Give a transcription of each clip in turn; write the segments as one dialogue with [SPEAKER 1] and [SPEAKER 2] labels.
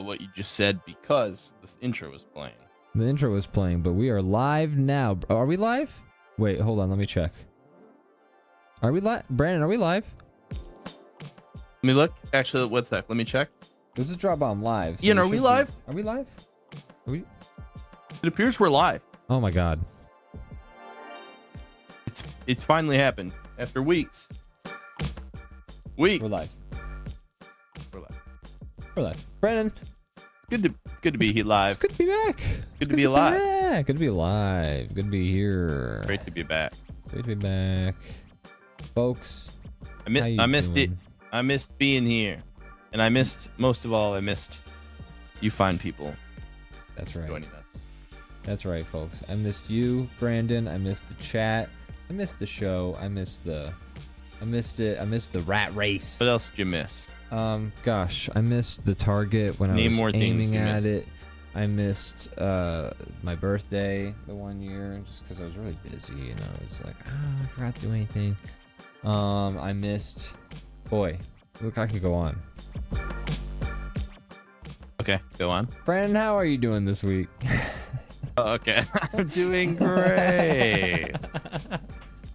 [SPEAKER 1] What you just said because this intro was playing.
[SPEAKER 2] The intro was playing, but we are live now. Are we live? Wait, hold on. Let me check. Are we live? Brandon, are we live?
[SPEAKER 1] Let me look. Actually, what's that? Let me check.
[SPEAKER 2] This is DrawBomb live. So
[SPEAKER 1] Ian, are we live?
[SPEAKER 2] Are we live? Are we?
[SPEAKER 1] It appears we're live.
[SPEAKER 2] Oh my god.
[SPEAKER 1] It's finally happened after weeks.
[SPEAKER 2] We're live.
[SPEAKER 1] We're live.
[SPEAKER 2] We're live. Brandon.
[SPEAKER 1] Good to be live.
[SPEAKER 2] It's good to be back.
[SPEAKER 1] Good to be alive.
[SPEAKER 2] Yeah, good to be alive. Good to be here.
[SPEAKER 1] Great to be back.
[SPEAKER 2] Great to be back, folks.
[SPEAKER 1] I missed it. I missed being here, and I missed most of all. I missed you fine people.
[SPEAKER 2] That's right.
[SPEAKER 1] Joining us.
[SPEAKER 2] That's right, folks. I missed you, Brandon. I missed the chat. I missed the show. I missed it. I missed the rat race.
[SPEAKER 1] What else did you miss?
[SPEAKER 2] Gosh, I missed the target when I was aiming at it. I missed my birthday the one year just because I was really busy, you know. It's like, I forgot to do anything. I missed. Boy, look, I can go on.
[SPEAKER 1] Okay, go on.
[SPEAKER 2] Brandon, how are you doing this week?
[SPEAKER 1] Okay, I'm doing great.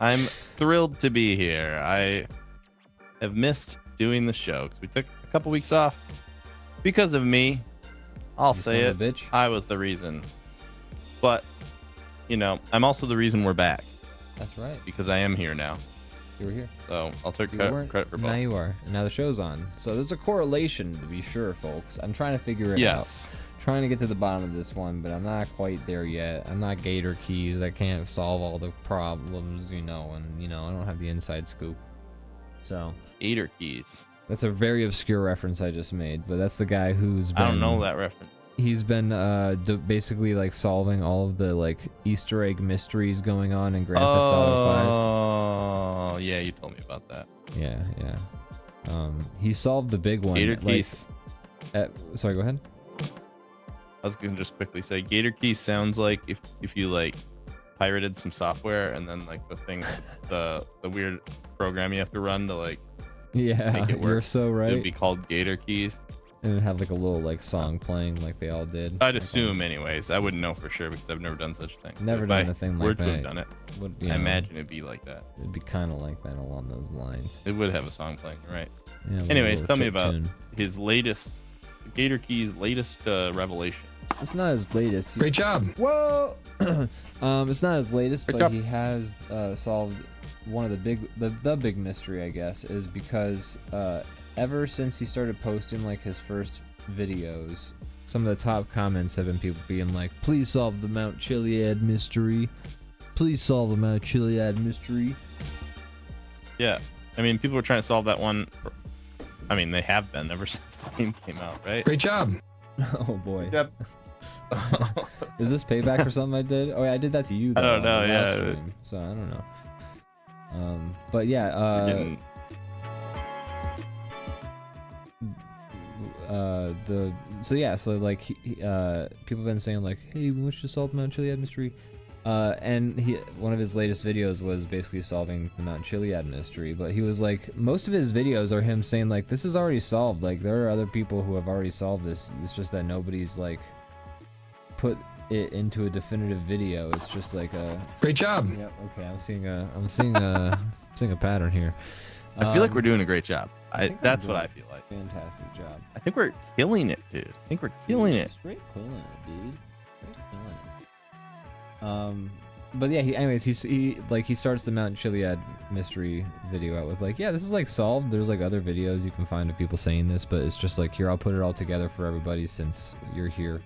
[SPEAKER 1] I'm thrilled to be here. I have missed doing the show because we took a couple weeks off because of me. I'll say it.
[SPEAKER 2] Bitch.
[SPEAKER 1] I was the reason. But, you know, I'm also the reason we're back.
[SPEAKER 2] That's right.
[SPEAKER 1] Because I am here now.
[SPEAKER 2] You were here.
[SPEAKER 1] So I'll take credit for both.
[SPEAKER 2] Now you are. And now the show's on. So there's a correlation to be sure, folks. I'm trying to figure it out. Trying to get to the bottom of this one, but I'm not quite there yet. I'm not Gator keys. I can't solve all the problems, you know, and you know, I don't have the inside scoop. So
[SPEAKER 1] Gator keys.
[SPEAKER 2] That's a very obscure reference I just made, but that's the guy who's been,
[SPEAKER 1] I don't know that reference.
[SPEAKER 2] He's been basically like solving all of the like Easter egg mysteries going on in Grand Theft Auto 5.
[SPEAKER 1] Oh, yeah, you told me about that.
[SPEAKER 2] Yeah. He solved the big one.
[SPEAKER 1] Gator keys.
[SPEAKER 2] Sorry, go ahead.
[SPEAKER 1] I was gonna just quickly say Gator keys sounds like if you like pirated some software and then like the thing the weird program you have to run to like make it work.
[SPEAKER 2] You're so right.
[SPEAKER 1] It'd be called Gator keys.
[SPEAKER 2] And it'd have like a little like song playing like they all did.
[SPEAKER 1] I'd assume anyways. I wouldn't know for sure because I've never done such a thing.
[SPEAKER 2] Never done a thing like that.
[SPEAKER 1] Have done it. I imagine it'd be like that.
[SPEAKER 2] It'd be kind of like that along those lines.
[SPEAKER 1] It would have a song playing, right?
[SPEAKER 2] Yeah,
[SPEAKER 1] anyways, tell me about his latest Gator keys latest revelation.
[SPEAKER 2] It's not his latest.
[SPEAKER 3] Great job.
[SPEAKER 2] Whoa. It's not his latest, but he has solved one of the big mystery, I guess, is because ever since he started posting like his first videos, some of the top comments have been people being like, "Please solve the Mount Chiliad mystery. Please solve the Mount Chiliad mystery."
[SPEAKER 1] Yeah, I mean, people were trying to solve that one. They have been ever since the game came out, right?
[SPEAKER 3] Great job.
[SPEAKER 2] Oh boy.
[SPEAKER 1] Yep.
[SPEAKER 2] Is this payback for something I did? Oh yeah, I did that to you though,
[SPEAKER 1] I don't know, yeah.
[SPEAKER 2] Stream, so I don't know. But yeah, so like people have been saying like, hey, we should solve the Mount Chiliad mystery. And one of his latest videos was basically solving the Mount Chiliad mystery, but he was like, most of his videos are him saying like, this is already solved, like there are other people who have already solved this, it's just that nobody's like put it into a definitive video. It's just like a
[SPEAKER 3] great job.
[SPEAKER 2] Yep. Okay, I'm seeing a pattern here.
[SPEAKER 1] I feel like we're doing a great job. That's what I feel like.
[SPEAKER 2] Fantastic job.
[SPEAKER 1] I think we're killing it, dude. I think we're killing it.
[SPEAKER 2] Straight killing it, dude. Straight killing it. But yeah, he starts the Mount Chiliad mystery video out with like, yeah, this is like solved. There's like other videos you can find of people saying this, but it's just like, here, I'll put it all together for everybody since you're here.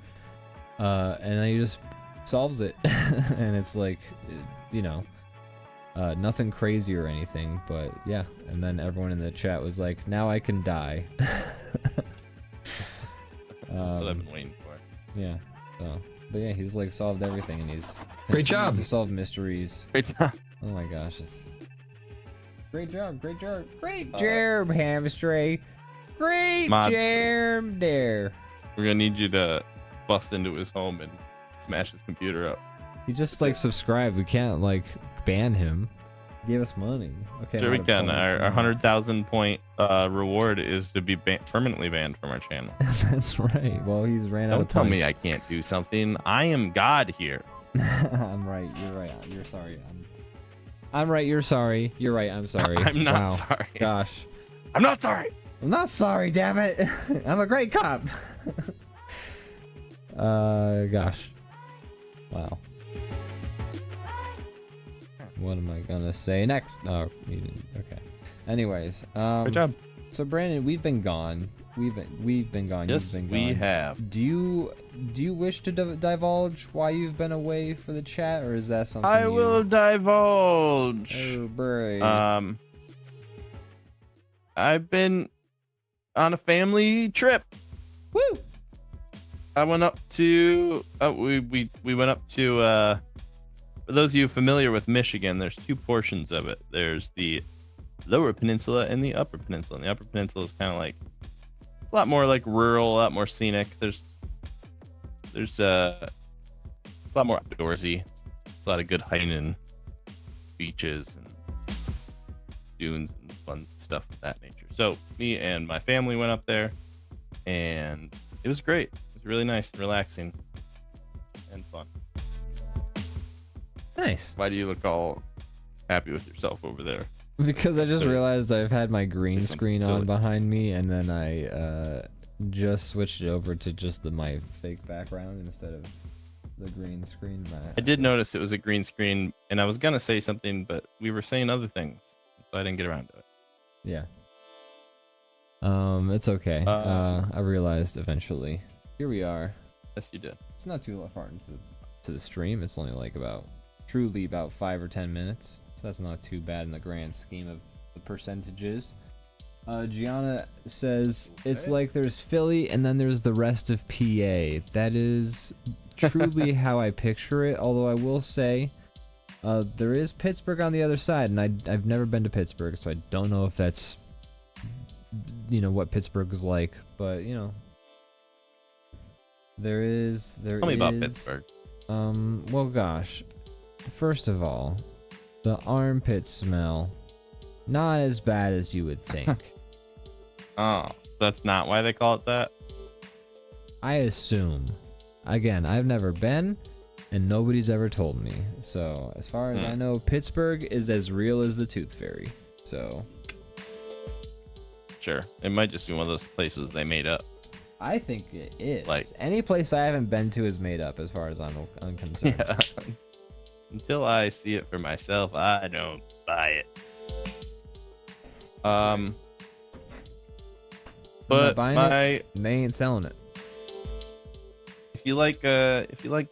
[SPEAKER 2] And then he just solves it. And it's like, you know, Nothing crazy or anything, but yeah. And then everyone in the chat was like, "Now I can die."
[SPEAKER 1] That's what I've been waiting for.
[SPEAKER 2] Yeah. So, but yeah, he's like solved everything, and he's
[SPEAKER 3] Great job.
[SPEAKER 2] to solve mysteries.
[SPEAKER 1] Great job.
[SPEAKER 2] Oh my gosh, it's great job, great job, great job, hamstray, great
[SPEAKER 1] Mods.
[SPEAKER 2] job there.
[SPEAKER 1] We're gonna need you to bust into his home and smash his computer up.
[SPEAKER 2] He just like subscribed. We can't like ban him. He gave us money. Okay.
[SPEAKER 1] Sure we can. Our 100,000 point reward is to be permanently banned from our channel.
[SPEAKER 2] That's right. Well, he's ran out of
[SPEAKER 1] Don't tell me
[SPEAKER 2] points.
[SPEAKER 1] I can't do something. I am God here.
[SPEAKER 2] I'm right. You're right. You're sorry. I'm right. You're sorry. You're right. I'm sorry.
[SPEAKER 1] I'm not
[SPEAKER 2] Wow.
[SPEAKER 1] sorry.
[SPEAKER 2] Gosh.
[SPEAKER 1] I'm not sorry.
[SPEAKER 2] I'm not sorry. Damn it. I'm a great cop. Gosh. Wow. What am I gonna say next? Oh, you didn't. Okay. Anyways,
[SPEAKER 1] Good job.
[SPEAKER 2] So Brandon, we've been gone. We've been gone.
[SPEAKER 1] Yes,
[SPEAKER 2] You've been gone.
[SPEAKER 1] we have.
[SPEAKER 2] Do you wish to divulge why you've been away for the chat, or is that something
[SPEAKER 1] I will divulge.
[SPEAKER 2] Oh, boy.
[SPEAKER 1] I've been on a family trip.
[SPEAKER 2] Woo!
[SPEAKER 1] I went up to we went up to for those of you familiar with Michigan, there's two portions of it. There's the lower peninsula and the upper peninsula. And the upper peninsula is kind of like a lot more like rural, a lot more scenic. There's it's a lot more outdoorsy. A lot of good hiking and beaches and dunes and fun stuff of that nature. So me and my family went up there, and it was great. It was really nice and relaxing and fun.
[SPEAKER 2] Nice.
[SPEAKER 1] Why do you look all happy with yourself over there?
[SPEAKER 2] Because I just
[SPEAKER 1] So-
[SPEAKER 2] realized I've had my green
[SPEAKER 1] Something
[SPEAKER 2] screen
[SPEAKER 1] silly.
[SPEAKER 2] on behind me, and then I just switched it over to just my fake background instead of the green screen.
[SPEAKER 1] I did notice it was a green screen, and I was gonna say something, but we were saying other things, so I didn't get around to it.
[SPEAKER 2] Yeah. It's okay. I realized eventually. Here we are.
[SPEAKER 1] Yes, you did.
[SPEAKER 2] It's not too far into the stream. It's only like truly about 5 or 10 minutes. So that's not too bad in the grand scheme of the percentages. Gianna says it's
[SPEAKER 1] Okay.
[SPEAKER 2] like there's Philly and then there's the rest of PA. That is truly how I picture it. Although I will say, there is Pittsburgh on the other side, and I've never been to Pittsburgh, so I don't know if that's what Pittsburgh is like. But there is.
[SPEAKER 1] Tell me about Pittsburgh.
[SPEAKER 2] Well, gosh. First of all, the armpit smell, not as bad as you would think.
[SPEAKER 1] Oh, that's not why they call it that?
[SPEAKER 2] I assume. Again, I've never been, and nobody's ever told me. So, as far as I know, Pittsburgh is as real as the Tooth Fairy. So,
[SPEAKER 1] Sure. It might just be one of those places they made up.
[SPEAKER 2] I think it is.
[SPEAKER 1] Like-
[SPEAKER 2] Any place I haven't been to is made up, as far as I'm concerned.
[SPEAKER 1] Yeah. Until I see it for myself, I don't buy it.
[SPEAKER 2] not
[SPEAKER 1] But
[SPEAKER 2] buying They ain't selling it.
[SPEAKER 1] if you like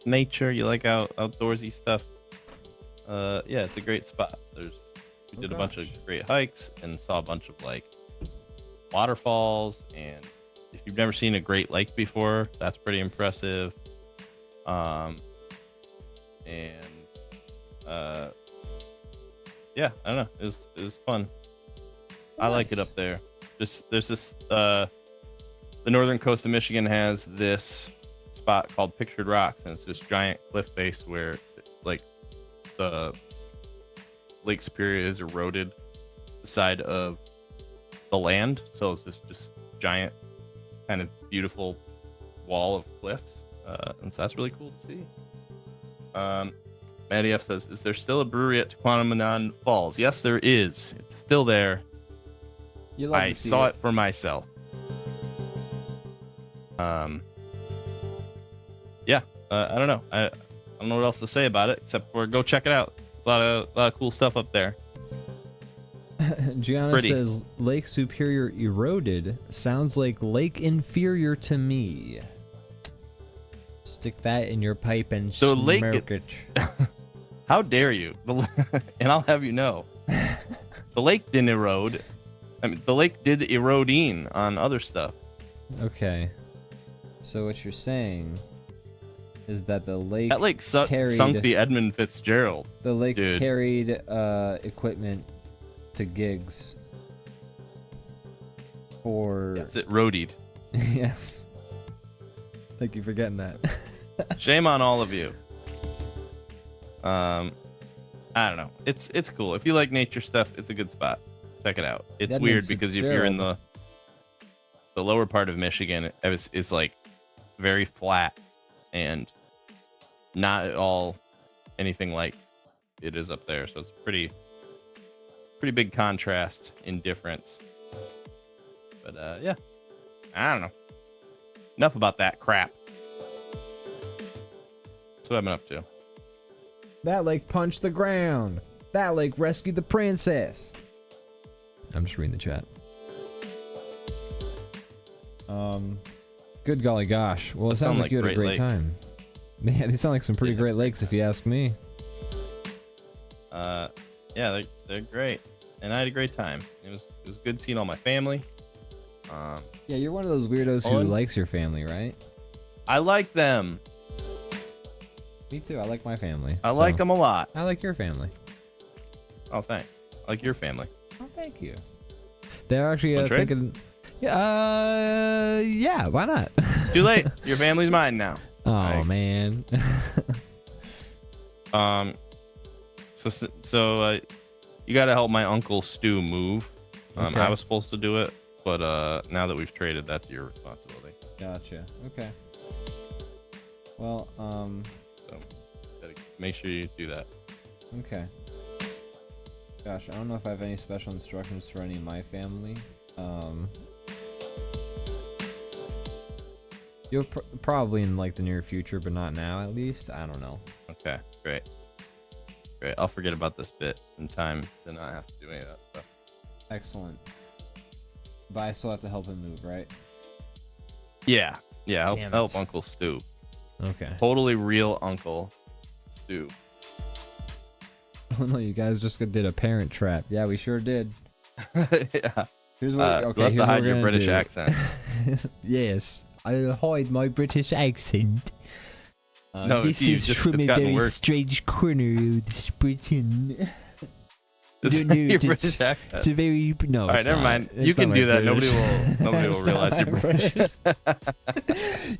[SPEAKER 1] nature, you like outdoorsy stuff, yeah, it's a great spot. We did a bunch of great hikes and saw a bunch of like waterfalls, and if you've never seen a Great Lake before, that's pretty impressive. Yeah, I don't know, it was fun. I like it
[SPEAKER 2] Nice.
[SPEAKER 1] up there. There's this the northern coast of Michigan has this spot called Pictured Rocks, and it's this giant cliff face where like the Lake Superior is eroded the side of the land, so it's just giant kind of beautiful wall of cliffs, and so that's really cool to see. Maddie F says, is there still a brewery at Tequamanon Falls? Yes, there is. It's still there.
[SPEAKER 2] You love
[SPEAKER 1] I
[SPEAKER 2] to see
[SPEAKER 1] saw it for myself. Yeah, I don't know. I don't know what else to say about it except for go check it out. There's a lot of cool stuff up there.
[SPEAKER 2] Gianna
[SPEAKER 1] Pretty.
[SPEAKER 2] says Lake Superior eroded. Sounds like Lake Inferior to me. Stick that in your pipe and
[SPEAKER 1] So
[SPEAKER 2] smoke it.
[SPEAKER 1] How dare you? And I'll have you know, the lake didn't erode. I mean, the lake did eroding on other stuff.
[SPEAKER 2] Okay. So what you're saying is that the lake
[SPEAKER 1] That lake sunk the Edmund Fitzgerald.
[SPEAKER 2] The lake
[SPEAKER 1] dude.
[SPEAKER 2] carried equipment to gigs for...
[SPEAKER 1] Yes, it roadied.
[SPEAKER 2] Yes. Thank you for getting that.
[SPEAKER 1] Shame on all of you. I don't know. It's cool. If you like nature stuff, it's a good spot. Check it out. It's
[SPEAKER 2] That
[SPEAKER 1] weird
[SPEAKER 2] means
[SPEAKER 1] because if
[SPEAKER 2] Fitzgerald.
[SPEAKER 1] you're in the lower part of Michigan, it's like very flat and not at all anything like it is up there. So it's pretty big contrast in difference. But yeah, I don't know. Enough about that crap. That's what I've been up to.
[SPEAKER 2] That lake punched the ground. That lake rescued the princess. I'm just reading the chat. Good golly gosh. Well, it sounds like you had a great time. Man, they sound like some pretty great lakes if you ask me.
[SPEAKER 1] Yeah, they're great. And I had a great time. It was good seeing all my family.
[SPEAKER 2] Yeah, you're one of those weirdos who likes your family, right?
[SPEAKER 1] I like them.
[SPEAKER 2] Me too. I like my family.
[SPEAKER 1] I like them a lot.
[SPEAKER 2] I like your family.
[SPEAKER 1] Oh, thanks. I like your family.
[SPEAKER 2] Oh, thank you. They're actually
[SPEAKER 1] trade?
[SPEAKER 2] thinking. Yeah, why not?
[SPEAKER 1] Too late. Your family's mine now.
[SPEAKER 2] Oh man.
[SPEAKER 1] So you got to help my uncle Stu move.
[SPEAKER 2] Okay.
[SPEAKER 1] I was supposed to do it, but now that we've traded, that's your responsibility.
[SPEAKER 2] Gotcha. Okay. Well,
[SPEAKER 1] So gotta make sure you do that.
[SPEAKER 2] okay. Gosh, I don't know if I have any special instructions for any of my family. You'll probably in like the near future, but not now at least. I don't know.
[SPEAKER 1] Okay, great. I'll forget about this bit in time to not have to do any of that stuff.
[SPEAKER 2] Excellent. But I still have to help him move, right?
[SPEAKER 1] Yeah.
[SPEAKER 2] Damn
[SPEAKER 1] Help
[SPEAKER 2] it.
[SPEAKER 1] Uncle Stu.
[SPEAKER 2] Okay.
[SPEAKER 1] Totally real Uncle Stu.
[SPEAKER 2] Oh no, you guys just did a parent trap. Yeah, we sure did.
[SPEAKER 1] Yeah.
[SPEAKER 2] Here's what.
[SPEAKER 1] You'll have to hide your British accent.
[SPEAKER 2] Yes, I'll hide my British accent.
[SPEAKER 1] No,
[SPEAKER 2] this
[SPEAKER 1] you
[SPEAKER 2] is
[SPEAKER 1] just-
[SPEAKER 2] from
[SPEAKER 1] it's
[SPEAKER 2] a
[SPEAKER 1] gotten
[SPEAKER 2] very
[SPEAKER 1] worse.
[SPEAKER 2] strange corner of this Britain.
[SPEAKER 1] This
[SPEAKER 2] No,
[SPEAKER 1] is your
[SPEAKER 2] it's-
[SPEAKER 1] British accent.
[SPEAKER 2] It's a very no.
[SPEAKER 1] All right,
[SPEAKER 2] it's
[SPEAKER 1] never
[SPEAKER 2] not.
[SPEAKER 1] mind.
[SPEAKER 2] It's
[SPEAKER 1] You
[SPEAKER 2] not
[SPEAKER 1] can
[SPEAKER 2] my
[SPEAKER 1] do that.
[SPEAKER 2] British.
[SPEAKER 1] Nobody will
[SPEAKER 2] It's not
[SPEAKER 1] realize
[SPEAKER 2] my
[SPEAKER 1] you're British.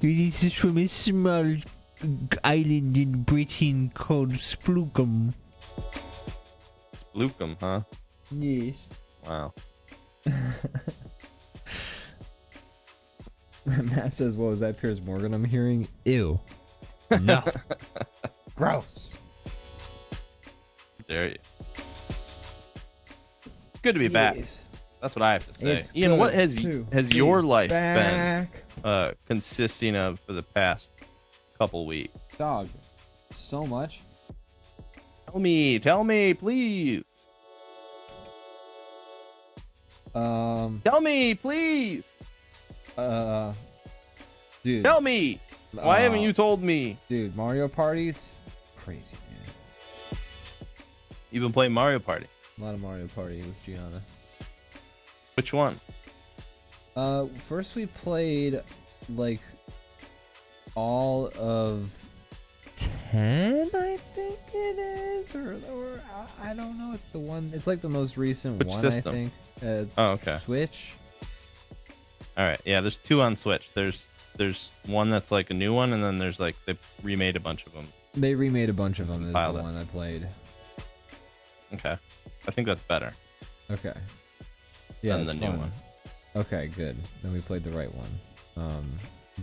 [SPEAKER 2] This is from a small island in Britain called Splukum.
[SPEAKER 1] Lukem, huh?
[SPEAKER 2] Yes.
[SPEAKER 1] Wow.
[SPEAKER 2] Matt says, "What was that, Piers Morgan? I'm hearing ew." No. Gross.
[SPEAKER 1] Dare you? Good to be back.
[SPEAKER 2] Yes.
[SPEAKER 1] That's what I have to say.
[SPEAKER 2] It's
[SPEAKER 1] Ian, what
[SPEAKER 2] good
[SPEAKER 1] has
[SPEAKER 2] to
[SPEAKER 1] your
[SPEAKER 2] be
[SPEAKER 1] life
[SPEAKER 2] back.
[SPEAKER 1] been consisting of for the past couple weeks?
[SPEAKER 2] Dog. So much.
[SPEAKER 1] Tell me, please. Tell me, please.
[SPEAKER 2] Dude.
[SPEAKER 1] Tell me. Why haven't you told me?
[SPEAKER 2] Dude, Mario Party's crazy, dude.
[SPEAKER 1] You've been playing Mario Party.
[SPEAKER 2] A lot of Mario Party with Gianna.
[SPEAKER 1] Which one?
[SPEAKER 2] First we played like all of 10, I think it is, or I don't know. It's the one. It's like the most recent
[SPEAKER 1] Which
[SPEAKER 2] one,
[SPEAKER 1] system?
[SPEAKER 2] I think.
[SPEAKER 1] Oh, okay.
[SPEAKER 2] Switch.
[SPEAKER 1] All right. Yeah, there's two on Switch. There's one that's like a new one, and then there's like they remade a bunch of them.
[SPEAKER 2] They remade a bunch of them. Is the
[SPEAKER 1] Piled it.
[SPEAKER 2] one I played.
[SPEAKER 1] Okay. I think that's better.
[SPEAKER 2] Okay. Yeah,
[SPEAKER 1] Than
[SPEAKER 2] it's
[SPEAKER 1] the new
[SPEAKER 2] fun.
[SPEAKER 1] one.
[SPEAKER 2] Okay, good. Then we played the right one.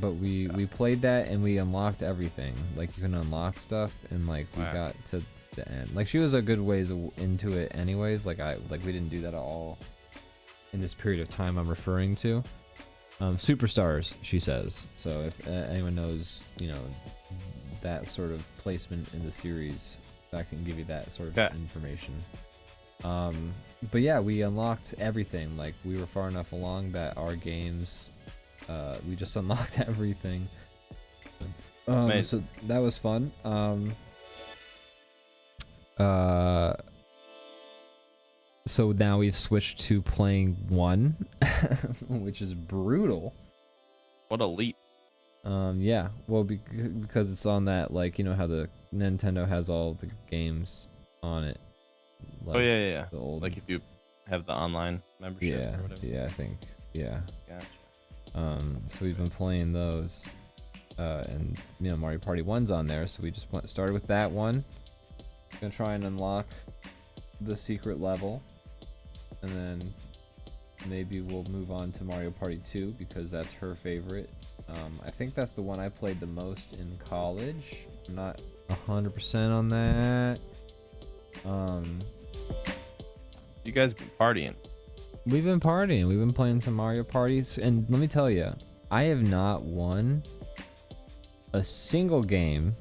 [SPEAKER 2] But we played that and we unlocked everything. Like you can unlock stuff and like we
[SPEAKER 1] Wow.
[SPEAKER 2] got to the end. Like she was a good ways into it anyways. Like we didn't do that at all in this period of time I'm referring to. Superstars, she says. So if anyone knows, that sort of placement in the series, that can give you that sort of information. But yeah, we unlocked everything. Like we were far enough along that our games, we just unlocked everything. So that was fun. So now we've switched to playing 1, which is brutal.
[SPEAKER 1] What a leap.
[SPEAKER 2] Yeah, well, because it's on that, like, you know how the Nintendo has all the games on it. Like,
[SPEAKER 1] Oh yeah.
[SPEAKER 2] the old,
[SPEAKER 1] Like if you have the online membership
[SPEAKER 2] yeah,
[SPEAKER 1] or whatever.
[SPEAKER 2] yeah, I think, yeah.
[SPEAKER 1] Gotcha.
[SPEAKER 2] So we've been playing those, and you know Mario Party 1's on there, so we just started with that one. Gonna try and unlock the secret level, and then maybe we'll move on to Mario Party 2 because that's her favorite. I think that's the one I played the most in college. I'm not 100% on that.
[SPEAKER 1] You guys been partying.
[SPEAKER 2] We've been partying. We've been playing some Mario parties, and let me tell you, I have not won a single game,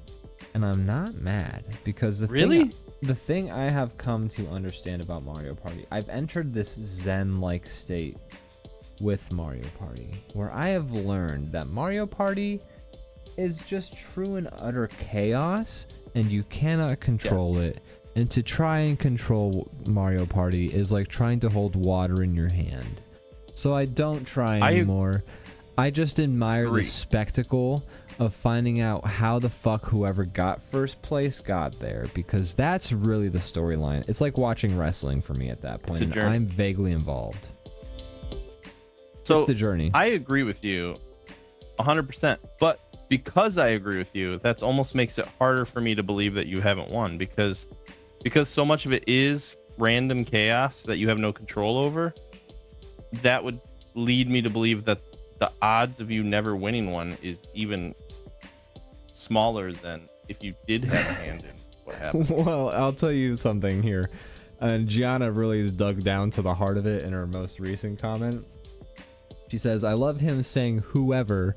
[SPEAKER 2] and I'm not mad because the thing I have come to understand about Mario Party, I've entered this zen-like state with Mario Party, where I have learned that Mario Party is just true and utter chaos, and you cannot control it. And to try and control Mario Party is like trying to hold water in your hand. So I don't try anymore. I just admire the spectacle of finding out how the fuck whoever got first place got there, because that's really the storyline. It's like watching wrestling for me at that point. And I'm vaguely involved.
[SPEAKER 1] So
[SPEAKER 2] it's the journey.
[SPEAKER 1] I agree with you 100%, but because I agree with you, that almost makes it harder for me to believe that you haven't won, because so much of it is random chaos that you have no control over. That would lead me to believe that the odds of you never winning one is even smaller than if you did have a hand in what happened.
[SPEAKER 2] Well, I'll tell you something here. And Gianna really has dug down to the heart of it in her most recent comment. She says, I love him saying whoever,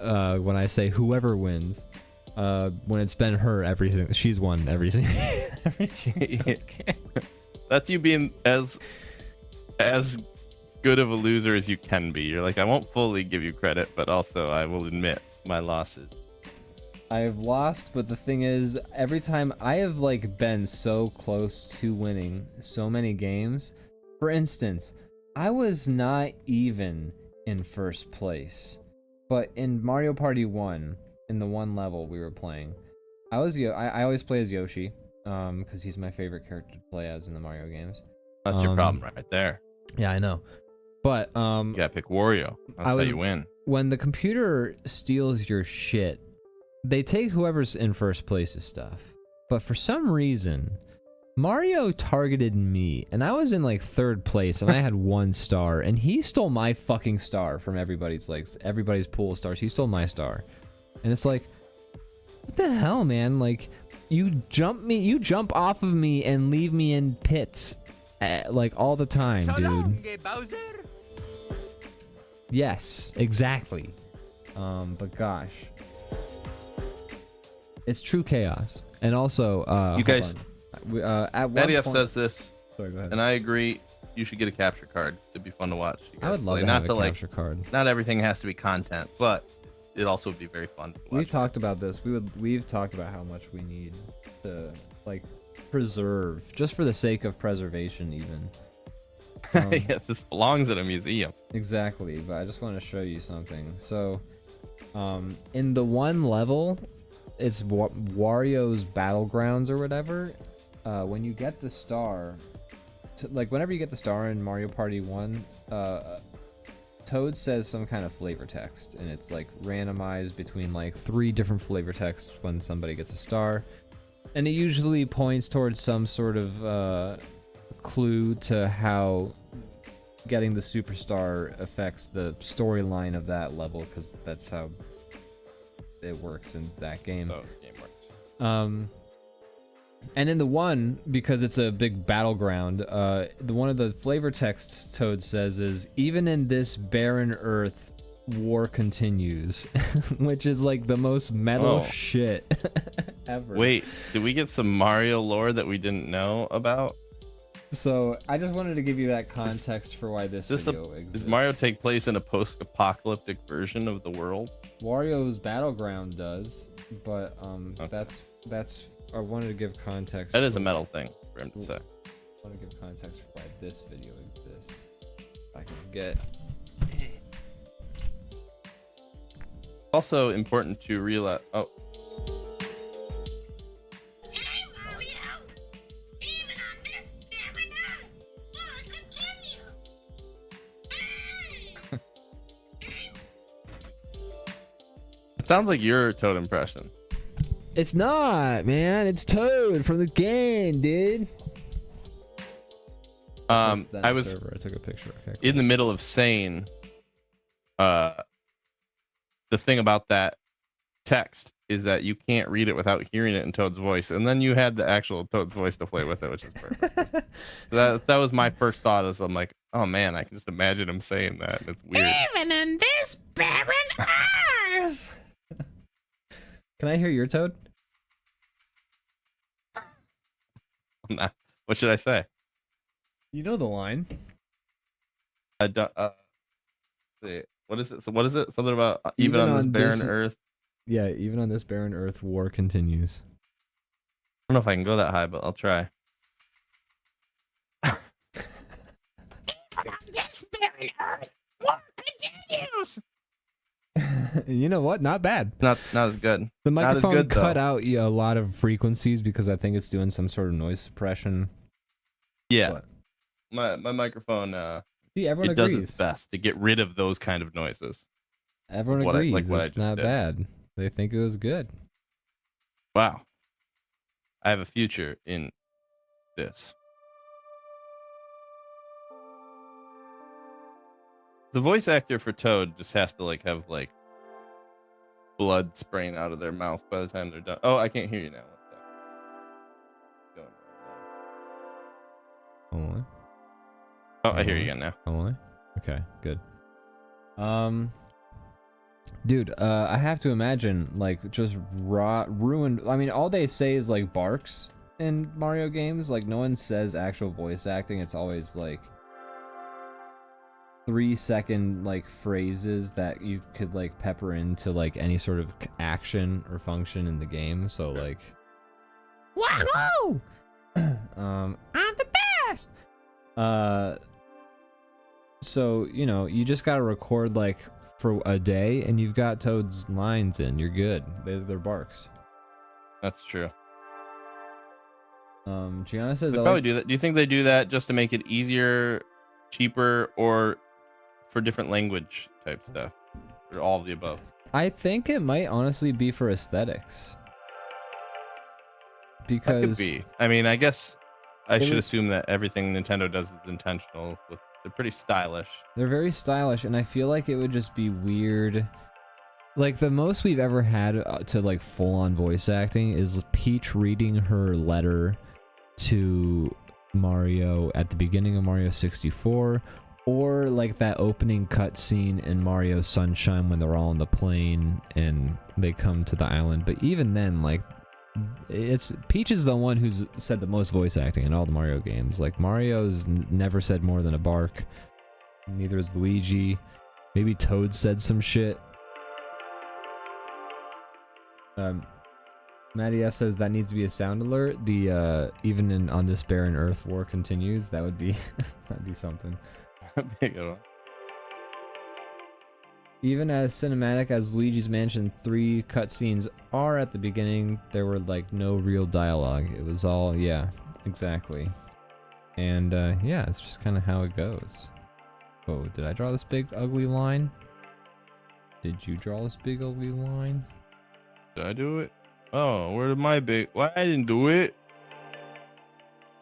[SPEAKER 2] when I say whoever wins, when it's been her everything. She's won everything.
[SPEAKER 1] That's you being as good of a loser as you can be. You're like, I won't fully give you credit, but also I will admit my losses.
[SPEAKER 2] I have lost, but the thing is, every time I have like been so close to winning so many games. For instance, I was not even in first place, but in Mario Party 1, in the one level we were playing, I always play as Yoshi, because he's my favorite character to play as in the Mario games.
[SPEAKER 1] That's your problem right there.
[SPEAKER 2] Yeah, I know. But
[SPEAKER 1] you gotta pick Wario. That's how you win.
[SPEAKER 2] When the computer steals your shit, they take whoever's in first place's stuff. But for some reason, Mario targeted me, and I was in like 3rd place, and I had 1 star, and he stole my fucking star from everybody's pool of stars. He stole my star. And it's like, what the hell, man? Like, you jump off of me and leave me in pits, like all the time, dude. Yes, exactly. But gosh, it's true chaos. And also,
[SPEAKER 1] you guys,
[SPEAKER 2] at one
[SPEAKER 1] Maddie F
[SPEAKER 2] point,
[SPEAKER 1] says this,
[SPEAKER 2] sorry, go ahead.
[SPEAKER 1] and I agree. You should get a capture card to be fun to watch. You guys
[SPEAKER 2] I would love
[SPEAKER 1] play.
[SPEAKER 2] to have a capture card.
[SPEAKER 1] Not everything has to be content, but it also would be very fun to watch.
[SPEAKER 2] We've talked about this. We've talked about how much we need to like preserve, just for the sake of preservation, even.
[SPEAKER 1] Yeah, this belongs at a museum.
[SPEAKER 2] Exactly, but I just want to show you something. So, in the one level, it's Wario's Battlegrounds or whatever. When you get the star, whenever you get the star in Mario Party 1, Toad says some kind of flavor text, and it's like randomized between like 3 different flavor texts when somebody gets a star, and it usually points towards some sort of clue to how getting the superstar affects the storyline of that level, because that's how it works in that game.
[SPEAKER 1] Oh, the game works.
[SPEAKER 2] And in the one, because it's a big battleground, one of the flavor texts Toad says is, even in this barren earth, war continues, which is like the most metal shit ever.
[SPEAKER 1] Wait, did we get some Mario lore that we didn't know about?
[SPEAKER 2] So I just wanted to give you that context for why this video exists.
[SPEAKER 1] Does Mario take place in a post-apocalyptic version of the world?
[SPEAKER 2] Wario's Battleground does, but
[SPEAKER 1] okay.
[SPEAKER 2] that's I wanted to give context.
[SPEAKER 1] That is a
[SPEAKER 2] for-
[SPEAKER 1] metal thing for him to say.
[SPEAKER 2] I want to give context for why this video exists. If I can get.
[SPEAKER 1] Also important to realize. Oh,
[SPEAKER 3] Hey, Mario! Even on this barren earth, war continue! Hey!
[SPEAKER 1] it sounds like your Toad impression.
[SPEAKER 2] It's not, man. It's Toad from the game, dude.
[SPEAKER 1] I was
[SPEAKER 2] I took a picture. Okay,
[SPEAKER 1] in the middle of saying, the thing about that text is that you can't read it without hearing it in Toad's voice, and then you had the actual Toad's voice to play with it, which is perfect. that was my first thought. Is I'm like, oh man, I can just imagine him saying that. And it's weird.
[SPEAKER 3] Even in this barren earth!
[SPEAKER 2] Can I hear your Toad?
[SPEAKER 1] What should I say?
[SPEAKER 2] You know the line.
[SPEAKER 1] I don't. See, what is it? So what is it? Something about even on this barren earth.
[SPEAKER 2] Yeah, even on this barren earth, war continues.
[SPEAKER 1] I don't know if I can go that high, but I'll try.
[SPEAKER 3] On this barren earth, war continues!
[SPEAKER 2] You know what? Not bad.
[SPEAKER 1] Not as good.
[SPEAKER 2] The
[SPEAKER 1] Not as
[SPEAKER 2] microphone
[SPEAKER 1] good, though.
[SPEAKER 2] cut out a lot of frequencies because I think it's doing some sort of noise suppression.
[SPEAKER 1] Yeah.
[SPEAKER 2] But-
[SPEAKER 1] My microphone.
[SPEAKER 2] See, everyone
[SPEAKER 1] It
[SPEAKER 2] agrees.
[SPEAKER 1] does its best to get rid of those kind of noises.
[SPEAKER 2] Everyone
[SPEAKER 1] what I-
[SPEAKER 2] agrees.
[SPEAKER 1] like what I
[SPEAKER 2] It's
[SPEAKER 1] just
[SPEAKER 2] not
[SPEAKER 1] did.
[SPEAKER 2] bad. They think it was good.
[SPEAKER 1] Wow. I have a future in this. The voice actor for Toad just has to have blood spraying out of their mouth by the time they're done. Oh, I can't hear you now. One sec. It's going right
[SPEAKER 2] Only.
[SPEAKER 1] now. Oh, I hear you again now.
[SPEAKER 2] Only. Okay, good. Dude, I have to imagine just ruined. I mean, all they say is barks in Mario games. No one says actual voice acting. It's always 3-second phrases that you could pepper into any sort of action or function in the game. So
[SPEAKER 3] Wahoo!
[SPEAKER 2] I'm
[SPEAKER 3] the best!
[SPEAKER 2] So you just gotta record for a day, and you've got Toad's lines in. You're good. They're barks.
[SPEAKER 1] That's true.
[SPEAKER 2] Gianna says
[SPEAKER 1] They probably do that. Do you think they do that just to make it easier, cheaper, or for different language type stuff, or all of the above?
[SPEAKER 2] I think it might honestly be for aesthetics.
[SPEAKER 1] That
[SPEAKER 2] Because
[SPEAKER 1] could be. I mean, I guess I should
[SPEAKER 2] would-
[SPEAKER 1] assume that everything Nintendo does is intentional. They're pretty stylish.
[SPEAKER 2] they're very stylish, and I feel like it would just be weird. The most we've ever had to full-on voice acting is Peach reading her letter to Mario at the beginning of Mario 64, or that opening cutscene in Mario Sunshine when they're all on the plane and they come to the island. But even then, it's Peach is the one who's said the most voice acting in all the Mario games. Mario's never said more than a bark. Neither is Luigi. Maybe Toad said some shit. Maddie F says that needs to be a sound alert. The even on this barren earth, war continues. That would be that'd be something.
[SPEAKER 1] Big one.
[SPEAKER 2] Even as cinematic as Luigi's Mansion 3 cutscenes are at the beginning, there were no real dialogue. It was all, yeah, exactly. And yeah, it's just kind of how it goes. Oh, did I draw this big ugly line? Did you draw this big ugly line?
[SPEAKER 1] Did I do it? Oh, where did my big? Why I didn't do it?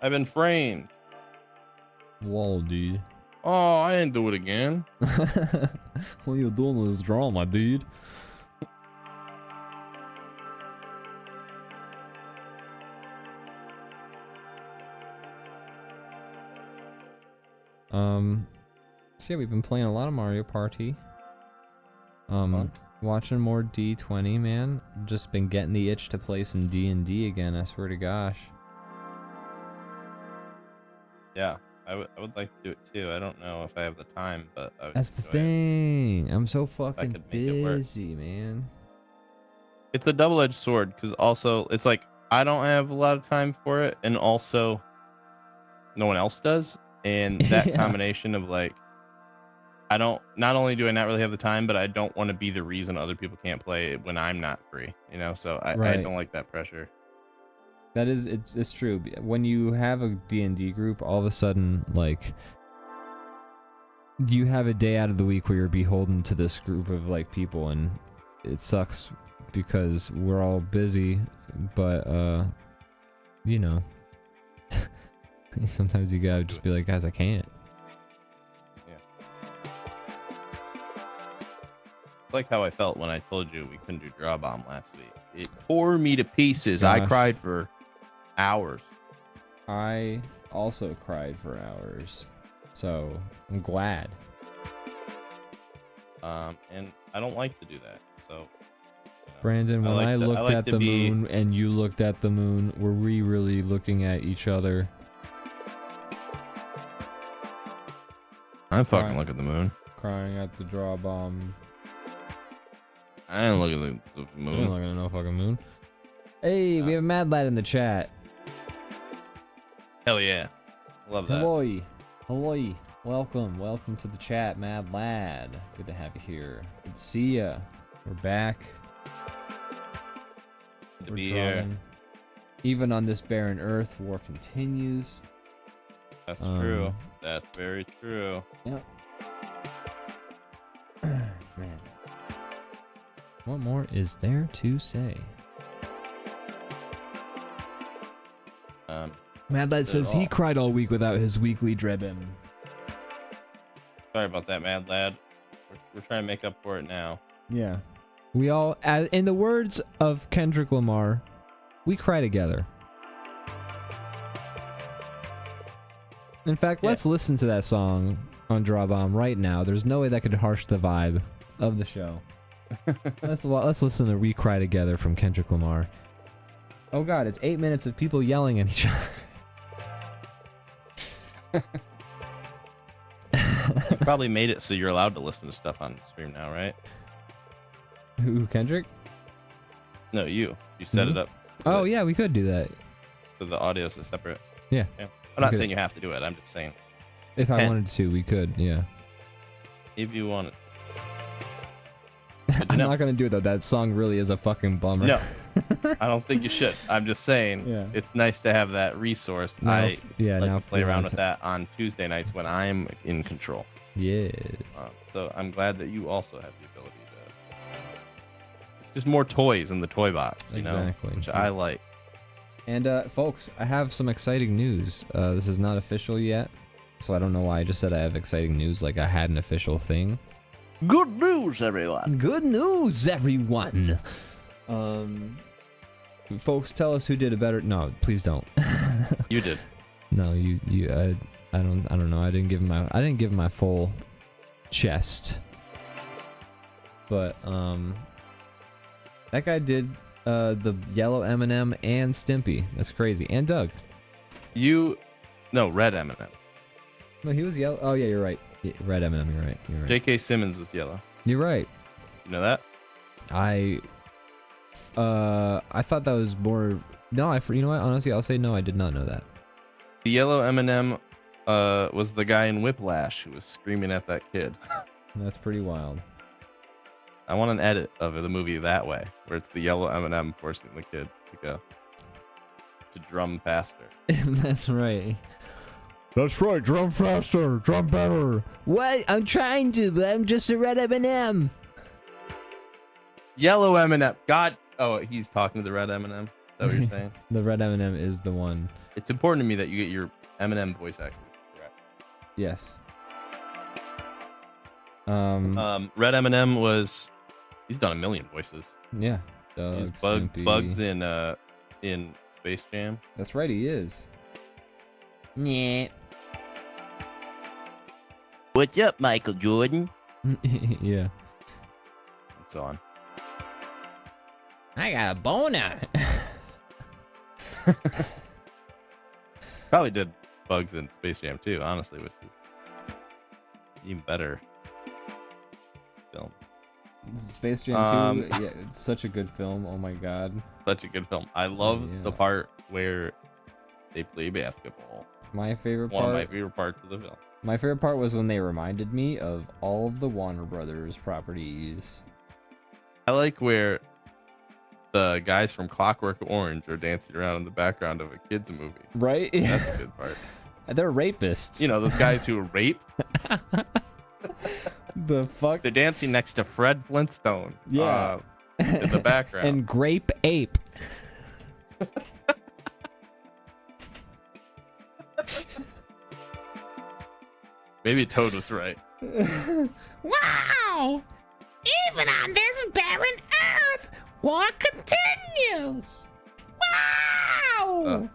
[SPEAKER 1] I've been framed.
[SPEAKER 2] Whoa, dude.
[SPEAKER 1] Oh, I didn't do it again.
[SPEAKER 2] What you doing is drawing, my dude. So yeah, we've been playing a lot of Mario Party. Watching more D20, man. Just been getting the itch to play some D&D again, I swear to gosh.
[SPEAKER 1] Yeah, I would like to do it too. I don't know if I have the time, but I would
[SPEAKER 2] That's the
[SPEAKER 1] enjoy it.
[SPEAKER 2] thing. I'm so fucking
[SPEAKER 1] could make it work.
[SPEAKER 2] busy, man.
[SPEAKER 1] It's a double-edged sword because also it's I don't have a lot of time for it, and also no one else does. And that
[SPEAKER 2] Yeah.
[SPEAKER 1] combination of like, I don't. Not only do I not really have the time, but I don't want to be the reason other people can't play when I'm not free. You know, so I
[SPEAKER 2] Right.
[SPEAKER 1] don't like that pressure.
[SPEAKER 2] That is, it's true. When you have a D&D group, all of a sudden, like, you have a day out of the week where you're beholden to this group of like people, and it sucks because we're all busy, but you know, sometimes you gotta just be like, guys, I can't.
[SPEAKER 1] It's like how I felt when I told you we couldn't do DrawBomb last week. It tore me to pieces. I
[SPEAKER 2] Gosh.
[SPEAKER 1] cried for hours.
[SPEAKER 2] I also cried for hours, so I'm glad.
[SPEAKER 1] And I don't like to do that. So, you know,
[SPEAKER 2] Brandon, when I looked
[SPEAKER 1] like
[SPEAKER 2] at
[SPEAKER 1] to
[SPEAKER 2] the
[SPEAKER 1] be-
[SPEAKER 2] moon and you looked at the moon, were we really looking at each other?
[SPEAKER 1] I'm fucking
[SPEAKER 2] Right.
[SPEAKER 1] looking at the moon.
[SPEAKER 2] Crying at the DrawBomb.
[SPEAKER 1] I didn't look at the
[SPEAKER 2] I ain't
[SPEAKER 1] moon.
[SPEAKER 2] looking at no fucking moon. Hey, we have Mad Lad in the chat.
[SPEAKER 1] Hell yeah. Love that.
[SPEAKER 2] Hello. Hello. Welcome to the chat, Mad Lad. Good to have you here. Good to see ya. We're back.
[SPEAKER 1] Good to
[SPEAKER 2] We're
[SPEAKER 1] be here.
[SPEAKER 2] drawing. Even on this barren earth, war continues.
[SPEAKER 1] That's true. That's very true.
[SPEAKER 2] Yep. Man. What more is there to say? Mad Lad says he cried all week without his weekly Drebin.
[SPEAKER 1] Sorry about that, Mad Lad. We're trying to make up for it now.
[SPEAKER 2] Yeah. We all, in the words of Kendrick Lamar, we cry together. In fact, let's listen to that song on DrawBomb right now. There's no way that could harsh the vibe of the show. Let's listen to We Cry Together from Kendrick Lamar. Oh god, it's 8 minutes of people yelling at each other.
[SPEAKER 1] You've probably made it so you're allowed to listen to stuff on stream now, right?
[SPEAKER 2] Who, Kendrick?
[SPEAKER 1] No, you. You set it up.
[SPEAKER 2] Oh yeah, we could do that.
[SPEAKER 1] So the audio is separate.
[SPEAKER 2] Yeah.
[SPEAKER 1] I'm not
[SPEAKER 2] Okay.
[SPEAKER 1] saying you have to do it. I'm just saying
[SPEAKER 2] If I
[SPEAKER 1] Can.
[SPEAKER 2] wanted to, we could, yeah.
[SPEAKER 1] if you want it.
[SPEAKER 2] I'm not gonna do it though. That song really is a fucking bummer.
[SPEAKER 1] No, I don't think you should. I'm just saying
[SPEAKER 2] Yeah.
[SPEAKER 1] it's nice to have that resource.
[SPEAKER 2] Now,
[SPEAKER 1] I
[SPEAKER 2] yeah,
[SPEAKER 1] like
[SPEAKER 2] now
[SPEAKER 1] to play
[SPEAKER 2] for
[SPEAKER 1] around
[SPEAKER 2] once-
[SPEAKER 1] with that on Tuesday nights when I'm in control.
[SPEAKER 2] Yes.
[SPEAKER 1] So I'm glad that you also have the ability to. It's just more toys in the toy box, you know,
[SPEAKER 2] Exactly.
[SPEAKER 1] which I like.
[SPEAKER 2] And folks, I have some exciting news. This is not official yet, so I don't know why I just said I have exciting news like I had an official thing.
[SPEAKER 1] Good news, everyone.
[SPEAKER 2] Good news, everyone. Folks, tell us who did a better. No, please don't.
[SPEAKER 1] You did.
[SPEAKER 2] No, I don't know. I didn't give him my full chest. But that guy did the yellow M&M and Stimpy. That's crazy. And Doug.
[SPEAKER 1] No, red M&M.
[SPEAKER 2] No, he was yellow. Oh yeah, you're right. Yeah, red M&M. You're right. You're right.
[SPEAKER 1] J.K. Simmons was yellow.
[SPEAKER 2] You're right.
[SPEAKER 1] You know that?
[SPEAKER 2] I thought that was more. No, you know what? Honestly, I'll say no. I did not know that.
[SPEAKER 1] The yellow M&M was the guy in Whiplash who was screaming at that kid.
[SPEAKER 2] That's pretty wild.
[SPEAKER 1] I want an edit of the movie that way, where it's the yellow M&M forcing the kid to drum faster.
[SPEAKER 2] That's right. That's right. Drum faster. Drum better. What? I'm trying to, but I'm just a red M&M.
[SPEAKER 1] Yellow M&M. God. Oh, he's talking to the red M&M. Is that what you're saying?
[SPEAKER 2] The red M&M is the one.
[SPEAKER 1] It's important to me that you get your M&M voice actor correct.
[SPEAKER 2] Yes.
[SPEAKER 1] Red M&M was. He's done a million voices.
[SPEAKER 2] Yeah. Doug,
[SPEAKER 1] He's
[SPEAKER 2] Stimpy.
[SPEAKER 1] Bugs in Space Jam.
[SPEAKER 2] That's right. He is. Yeah.
[SPEAKER 1] What's up, Michael Jordan?
[SPEAKER 2] Yeah.
[SPEAKER 1] And so on.
[SPEAKER 2] I got a boner.
[SPEAKER 1] Probably did Bugs in Space Jam too, honestly, which is even better film.
[SPEAKER 2] Space Jam 2, yeah, it's such a good film. Oh my god.
[SPEAKER 1] Such a good film. I love
[SPEAKER 2] Yeah.
[SPEAKER 1] the part where they play basketball.
[SPEAKER 2] My favorite
[SPEAKER 1] One of my
[SPEAKER 2] part.
[SPEAKER 1] favorite parts of the film.
[SPEAKER 2] My favorite part was when they reminded me of all of the Warner Brothers properties.
[SPEAKER 1] I like where the guys from Clockwork Orange are dancing around in the background of a kids movie.
[SPEAKER 2] Right?
[SPEAKER 1] That's a good part.
[SPEAKER 2] They're rapists.
[SPEAKER 1] You know, those guys who rape.
[SPEAKER 2] The fuck?
[SPEAKER 1] They're dancing next to Fred Flintstone.
[SPEAKER 2] Yeah.
[SPEAKER 1] In the background.
[SPEAKER 2] And Grape Ape.
[SPEAKER 3] Maybe Toad was right. Wow! Even on this barren earth, war continues! Wow!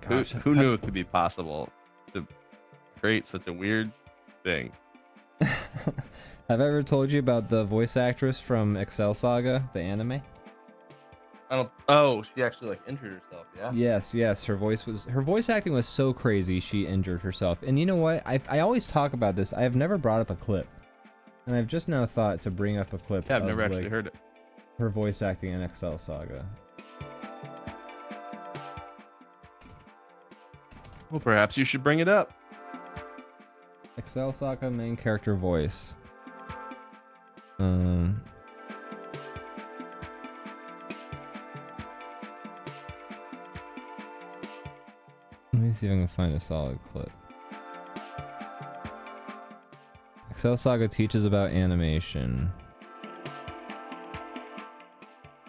[SPEAKER 2] Gosh,
[SPEAKER 1] who knew it could be possible to create such a weird thing?
[SPEAKER 2] Have I ever told you about the voice actress from Excel Saga, the anime?
[SPEAKER 1] I don't. Oh, she actually like injured herself. Yeah.
[SPEAKER 2] Yes. Her voice acting was so crazy she injured herself. And you know what? I always talk about this. I have never brought up a clip, and I've just now thought to bring up a clip.
[SPEAKER 1] Yeah, I've
[SPEAKER 2] of,
[SPEAKER 1] never actually
[SPEAKER 2] like,
[SPEAKER 1] heard it.
[SPEAKER 2] her voice acting in Excel Saga.
[SPEAKER 1] Well, perhaps you should bring it up.
[SPEAKER 2] Excel Saga main character voice. Let me see if I can find a solid clip. Excel Saga teaches about animation.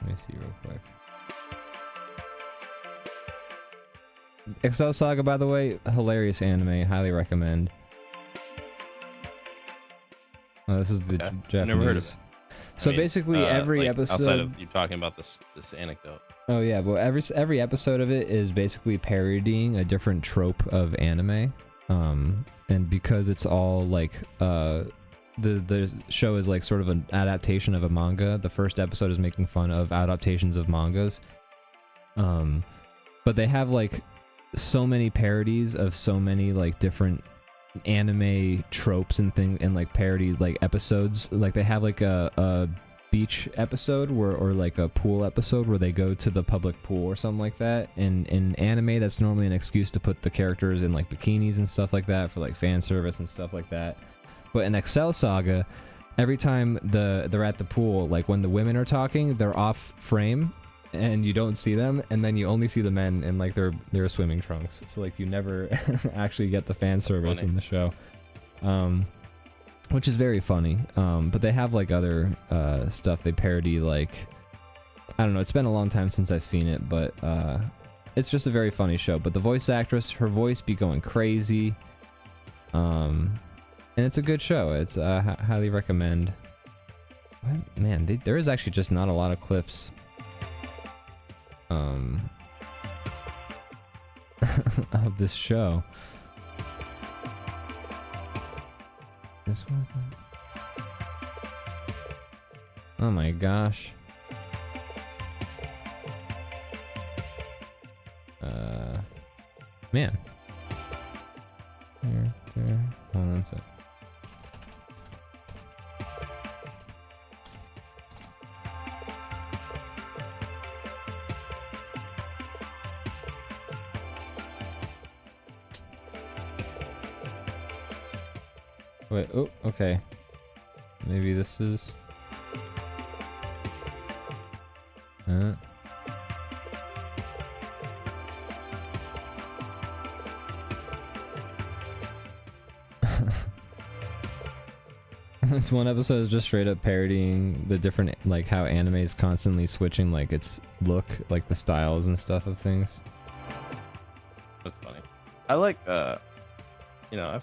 [SPEAKER 2] Let me see real quick. Excel Saga, by the way, hilarious anime. Highly recommend. Oh, this is the
[SPEAKER 1] Okay.
[SPEAKER 2] Japanese.
[SPEAKER 1] Never heard of it.
[SPEAKER 2] So
[SPEAKER 1] I mean,
[SPEAKER 2] basically, every
[SPEAKER 1] like,
[SPEAKER 2] episode.
[SPEAKER 1] outside of you talking about this anecdote.
[SPEAKER 2] Oh yeah, well every episode of it is basically parodying a different trope of anime, and because it's all like the show is like sort of an adaptation of a manga. The first episode is making fun of adaptations of mangas, but they have like so many parodies of so many like different anime tropes and thing and like parody like episodes. Like they have like a beach episode or like a pool episode where they go to the public pool or something like that. And in anime, that's normally an excuse to put the characters in like bikinis and stuff like that for like fan service and stuff like that. But in Excel Saga, every time they're at the pool, like when the women are talking, they're off frame and you don't see them, and then you only see the men in like their swimming trunks. So like you never actually get the fan service in the show. Which is very funny. But they have like other stuff they parody, like I don't know, it's been a long time since I've seen it, but it's just a very funny show. But the voice actress, her voice be going crazy. And it's a good show. It's highly recommend. Man, there is actually just not a lot of clips of this show. This one? Oh my gosh. Man. There. Hold on a sec. Wait, oh, okay. Maybe this is... This one episode is just straight up parodying the different, like how anime is constantly switching like its look, like the styles and stuff of things.
[SPEAKER 1] That's funny. I like you know,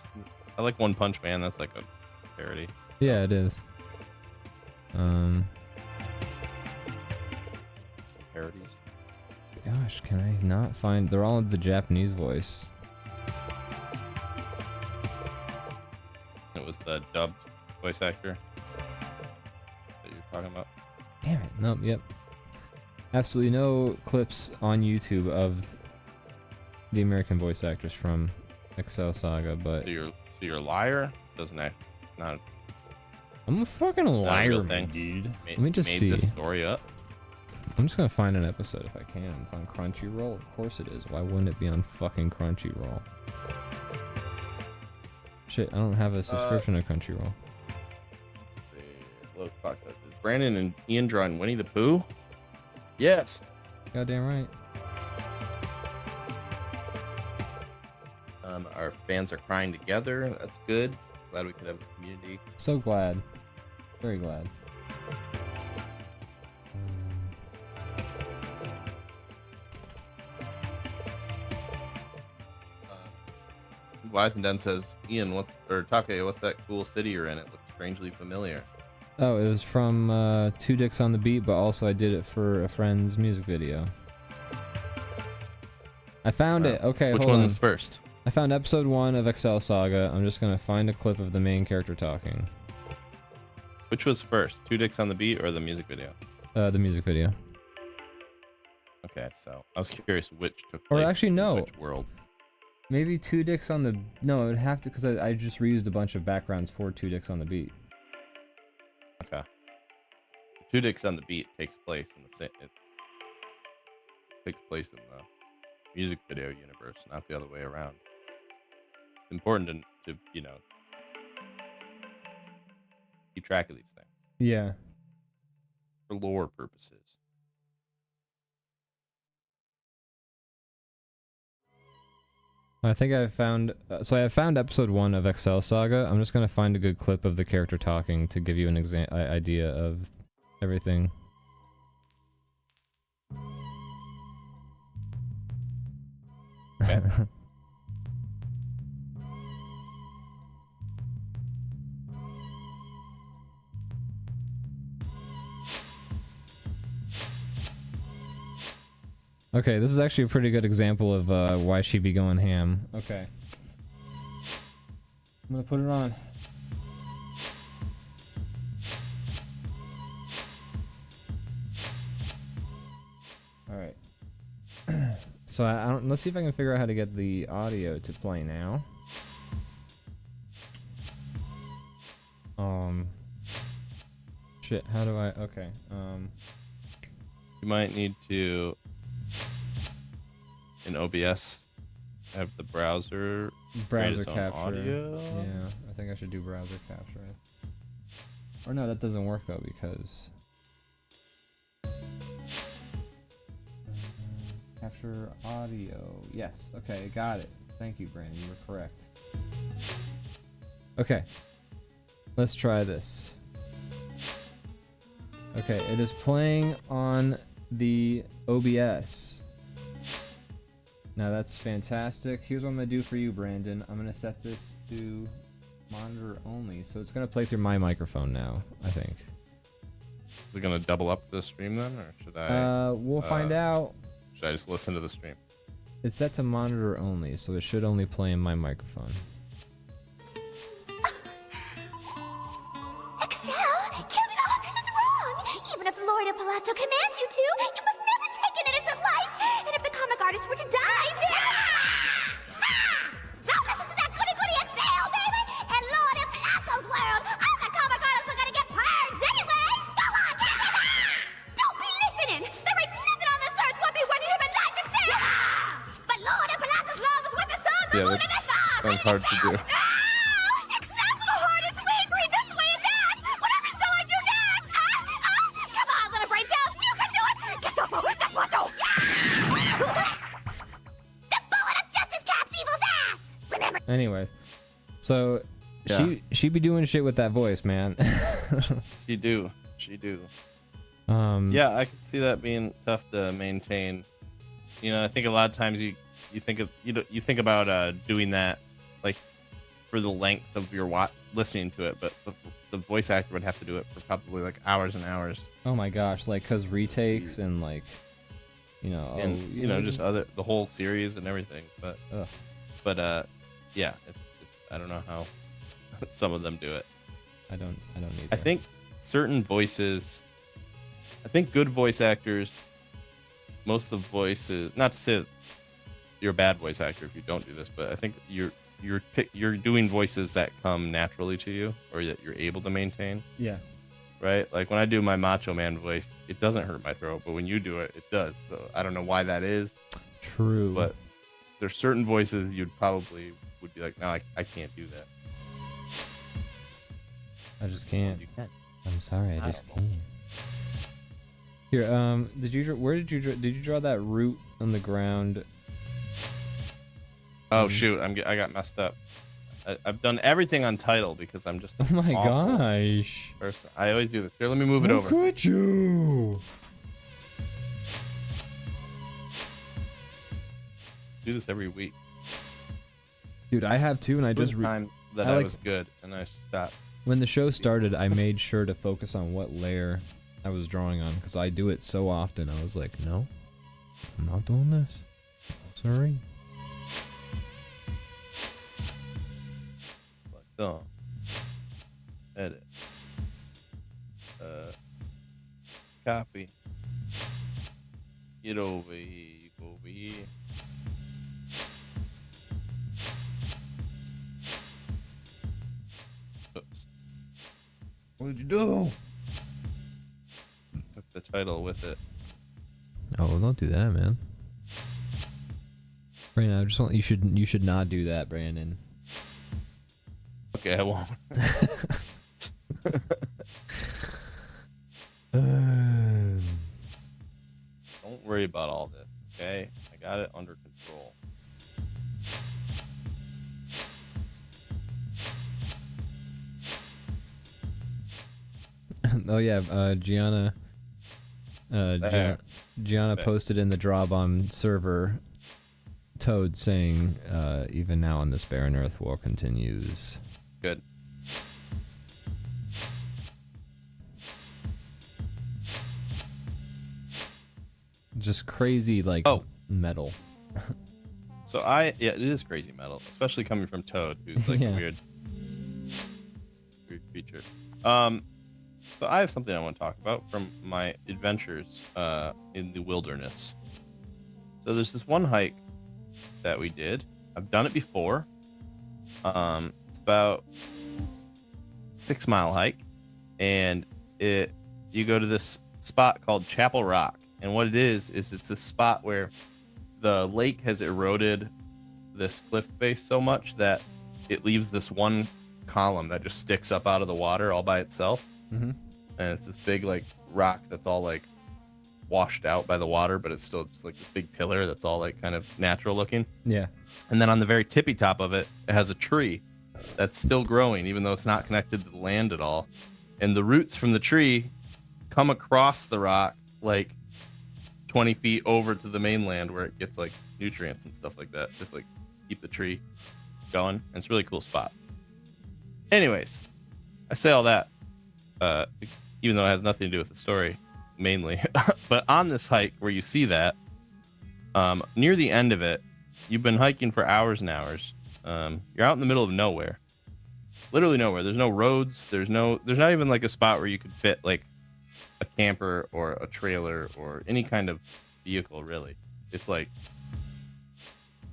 [SPEAKER 1] I like One Punch Man. That's like a parody.
[SPEAKER 2] Yeah, it is.
[SPEAKER 1] Some parodies.
[SPEAKER 2] Gosh, can I not find? They're all in the Japanese voice.
[SPEAKER 1] It was the dubbed voice actor that you're talking about.
[SPEAKER 2] Damn it! Nope. Yep. Absolutely no clips on YouTube of the American voice actors from Excel Saga, but
[SPEAKER 1] So you're a liar? Doesn't act not
[SPEAKER 2] I'm a fucking
[SPEAKER 1] Not a
[SPEAKER 2] liar,
[SPEAKER 1] real
[SPEAKER 2] man,
[SPEAKER 1] thing.
[SPEAKER 2] dude.
[SPEAKER 1] Made,
[SPEAKER 2] Let me just
[SPEAKER 1] made
[SPEAKER 2] see.
[SPEAKER 1] this story up.
[SPEAKER 2] I'm just gonna find an episode if I can. It's on Crunchyroll. Of course it is. Why wouldn't it be on fucking Crunchyroll? Shit, I don't have a subscription to Crunchyroll.
[SPEAKER 1] Let's see. Lowe's Fox says, is Brandon and Ian drawing Winnie the Pooh? Yes.
[SPEAKER 2] Goddamn right.
[SPEAKER 1] Our fans are crying together. That's good. Glad we could have this community.
[SPEAKER 2] So glad. Very glad.
[SPEAKER 1] Wise and Den says, Ian, Take, what's that cool city you're in? It looks strangely familiar.
[SPEAKER 2] Oh, it was from Two Dicks on the Beat, but also I did it for a friend's music video. I found it. Okay,
[SPEAKER 1] Which
[SPEAKER 2] hold on.
[SPEAKER 1] one's first?
[SPEAKER 2] I found episode 1 of Excel Saga. I'm just gonna find a clip of the main character talking.
[SPEAKER 1] Which was first? Two Dicks on the Beat or the music video?
[SPEAKER 2] The music video.
[SPEAKER 1] Okay, so I was curious which took
[SPEAKER 2] Or
[SPEAKER 1] place
[SPEAKER 2] actually,
[SPEAKER 1] in
[SPEAKER 2] no.
[SPEAKER 1] which world.
[SPEAKER 2] Maybe Two Dicks on the... No, it would have to, because I just reused a bunch of backgrounds for Two Dicks on the Beat.
[SPEAKER 1] Okay. Two Dicks on the Beat takes place in the same. It takes place in the music video universe, not the other way around. It's important to keep track of these things
[SPEAKER 2] Yeah.
[SPEAKER 1] for lore purposes.
[SPEAKER 2] I think I found... so I have found episode 1 of Excel Saga. I'm just gonna find a good clip of the character talking to give you an idea of everything.
[SPEAKER 1] Okay.
[SPEAKER 2] Okay, this is actually a pretty good example of why she be going ham. Okay. I'm gonna put it on. Alright. So I don't, let's see if I can figure out how to get the audio to play now. Shit, how do I, okay,
[SPEAKER 1] You might need to, in OBS, have the browser create
[SPEAKER 2] browser
[SPEAKER 1] its own
[SPEAKER 2] capture.
[SPEAKER 1] audio.
[SPEAKER 2] Yeah, I think I should do browser capture. Or no, that doesn't work though because capture audio. Yes. Okay, got it. Thank you, Brandon. You were correct. Okay. Let's try this. Okay, it is playing on the OBS. Now that's fantastic. Here's what I'm gonna do for you, Brandon. I'm gonna set this to monitor only, so it's gonna play through my microphone now, I think.
[SPEAKER 1] Is it gonna double up the stream then, or should I?
[SPEAKER 2] We'll find out.
[SPEAKER 1] Should I just listen to the stream?
[SPEAKER 2] It's set to monitor only, so it should only play in my microphone.
[SPEAKER 3] Excel, kill it all. This is wrong. Even if Lord of Palazzo commands you to, you must never take an innocent life. And if the comic artist were to die, then... Don't listen to that goody-goody Excel, baby! In Lord of Palazzo's world, all the comic artists are gonna get purged anyway! Go on, get me that! Don't be listening! There ain't nothing on this earth would be worth a human life, Excel! But Lord of Palazzo's love is with the sun, the moon, and the stars!
[SPEAKER 1] Sounds hard to do.
[SPEAKER 3] Excel's little heart is weak, breathe this way and that! Whatever shall I do next? Come on, little brain cells, you can do it! Gestapo, that's macho! The bullet of justice caps evil's ass! Remember...
[SPEAKER 2] Anyways, so
[SPEAKER 1] Yeah.
[SPEAKER 2] she be doing shit with that voice, man.
[SPEAKER 1] She do.
[SPEAKER 2] Yeah,
[SPEAKER 1] Yeah, I can see that being tough to maintain. You know, I think a lot of times you think about doing that like for the length of your listening to it, but the voice actor would have to do it for probably like hours and hours.
[SPEAKER 2] oh my gosh, like cause retakes and like,
[SPEAKER 1] And just the whole series and everything. But
[SPEAKER 2] Ugh.
[SPEAKER 1] yeah, it's just, I don't know how some of them do it.
[SPEAKER 2] I don't need.
[SPEAKER 1] I think certain voices, I think good voice actors, most of the voices, not to say that you're a bad voice actor if you don't do this, but I think you're doing voices that come naturally to you or that you're able to maintain.
[SPEAKER 2] Yeah.
[SPEAKER 1] Right? Like when I do my Macho Man voice, it doesn't hurt my throat, but when you do it, it does. So I don't know why that is.
[SPEAKER 2] True.
[SPEAKER 1] But there's certain voices you'd probably would be like, no, I can't do that.
[SPEAKER 2] I just can't.
[SPEAKER 1] You can.
[SPEAKER 2] I'm sorry, I
[SPEAKER 1] I
[SPEAKER 2] just
[SPEAKER 1] don't know.
[SPEAKER 2] can't. Here, where did you draw that root on the ground?
[SPEAKER 1] Oh shoot, I got messed up. I've done everything on title because I'm just
[SPEAKER 2] Oh my
[SPEAKER 1] awful
[SPEAKER 2] gosh.
[SPEAKER 1] person. I always do this. Here, let me move it
[SPEAKER 2] How
[SPEAKER 1] over.
[SPEAKER 2] could you?
[SPEAKER 1] Do this every week.
[SPEAKER 2] Dude, I have too, and I
[SPEAKER 1] This
[SPEAKER 2] just
[SPEAKER 1] time that
[SPEAKER 2] I
[SPEAKER 1] I
[SPEAKER 2] like-
[SPEAKER 1] was good, and I stopped.
[SPEAKER 2] when the show started, I made sure to focus on what layer I was drawing on because I do it so often. I was like, no, I'm not doing this. Sorry.
[SPEAKER 1] Select all. Edit. Copy. Get over here. You go over here. Oops.
[SPEAKER 2] What did you do?
[SPEAKER 1] Took the title with it.
[SPEAKER 2] Oh, well, don't do that, man. Brandon, I just want you should not do that, Brandon.
[SPEAKER 1] Okay, I won't. Don't worry about all this, okay? I got it under control.
[SPEAKER 2] Oh yeah, Gianna.
[SPEAKER 1] There.
[SPEAKER 2] Gianna
[SPEAKER 1] There.
[SPEAKER 2] posted in the DrawBomb server. Toad saying, "Even now on this barren earth, war continues."
[SPEAKER 1] Good.
[SPEAKER 2] Just crazy, like
[SPEAKER 1] Oh.
[SPEAKER 2] metal.
[SPEAKER 1] So yeah, it is crazy metal, especially coming from Toad, who's like
[SPEAKER 2] Yeah.
[SPEAKER 1] a weird creature. So I have something I want to talk about from my adventures in the wilderness. So there's this one hike that we did. I've done it before. It's about 6 mile hike, and you go to this spot called Chapel Rock, and what it is it's a spot where the lake has eroded this cliff face so much that it leaves this one column that just sticks up out of the water all by itself.
[SPEAKER 2] Mm-hmm.
[SPEAKER 1] And it's this big like rock that's all like washed out by the water, but it's still just like this big pillar that's all like kind of natural looking.
[SPEAKER 2] Yeah.
[SPEAKER 1] And then on the very tippy top of it, it has a tree that's still growing, even though it's not connected to the land at all. And the roots from the tree come across the rock like 20 feet over to the mainland where it gets like nutrients and stuff like that. Just like keep the tree going. And it's a really cool spot. Anyways, I say all that, even though it has nothing to do with the story mainly. But on this hike where you see that, near the end of it, you've been hiking for hours and hours. You're out in the middle of nowhere, literally nowhere. There's no roads. There's not even like a spot where you could fit like a camper or a trailer or any kind of vehicle, really. It's like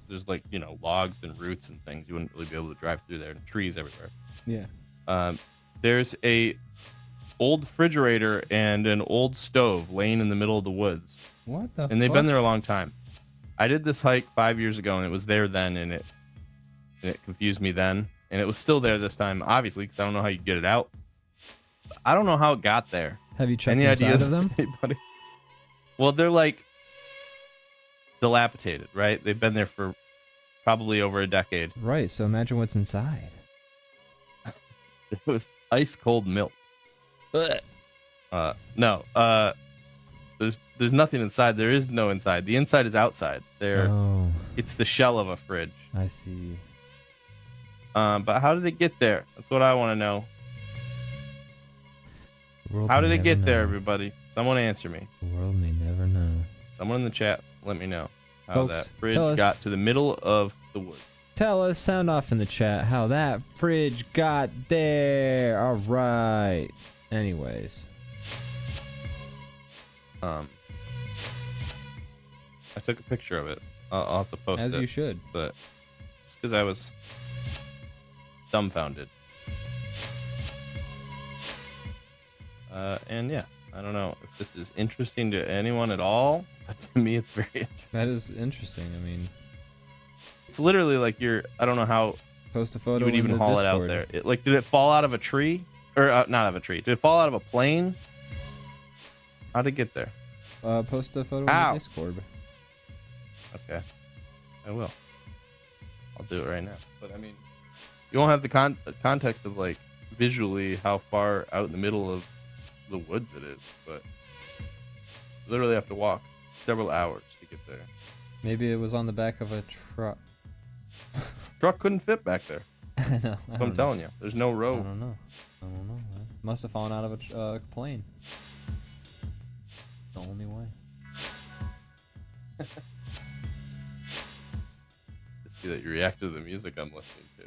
[SPEAKER 1] there's like, you know, logs and roots and things. You wouldn't really be able to drive through there, and trees everywhere.
[SPEAKER 2] Yeah.
[SPEAKER 1] There's a old refrigerator and an old stove laying in the middle of the woods,
[SPEAKER 2] What the?
[SPEAKER 1] and they've been there a long time. I did this hike 5 years ago, and it was there then, and it confused me then, and it was still there this time, obviously, because I don't know how you get it out. I don't know how it got there.
[SPEAKER 2] Have you checked
[SPEAKER 1] Any
[SPEAKER 2] inside
[SPEAKER 1] ideas,
[SPEAKER 2] of them?
[SPEAKER 1] anybody? Well, they're like dilapidated, right? They've been there for probably over a decade.
[SPEAKER 2] Right. So imagine what's inside.
[SPEAKER 1] It was ice cold milk. No. There's nothing inside. There is no inside. The inside is outside.
[SPEAKER 2] Oh,
[SPEAKER 1] It's the shell of a fridge.
[SPEAKER 2] I see.
[SPEAKER 1] But how did it get there? That's what I want to know.
[SPEAKER 2] The world
[SPEAKER 1] How
[SPEAKER 2] may
[SPEAKER 1] did it
[SPEAKER 2] never
[SPEAKER 1] get there,
[SPEAKER 2] know.
[SPEAKER 1] everybody? Someone answer me.
[SPEAKER 2] The world may never know.
[SPEAKER 1] Someone in the chat, let me know how
[SPEAKER 2] Folks,
[SPEAKER 1] that fridge
[SPEAKER 2] tell us.
[SPEAKER 1] got to the middle of the woods.
[SPEAKER 2] Tell us, sound off in the chat, how that fridge got there. All right. Anyways.
[SPEAKER 1] I took a picture of it. I'll have to post
[SPEAKER 2] As
[SPEAKER 1] it.
[SPEAKER 2] you should.
[SPEAKER 1] But just because I was dumbfounded. And yeah, I don't know if this is interesting to anyone at all, but to me it's very interesting.
[SPEAKER 2] That is interesting. I mean,
[SPEAKER 1] It's literally like I don't know how
[SPEAKER 2] post a photo.
[SPEAKER 1] you would even haul it out there. Like, did it fall out of a tree? Or not out of a tree. Did it fall out of a plane? How'd it get there?
[SPEAKER 2] Post a photo in
[SPEAKER 1] Ow.
[SPEAKER 2] the Discord.
[SPEAKER 1] Okay, I will. I'll do it right now. But I mean, you won't have the context of like visually how far out in the middle of the woods it is, but you literally have to walk several hours to get there.
[SPEAKER 2] Maybe it was on the back of a truck.
[SPEAKER 1] Truck couldn't fit back there.
[SPEAKER 2] I know.
[SPEAKER 1] I'm telling you, there's no
[SPEAKER 2] I
[SPEAKER 1] road.
[SPEAKER 2] don't know. Man. Must have fallen out of a plane. The only way.
[SPEAKER 1] See that you react to the music I'm listening to.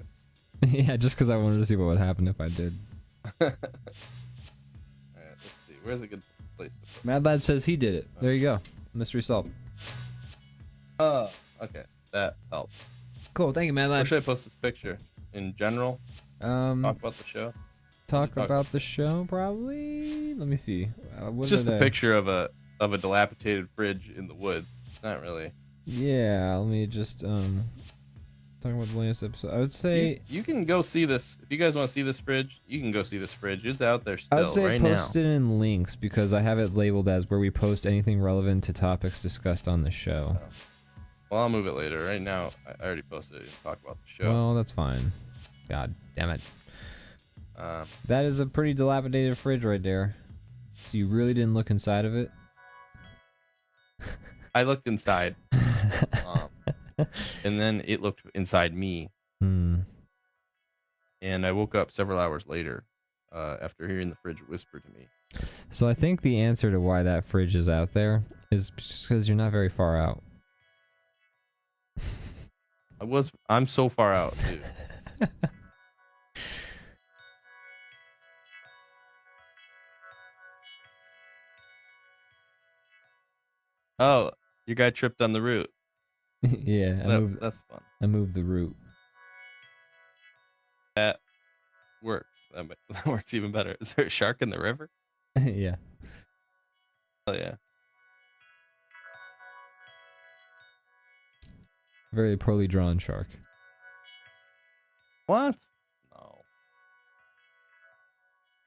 [SPEAKER 2] Yeah, just because I wanted to see what would happen if I did.
[SPEAKER 1] Alright, let's see. Where's a good place to put
[SPEAKER 2] Mad Lad says he did it. There you go. Mystery solved.
[SPEAKER 1] Oh, okay. That helps.
[SPEAKER 2] Cool. Thank you, Mad
[SPEAKER 1] Where
[SPEAKER 2] Lad.
[SPEAKER 1] should I post this picture? In general? Talk about the show?
[SPEAKER 2] Talk about the show, probably. Let me see.
[SPEAKER 1] It's just a picture of a dilapidated fridge in the woods. Not really.
[SPEAKER 2] Yeah, let me just talking about the latest episode. I would say
[SPEAKER 1] You can go see this. If you guys want to see this fridge, you can go see this fridge. It's out there
[SPEAKER 2] I
[SPEAKER 1] still
[SPEAKER 2] would say
[SPEAKER 1] right
[SPEAKER 2] post
[SPEAKER 1] now.
[SPEAKER 2] it in links because I have it labeled as where we post anything relevant to topics discussed on the show.
[SPEAKER 1] Well, I'll move it later. Right now, I already posted it and talk about the show.
[SPEAKER 2] Well, that's fine. God damn it. That is a pretty dilapidated fridge right there. So you really didn't look inside of it?
[SPEAKER 1] I looked inside, and then it looked inside me.
[SPEAKER 2] Hmm.
[SPEAKER 1] And I woke up several hours later after hearing the fridge whisper to me.
[SPEAKER 2] So I think the answer to why that fridge is out there is just because you're not very far out.
[SPEAKER 1] I'm so far out, dude. Oh, your guy tripped on the route.
[SPEAKER 2] Yeah,
[SPEAKER 1] That's fun.
[SPEAKER 2] I moved the route.
[SPEAKER 1] That works. That works even better. Is there a shark in the river?
[SPEAKER 2] Yeah.
[SPEAKER 1] Oh yeah.
[SPEAKER 2] Very poorly drawn shark.
[SPEAKER 1] What? No.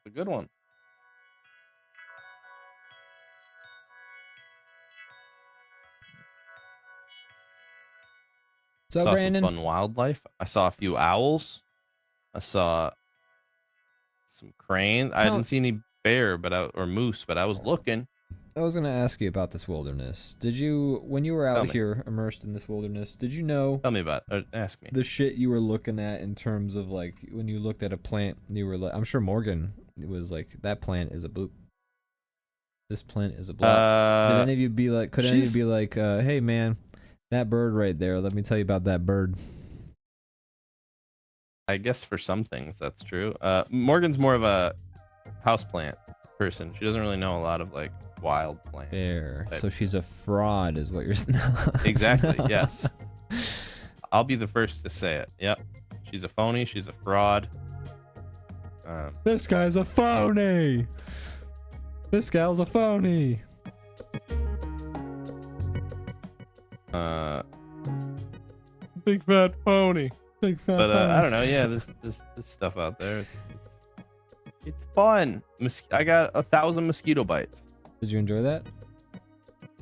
[SPEAKER 1] It's a good one.
[SPEAKER 2] So
[SPEAKER 1] Saw
[SPEAKER 2] Brandon,
[SPEAKER 1] some fun wildlife. I saw a few owls. I saw some cranes. I didn't see any bear, or moose, but I was looking.
[SPEAKER 2] I was gonna ask you about this wilderness. Did you, when you were out
[SPEAKER 1] Tell me.
[SPEAKER 2] here immersed in this wilderness, did you know
[SPEAKER 1] Tell me about it. Ask me.
[SPEAKER 2] the shit you were looking at in terms of like when you looked at a plant, you were like, I'm sure Morgan was like, that plant is a bloop. This plant is a blob. Did any of you be like, could any of you be like, hey man, that bird right there, let me tell you about that bird.
[SPEAKER 1] I guess for some things that's true. Morgan's more of a houseplant person. She doesn't really know a lot of like wild plants.
[SPEAKER 2] Fair.
[SPEAKER 1] type.
[SPEAKER 2] So she's a fraud is what you're
[SPEAKER 1] Exactly. Yes. I'll be the first to say it. Yep. She's a phony. She's a fraud.
[SPEAKER 2] This guy's a phony. This gal's a phony.
[SPEAKER 1] Big fat phony.
[SPEAKER 2] Big fat
[SPEAKER 1] But
[SPEAKER 2] phony.
[SPEAKER 1] I don't know. Yeah, this stuff out there. It's fun. I got 1,000 mosquito bites.
[SPEAKER 2] Did you enjoy that?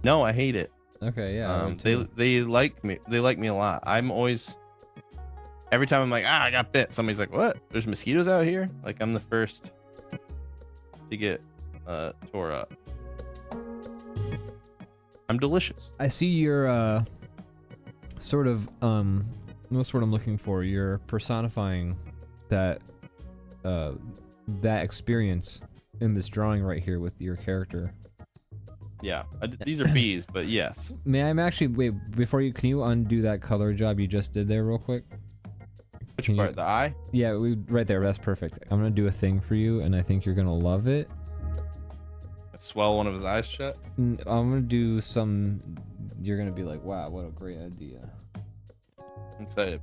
[SPEAKER 1] No, I hate it.
[SPEAKER 2] Okay, yeah.
[SPEAKER 1] They like me. They like me a lot. I'm always. Every time I'm like, I got bit. Somebody's like, what? There's mosquitoes out here? Like I'm the first to get tore up. I'm delicious.
[SPEAKER 2] I see your sort of what's what I'm looking for. You're personifying that that experience in this drawing right here with your character.
[SPEAKER 1] Yeah, these are bees, but yes.
[SPEAKER 2] I'm actually wait before you. Can you undo that color job you just did there real quick?
[SPEAKER 1] Which
[SPEAKER 2] Can
[SPEAKER 1] part?
[SPEAKER 2] you-
[SPEAKER 1] The eye?
[SPEAKER 2] Yeah, right there. That's perfect. I'm gonna do a thing for you, and I think you're gonna love it.
[SPEAKER 1] Swell one of his eyes shut.
[SPEAKER 2] I'm gonna do some. You're gonna be like, wow, what a great idea.
[SPEAKER 1] I'm excited.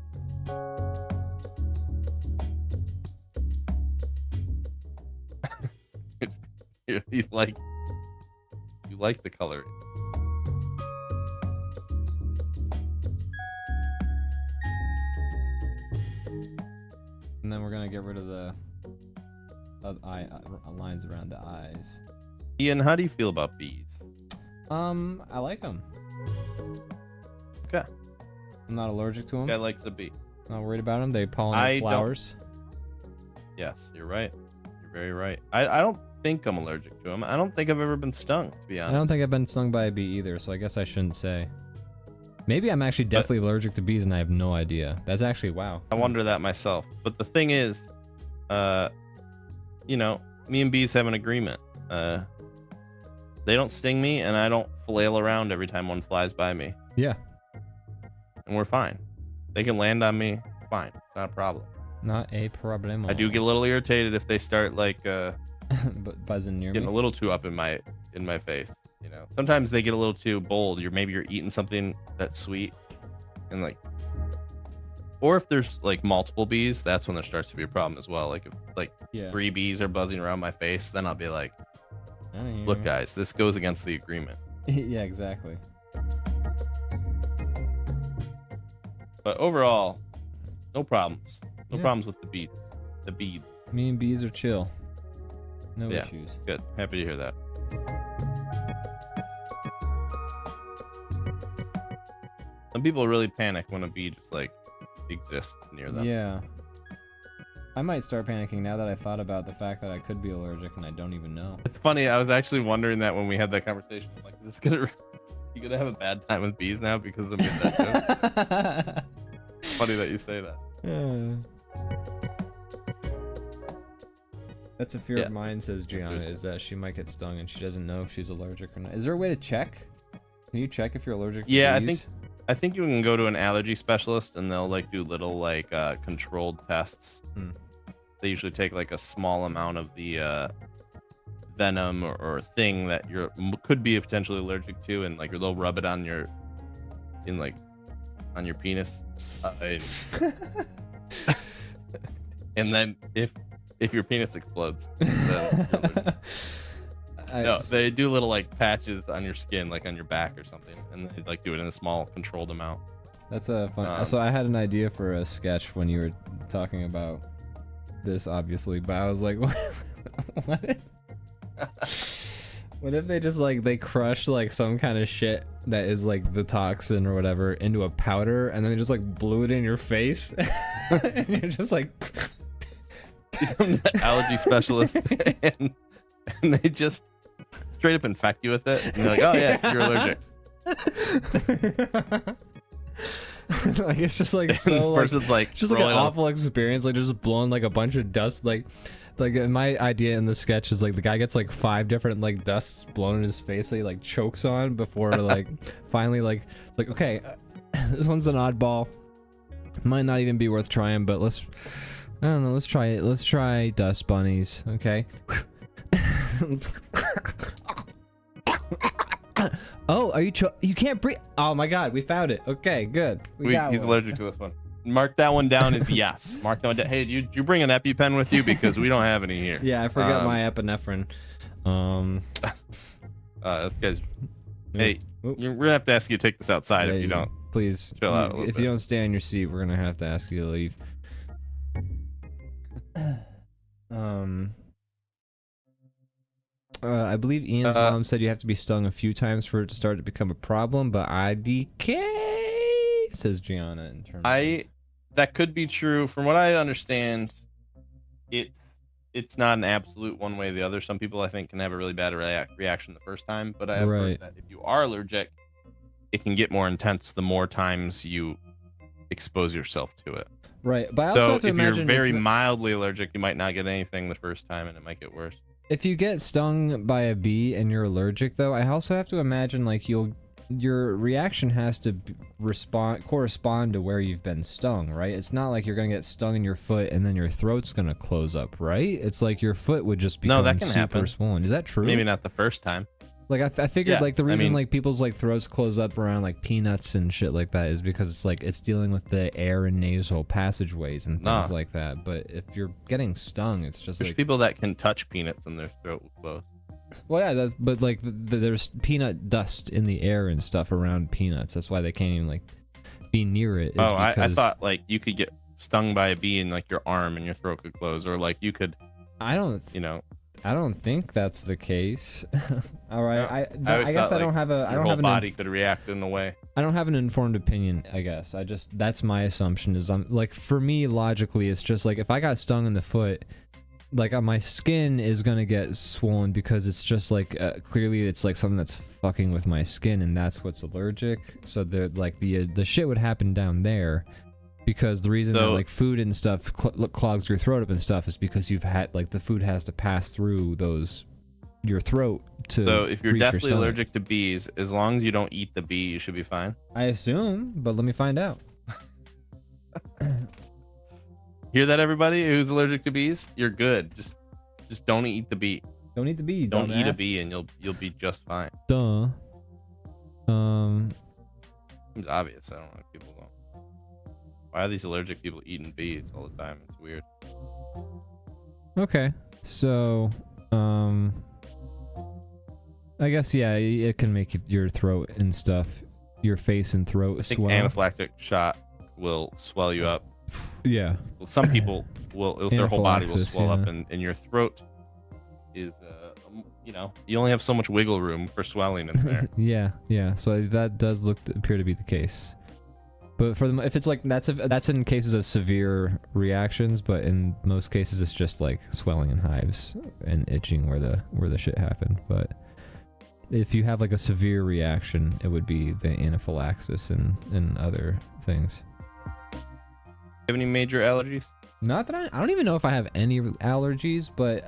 [SPEAKER 1] you like the coloring.
[SPEAKER 2] And then we're gonna get rid of the lines around the eyes.
[SPEAKER 1] Ian, how do you feel about bees?
[SPEAKER 2] I like them.
[SPEAKER 1] Okay.
[SPEAKER 2] I'm not allergic to them.
[SPEAKER 1] Guy likes a bee.
[SPEAKER 2] Not worried about them. They pollinate flowers.
[SPEAKER 1] Yes, you're right. You're very right. I don't think I'm allergic to them. I don't think I've ever been stung, to be honest.
[SPEAKER 2] I don't think I've been stung by a bee either, so I guess I shouldn't say. Maybe I'm actually deathly allergic to bees and I have no idea. That's actually, wow.
[SPEAKER 1] I wonder that myself. But the thing is, you know, me and bees have an agreement. They don't sting me and I don't flail around every time one flies by me.
[SPEAKER 2] Yeah.
[SPEAKER 1] And we're fine. They can land on me. Fine. It's not a problem.
[SPEAKER 2] Not a problem.
[SPEAKER 1] I do get a little irritated if they start like
[SPEAKER 2] buzzing near
[SPEAKER 1] getting
[SPEAKER 2] me.
[SPEAKER 1] a little too up in my face. You know, sometimes they get a little too bold. Maybe you're eating something that's sweet, and like, or if there's like multiple bees, that's when there starts to be a problem as well. Like if 3 bees are buzzing around my face, then I'll be like, look, guys, this goes against the agreement.
[SPEAKER 2] Yeah, exactly.
[SPEAKER 1] But overall, no problems. No problems with the bees. The bees.
[SPEAKER 2] Me and bees are chill. No issues.
[SPEAKER 1] Good. Happy to hear that. Some people really panic when a bee just like exists near them.
[SPEAKER 2] Yeah. I might start panicking now that I thought about the fact that I could be allergic and I don't even know.
[SPEAKER 1] It's funny. I was actually wondering that when we had that conversation. I'm like, is this you gonna have a bad time with bees now because of that joke? Funny that you say that.
[SPEAKER 2] That's a fear of mine, says Gianna, is that she might get stung and she doesn't know if she's allergic or not. Is there a way to check? Can you check if you're allergic to bees?
[SPEAKER 1] I think you can go to an allergy specialist and they'll like do little like controlled tests. They usually take like a small amount of the venom or thing that you could be potentially allergic to, and like they'll rub it on your penis, and then if your penis explodes, then no, they do little like patches on your skin, like on your back or something, and they like do it in a small controlled amount. That's a fun.
[SPEAKER 2] So I had an idea for a sketch when you were talking about this, obviously, but I was like, what if they just like they crush like some kind of shit that is like the toxin or whatever into a powder, and then they just like blew it in your face, and you're just like
[SPEAKER 1] allergy specialist, and they just straight up infect you with it, and they're like, oh yeah, you're allergic.
[SPEAKER 2] Like it's just like so
[SPEAKER 1] like
[SPEAKER 2] just like an awful experience, like just blowing like a bunch of dust, like my idea in the sketch is like the guy gets like 5 different like dusts blown in his face that he like chokes on before like finally like it's like, okay, this one's an oddball, might not even be worth trying, but let's try it. Let's try dust bunnies, okay? Oh, are you you can't breathe? Oh my god, we found it. Okay, good.
[SPEAKER 1] He's allergic to this one. Mark that one down as yes. Mark that one down. Hey, did you bring an EpiPen with you? Because we don't have any here.
[SPEAKER 2] Yeah, I forgot my epinephrine.
[SPEAKER 1] Guys, hey, we're gonna have to ask you to take this outside if you don't.
[SPEAKER 2] Please,
[SPEAKER 1] chill out a little
[SPEAKER 2] if
[SPEAKER 1] bit.
[SPEAKER 2] you don't stay in your seat, we're gonna have to ask you to leave. I believe Ian's mom said you have to be stung a few times for it to start to become a problem, but IDK, says Gianna in terms
[SPEAKER 1] that could be true. From what I understand, it's not an absolute one way or the other. Some people I think can have a really bad reaction the first time, but I have heard that if you are allergic, it can get more intense the more times you expose yourself to it.
[SPEAKER 2] Right, but I also have to imagine
[SPEAKER 1] if you're very mildly allergic, you might not get anything the first time, and it might get worse.
[SPEAKER 2] If you get stung by a bee and you're allergic, though, I also have to imagine like your reaction has to correspond to where you've been stung, right? It's not like you're gonna get stung in your foot and then your throat's gonna close up, right? It's like your foot would just become super swollen. Is that true?
[SPEAKER 1] Maybe not the first time.
[SPEAKER 2] Like I figured like the reason like people's like throats close up around like peanuts and shit like that is because it's like it's dealing with the air and nasal passageways and things like that. But if you're getting stung, it's just
[SPEAKER 1] there's people that can touch peanuts and their throat will close.
[SPEAKER 2] Well, yeah, but like there's peanut dust in the air and stuff around peanuts. That's why they can't even like be near it.
[SPEAKER 1] Oh, I thought like you could get stung by a bee in like your arm and your throat could close, or like you could.
[SPEAKER 2] I don't think that's the case. All right,
[SPEAKER 1] No,
[SPEAKER 2] I guess I don't have a. I don't have
[SPEAKER 1] an body could react in a way.
[SPEAKER 2] I don't have an informed opinion. I guess that's my assumption. Is I'm like for me logically, it's just like if I got stung in the foot. Like my skin is gonna get swollen because it's just like clearly it's like something that's fucking with my skin and that's what's allergic. So like the shit would happen down there because the reason that like food and stuff clogs your throat up and stuff is because you've had like the food has to pass through your throat to.
[SPEAKER 1] So if you're
[SPEAKER 2] reach your
[SPEAKER 1] definitely
[SPEAKER 2] stomach.
[SPEAKER 1] allergic to bees, as long as you don't eat the bee, you should be fine.
[SPEAKER 2] I assume, but let me find out.
[SPEAKER 1] Hear that, everybody who's allergic to bees? You're good. Just don't eat the bee.
[SPEAKER 2] Don't eat the bee.
[SPEAKER 1] Don't eat a
[SPEAKER 2] dumbass.
[SPEAKER 1] bee, and you'll be just fine.
[SPEAKER 2] Duh.
[SPEAKER 1] Seems obvious. I don't know if people don't. Why are these allergic people eating bees all the time? It's weird.
[SPEAKER 2] Okay, so I guess yeah, it can make your throat and stuff, your face and throat
[SPEAKER 1] I think
[SPEAKER 2] swell.
[SPEAKER 1] anaphylactic shot will swell you up.
[SPEAKER 2] Yeah.
[SPEAKER 1] Well, some people will, their whole body will
[SPEAKER 2] Anaphylaxis,
[SPEAKER 1] swell up,
[SPEAKER 2] yeah.
[SPEAKER 1] and your throat is, you only have so much wiggle room for swelling in there.
[SPEAKER 2] Yeah. So that does appear to be the case. But for if it's like that's in cases of severe reactions, but in most cases it's just like swelling and hives and itching where the shit happened. But if you have like a severe reaction, it would be the anaphylaxis and other things.
[SPEAKER 1] Have any major allergies?
[SPEAKER 2] Not that I don't even know if I have any allergies, but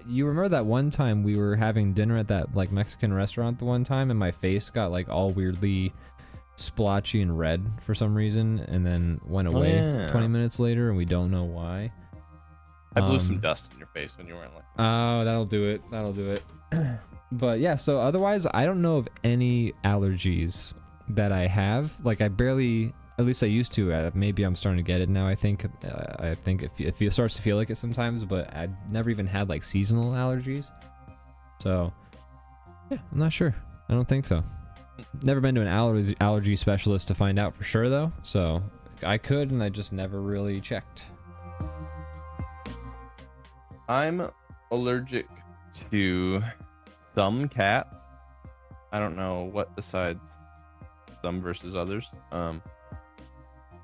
[SPEAKER 2] you remember that one time we were having dinner at that like Mexican restaurant the one time and my face got like all weirdly splotchy and red for some reason and then went away 20 minutes later and we don't know why.
[SPEAKER 1] I blew some dust in your face when you weren't like.
[SPEAKER 2] Oh, that'll do it. But yeah, so otherwise I don't know of any allergies that I have. Like I barely, at least I used to. Maybe I'm starting to get it now. I think if it starts to feel like it sometimes, but I never even had like seasonal allergies. So yeah, I'm not sure. I don't think so. Never been to an allergy specialist to find out for sure though. So I could, and I just never really checked.
[SPEAKER 1] I'm allergic to some cats. I don't know what decides some versus others.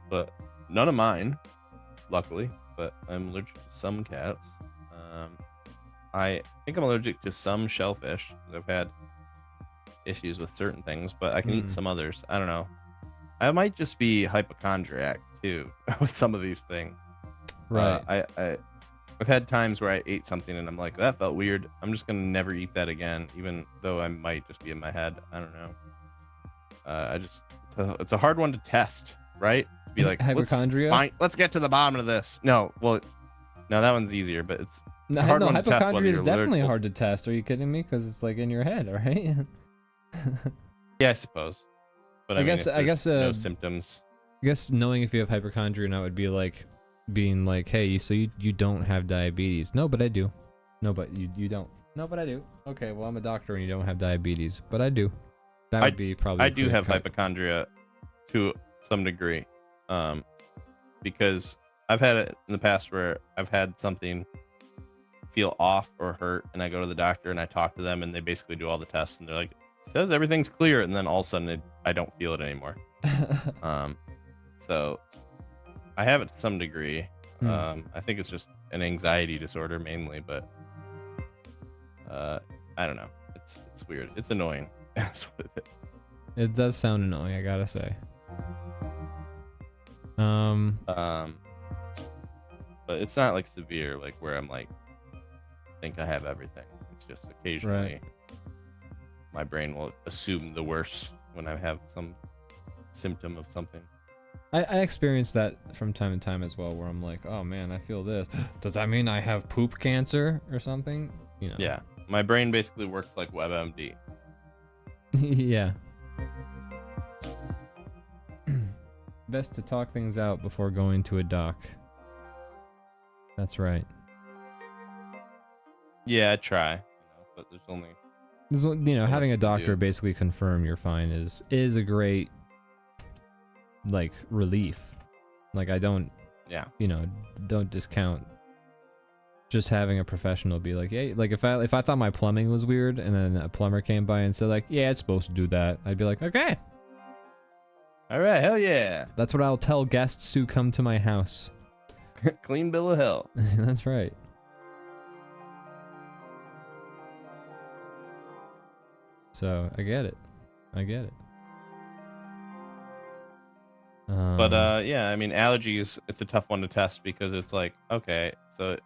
[SPEAKER 1] But none of mine, luckily. But I'm allergic to some cats. I think I'm allergic to some shellfish. I've had issues with certain things, but I can eat some others. I don't know. I might just be hypochondriac too with some of these things.
[SPEAKER 2] Right.
[SPEAKER 1] I've had times where I ate something and I'm like, that felt weird. I'm just gonna never eat that again, even though I might just be in my head. I don't know. It's a hard one to test, right? To be like
[SPEAKER 2] hypochondria.
[SPEAKER 1] Let's get to the bottom of this. No, that one's easier, but it's
[SPEAKER 2] No,
[SPEAKER 1] a hard one to test whether
[SPEAKER 2] hypochondria is
[SPEAKER 1] you're
[SPEAKER 2] definitely
[SPEAKER 1] allergic.
[SPEAKER 2] hard to test. Are you kidding me? Because it's like in your head, right?
[SPEAKER 1] Yeah, I suppose. But
[SPEAKER 2] I
[SPEAKER 1] mean,
[SPEAKER 2] guess-
[SPEAKER 1] if
[SPEAKER 2] I
[SPEAKER 1] there's
[SPEAKER 2] guess,
[SPEAKER 1] no symptoms.
[SPEAKER 2] I guess knowing if you have hypochondria now would be like being like, hey, so you don't have diabetes. No, but I do. No, but you don't. No, but I do. Okay, well, I'm a doctor and you don't have diabetes, but I do. That would be probably.
[SPEAKER 1] I do have hypochondria to some degree, because I've had it in the past where I've had something feel off or hurt, and I go to the doctor and I talk to them, and they basically do all the tests, and they're like, says everything's clear, and then all of a sudden I don't feel it anymore. So I have it to some degree. I think it's just an anxiety disorder mainly, but I don't know. It's weird. It's annoying. That's what it is.
[SPEAKER 2] It does sound annoying, I gotta say.
[SPEAKER 1] But it's not like severe, like where I'm like think I have everything. It's just occasionally my brain will assume the worst when I have some symptom of something.
[SPEAKER 2] I experience that from time to time as well, where I'm like, oh man, I feel this. Does that mean I have poop cancer or something? You know?
[SPEAKER 1] Yeah, my brain basically works like WebMD.
[SPEAKER 2] Yeah. Best to talk things out before going to a doc. That's right.
[SPEAKER 1] Yeah, I try. but there's only
[SPEAKER 2] having a
[SPEAKER 1] you can
[SPEAKER 2] doctor
[SPEAKER 1] do.
[SPEAKER 2] basically confirm you're fine is a great like relief. Like I don't
[SPEAKER 1] yeah.
[SPEAKER 2] don't discount just having a professional be like, hey, like if I thought my plumbing was weird and then a plumber came by and said like, yeah, it's supposed to do that, I'd be like, okay.
[SPEAKER 1] All right, hell yeah.
[SPEAKER 2] That's what I'll tell guests who come to my house.
[SPEAKER 1] Clean bill of health.
[SPEAKER 2] That's right. So I get it.
[SPEAKER 1] But yeah, I mean, allergies, it's a tough one to test because it's like, okay, so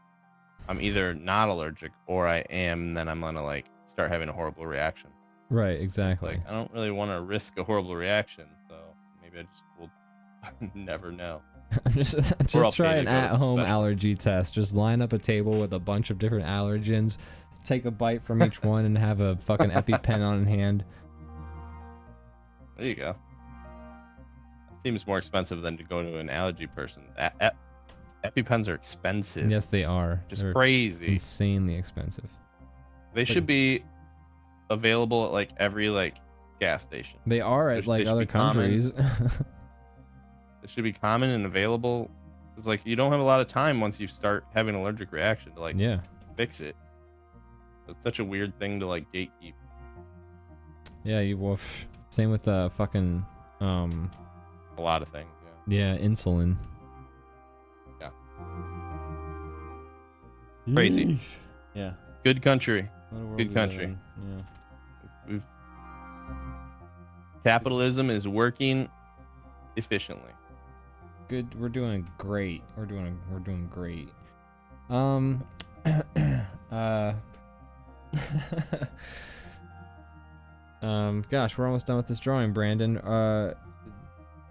[SPEAKER 1] I'm either not allergic or I am, and then I'm gonna like start having a horrible reaction.
[SPEAKER 2] right,
[SPEAKER 1] It's
[SPEAKER 2] exactly.
[SPEAKER 1] like I don't really want to risk a horrible reaction, so maybe I just will never know.
[SPEAKER 2] just
[SPEAKER 1] I'll
[SPEAKER 2] try
[SPEAKER 1] pay to
[SPEAKER 2] an
[SPEAKER 1] go to some
[SPEAKER 2] at-home
[SPEAKER 1] specialist.
[SPEAKER 2] allergy test. Just line up a table with a bunch of different allergens, take a bite from each one, and have a fucking EpiPen on hand.
[SPEAKER 1] There you go. Seems more expensive than to go to an allergy person. EpiPens are expensive.
[SPEAKER 2] Yes, they are.
[SPEAKER 1] Just
[SPEAKER 2] They're
[SPEAKER 1] crazy.
[SPEAKER 2] insanely expensive.
[SPEAKER 1] They should be available at like every like gas station.
[SPEAKER 2] They are at
[SPEAKER 1] They
[SPEAKER 2] like
[SPEAKER 1] should
[SPEAKER 2] other
[SPEAKER 1] be common.
[SPEAKER 2] countries.
[SPEAKER 1] It should be common and available. It's like you don't have a lot of time once you start having an allergic reaction to like
[SPEAKER 2] Yeah.
[SPEAKER 1] fix it. It's such a weird thing to like gatekeep.
[SPEAKER 2] Yeah, same with fucking
[SPEAKER 1] A lot of things.
[SPEAKER 2] yeah, insulin.
[SPEAKER 1] Yeah. Crazy.
[SPEAKER 2] Yeesh. Yeah.
[SPEAKER 1] Good country.
[SPEAKER 2] What a world
[SPEAKER 1] Good
[SPEAKER 2] we live
[SPEAKER 1] country.
[SPEAKER 2] in. Yeah.
[SPEAKER 1] Capitalism is working efficiently.
[SPEAKER 2] Good. We're doing great. We're doing great. Gosh, we're almost done with this drawing, Brandon.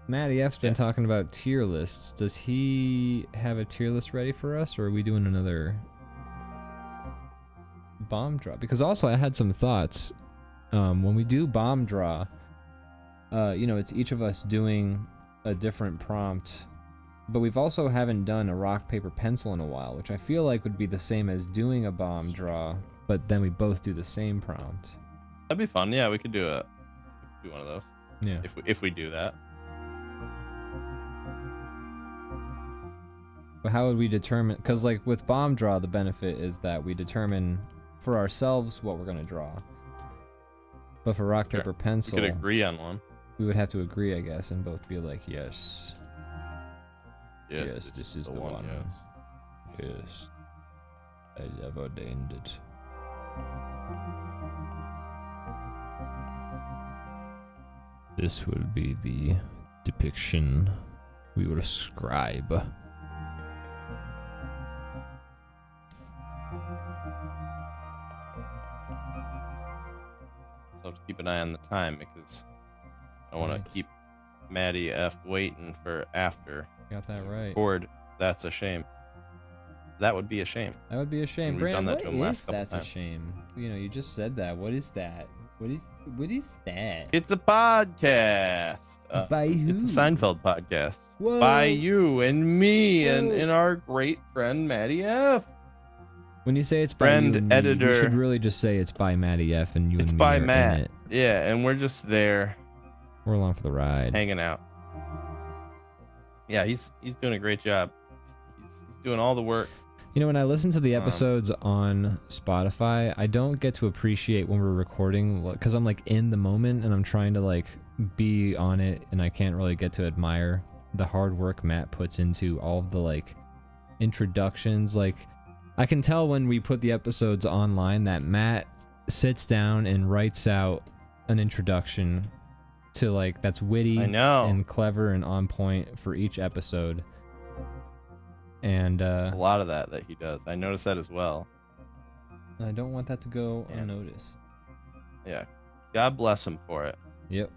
[SPEAKER 2] Matty F's been talking about tier lists. Does he have a tier list ready for us, or are we doing another bomb draw? Because also I had some thoughts. When we do bomb draw, it's each of us doing a different prompt, but we've also haven't done a rock, paper, pencil in a while, which I feel like would be the same as doing a bomb draw, but then we both do the same prompt.
[SPEAKER 1] That'd be fun. Yeah, we could do one of those.
[SPEAKER 2] Yeah.
[SPEAKER 1] If we do that.
[SPEAKER 2] But how would we determine? Because like with bomb draw, the benefit is that we determine for ourselves what we're gonna draw. But for rock,
[SPEAKER 1] Sure.
[SPEAKER 2] paper,
[SPEAKER 1] We
[SPEAKER 2] pencil,
[SPEAKER 1] could agree on one.
[SPEAKER 2] we would have to agree, I guess, and both be like, yes,
[SPEAKER 1] Yes,
[SPEAKER 2] this is the one.
[SPEAKER 1] Yes.
[SPEAKER 2] Yes, I have ordained it. This will be the depiction we will ascribe.
[SPEAKER 1] So have to keep an eye on the time because I want
[SPEAKER 2] Right.
[SPEAKER 1] to keep Maddie F waiting for after
[SPEAKER 2] Got that right.
[SPEAKER 1] record. That's a shame. That would be a shame.
[SPEAKER 2] That would be a shame.
[SPEAKER 1] And we've done
[SPEAKER 2] Brandon,
[SPEAKER 1] that to him
[SPEAKER 2] what
[SPEAKER 1] last
[SPEAKER 2] is
[SPEAKER 1] couple
[SPEAKER 2] that's a
[SPEAKER 1] times.
[SPEAKER 2] shame? You just said that. What is that? What is that?
[SPEAKER 1] It's a podcast.
[SPEAKER 2] By who?
[SPEAKER 1] It's a Seinfeld podcast.
[SPEAKER 2] Whoa.
[SPEAKER 1] By you and me
[SPEAKER 2] Whoa.
[SPEAKER 1] and our great friend Maddie F.
[SPEAKER 2] When you say it's by
[SPEAKER 1] Friend,
[SPEAKER 2] you and me,
[SPEAKER 1] editor.
[SPEAKER 2] you should really just say it's by Matty F and you
[SPEAKER 1] It's
[SPEAKER 2] and me
[SPEAKER 1] by
[SPEAKER 2] are in
[SPEAKER 1] Matt.
[SPEAKER 2] it.
[SPEAKER 1] Yeah, and we're just there
[SPEAKER 2] We're along for the ride.
[SPEAKER 1] hanging out. Yeah, he's doing a great job. He's doing all the work.
[SPEAKER 2] When I listen to the episodes on Spotify, I don't get to appreciate when we're recording because I'm like in the moment and I'm trying to like be on it, and I can't really get to admire the hard work Matt puts into all of the like introductions. Like I can tell when we put the episodes online that Matt sits down and writes out an introduction to like that's witty
[SPEAKER 1] I know.
[SPEAKER 2] and clever and on point for each episode. And
[SPEAKER 1] A lot of that he does. I noticed that as well.
[SPEAKER 2] I don't want that to go
[SPEAKER 1] Yeah.
[SPEAKER 2] unnoticed.
[SPEAKER 1] Yeah. God bless him for it.
[SPEAKER 2] Yep.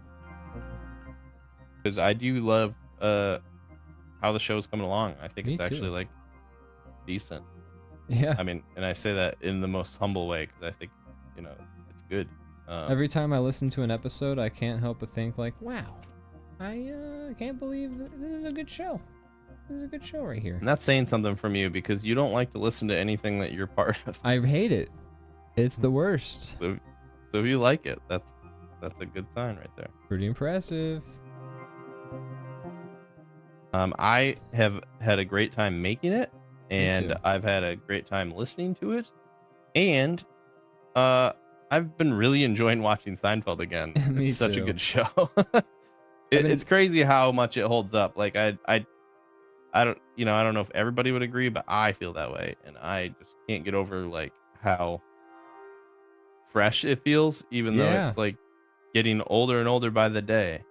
[SPEAKER 1] Because I do love how the show's coming along. I think
[SPEAKER 2] Me
[SPEAKER 1] it's actually
[SPEAKER 2] too.
[SPEAKER 1] like decent.
[SPEAKER 2] Yeah.
[SPEAKER 1] I mean, and I say that in the most humble way because I think, it's good.
[SPEAKER 2] Every time I listen to an episode, I can't help but think like, wow, I can't believe this is a good show. This is a good show right here.
[SPEAKER 1] And that's saying something from you because you don't like to listen to anything that you're part of.
[SPEAKER 2] I hate it. It's the worst.
[SPEAKER 1] So if you like it, that's a good sign right there.
[SPEAKER 2] Pretty impressive.
[SPEAKER 1] I have had a great time making it, and
[SPEAKER 2] too.
[SPEAKER 1] I've had a great time listening to it, and I've been really enjoying watching Seinfeld again.
[SPEAKER 2] Me
[SPEAKER 1] It's such a
[SPEAKER 2] too.
[SPEAKER 1] good show. It's crazy how much it holds up. Like I don't, I don't know if everybody would agree, but I feel that way, and I just can't get over like how fresh it feels, even though
[SPEAKER 2] Yeah.
[SPEAKER 1] it's like getting older and older by the day.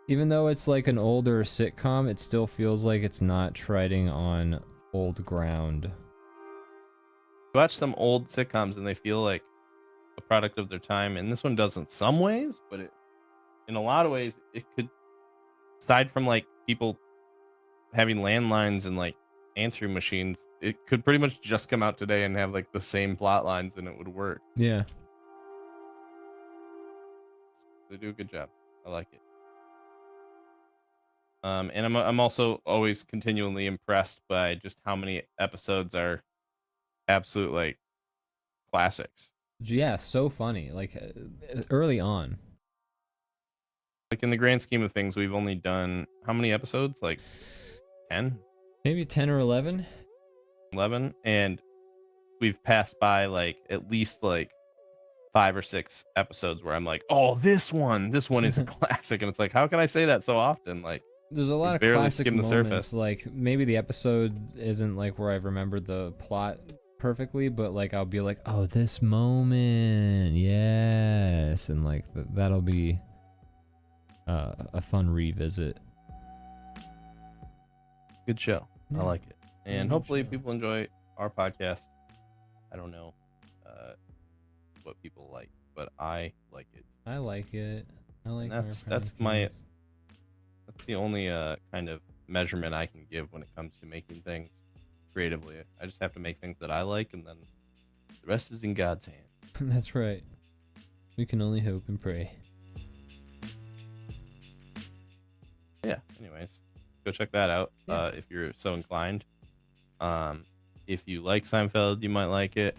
[SPEAKER 2] Even though it's like an older sitcom, it still feels like it's not treading on old ground.
[SPEAKER 1] Watch some old sitcoms and they feel like a product of their time, and this one does in some ways, but in a lot of ways it could, aside from like people having landlines and like answering machines, it could pretty much just come out today and have like the same plot lines and it would work.
[SPEAKER 2] Yeah.
[SPEAKER 1] They do a good job. I like it. And I'm also always continually impressed by just how many episodes are absolute like classics.
[SPEAKER 2] Yeah, so funny. Like early on.
[SPEAKER 1] Like in the grand scheme of things, we've only done how many episodes? Like 10,
[SPEAKER 2] Maybe 10 or 11.
[SPEAKER 1] 11, and we've passed by like at least like 5 or 6 episodes where I'm like, oh, this one is a classic, and it's like, how can I say that so often? Like,
[SPEAKER 2] There's a lot of
[SPEAKER 1] barely
[SPEAKER 2] classic
[SPEAKER 1] skimmed the
[SPEAKER 2] moments.
[SPEAKER 1] surface.
[SPEAKER 2] Like maybe the episode isn't like where I've remembered the plot perfectly, but like I'll be like, oh, this moment, yes, and like that'll be a fun revisit.
[SPEAKER 1] good show.
[SPEAKER 2] Yeah.
[SPEAKER 1] I like it, and
[SPEAKER 2] good
[SPEAKER 1] hopefully
[SPEAKER 2] show.
[SPEAKER 1] people enjoy our podcast. I don't know what people like, but I like it.
[SPEAKER 2] I like it. I like.
[SPEAKER 1] And that's the only kind of measurement I can give when it comes to making things creatively. I just have to make things that I like, and then the rest is in God's hand.
[SPEAKER 2] That's right. We can only hope and pray.
[SPEAKER 1] Yeah. Anyways, go check that out
[SPEAKER 2] Yeah.
[SPEAKER 1] if you're so inclined. If you like Seinfeld, you might like it.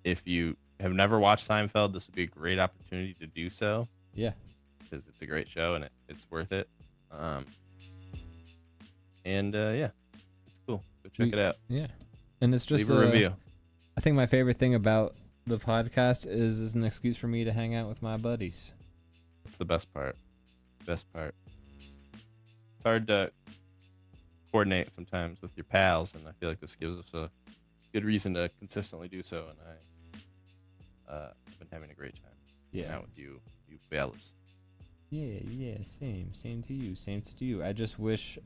[SPEAKER 1] If you have never watched Seinfeld, this would be a great opportunity to do so,
[SPEAKER 2] Yeah.
[SPEAKER 1] because it's a great show and it's worth it. Yeah, it's cool. Go check it out.
[SPEAKER 2] Yeah. And it's just
[SPEAKER 1] Leave a review.
[SPEAKER 2] I think my favorite thing about the podcast is an excuse for me to hang out with my buddies.
[SPEAKER 1] It's the best part. Best part. It's hard to coordinate sometimes with your pals, and I feel like this gives us a good reason to consistently do so. And I've been having a great time hanging out with you fellas.
[SPEAKER 2] Yeah, same to you. I just wish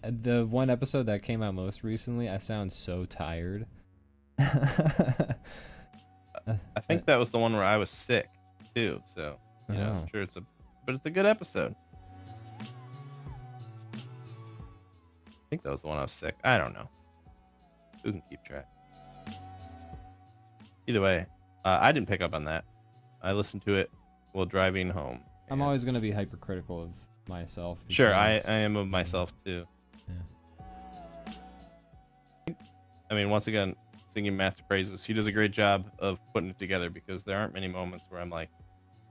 [SPEAKER 2] the one episode that came out most recently, I sound so tired.
[SPEAKER 1] I think that was the one where I was sick too, so I'm
[SPEAKER 2] Oh.
[SPEAKER 1] sure it's a good episode. I think that was the one I was sick. I don't know. Who can keep track? Either way, I didn't pick up on that. I listened to it while driving home.
[SPEAKER 2] I'm
[SPEAKER 1] and-
[SPEAKER 2] always gonna be hypercritical of myself.
[SPEAKER 1] Sure, I
[SPEAKER 2] because-
[SPEAKER 1] am of myself too. I mean, once again, singing Matt's praises. He does a great job of putting it together, because there aren't many moments where I'm like,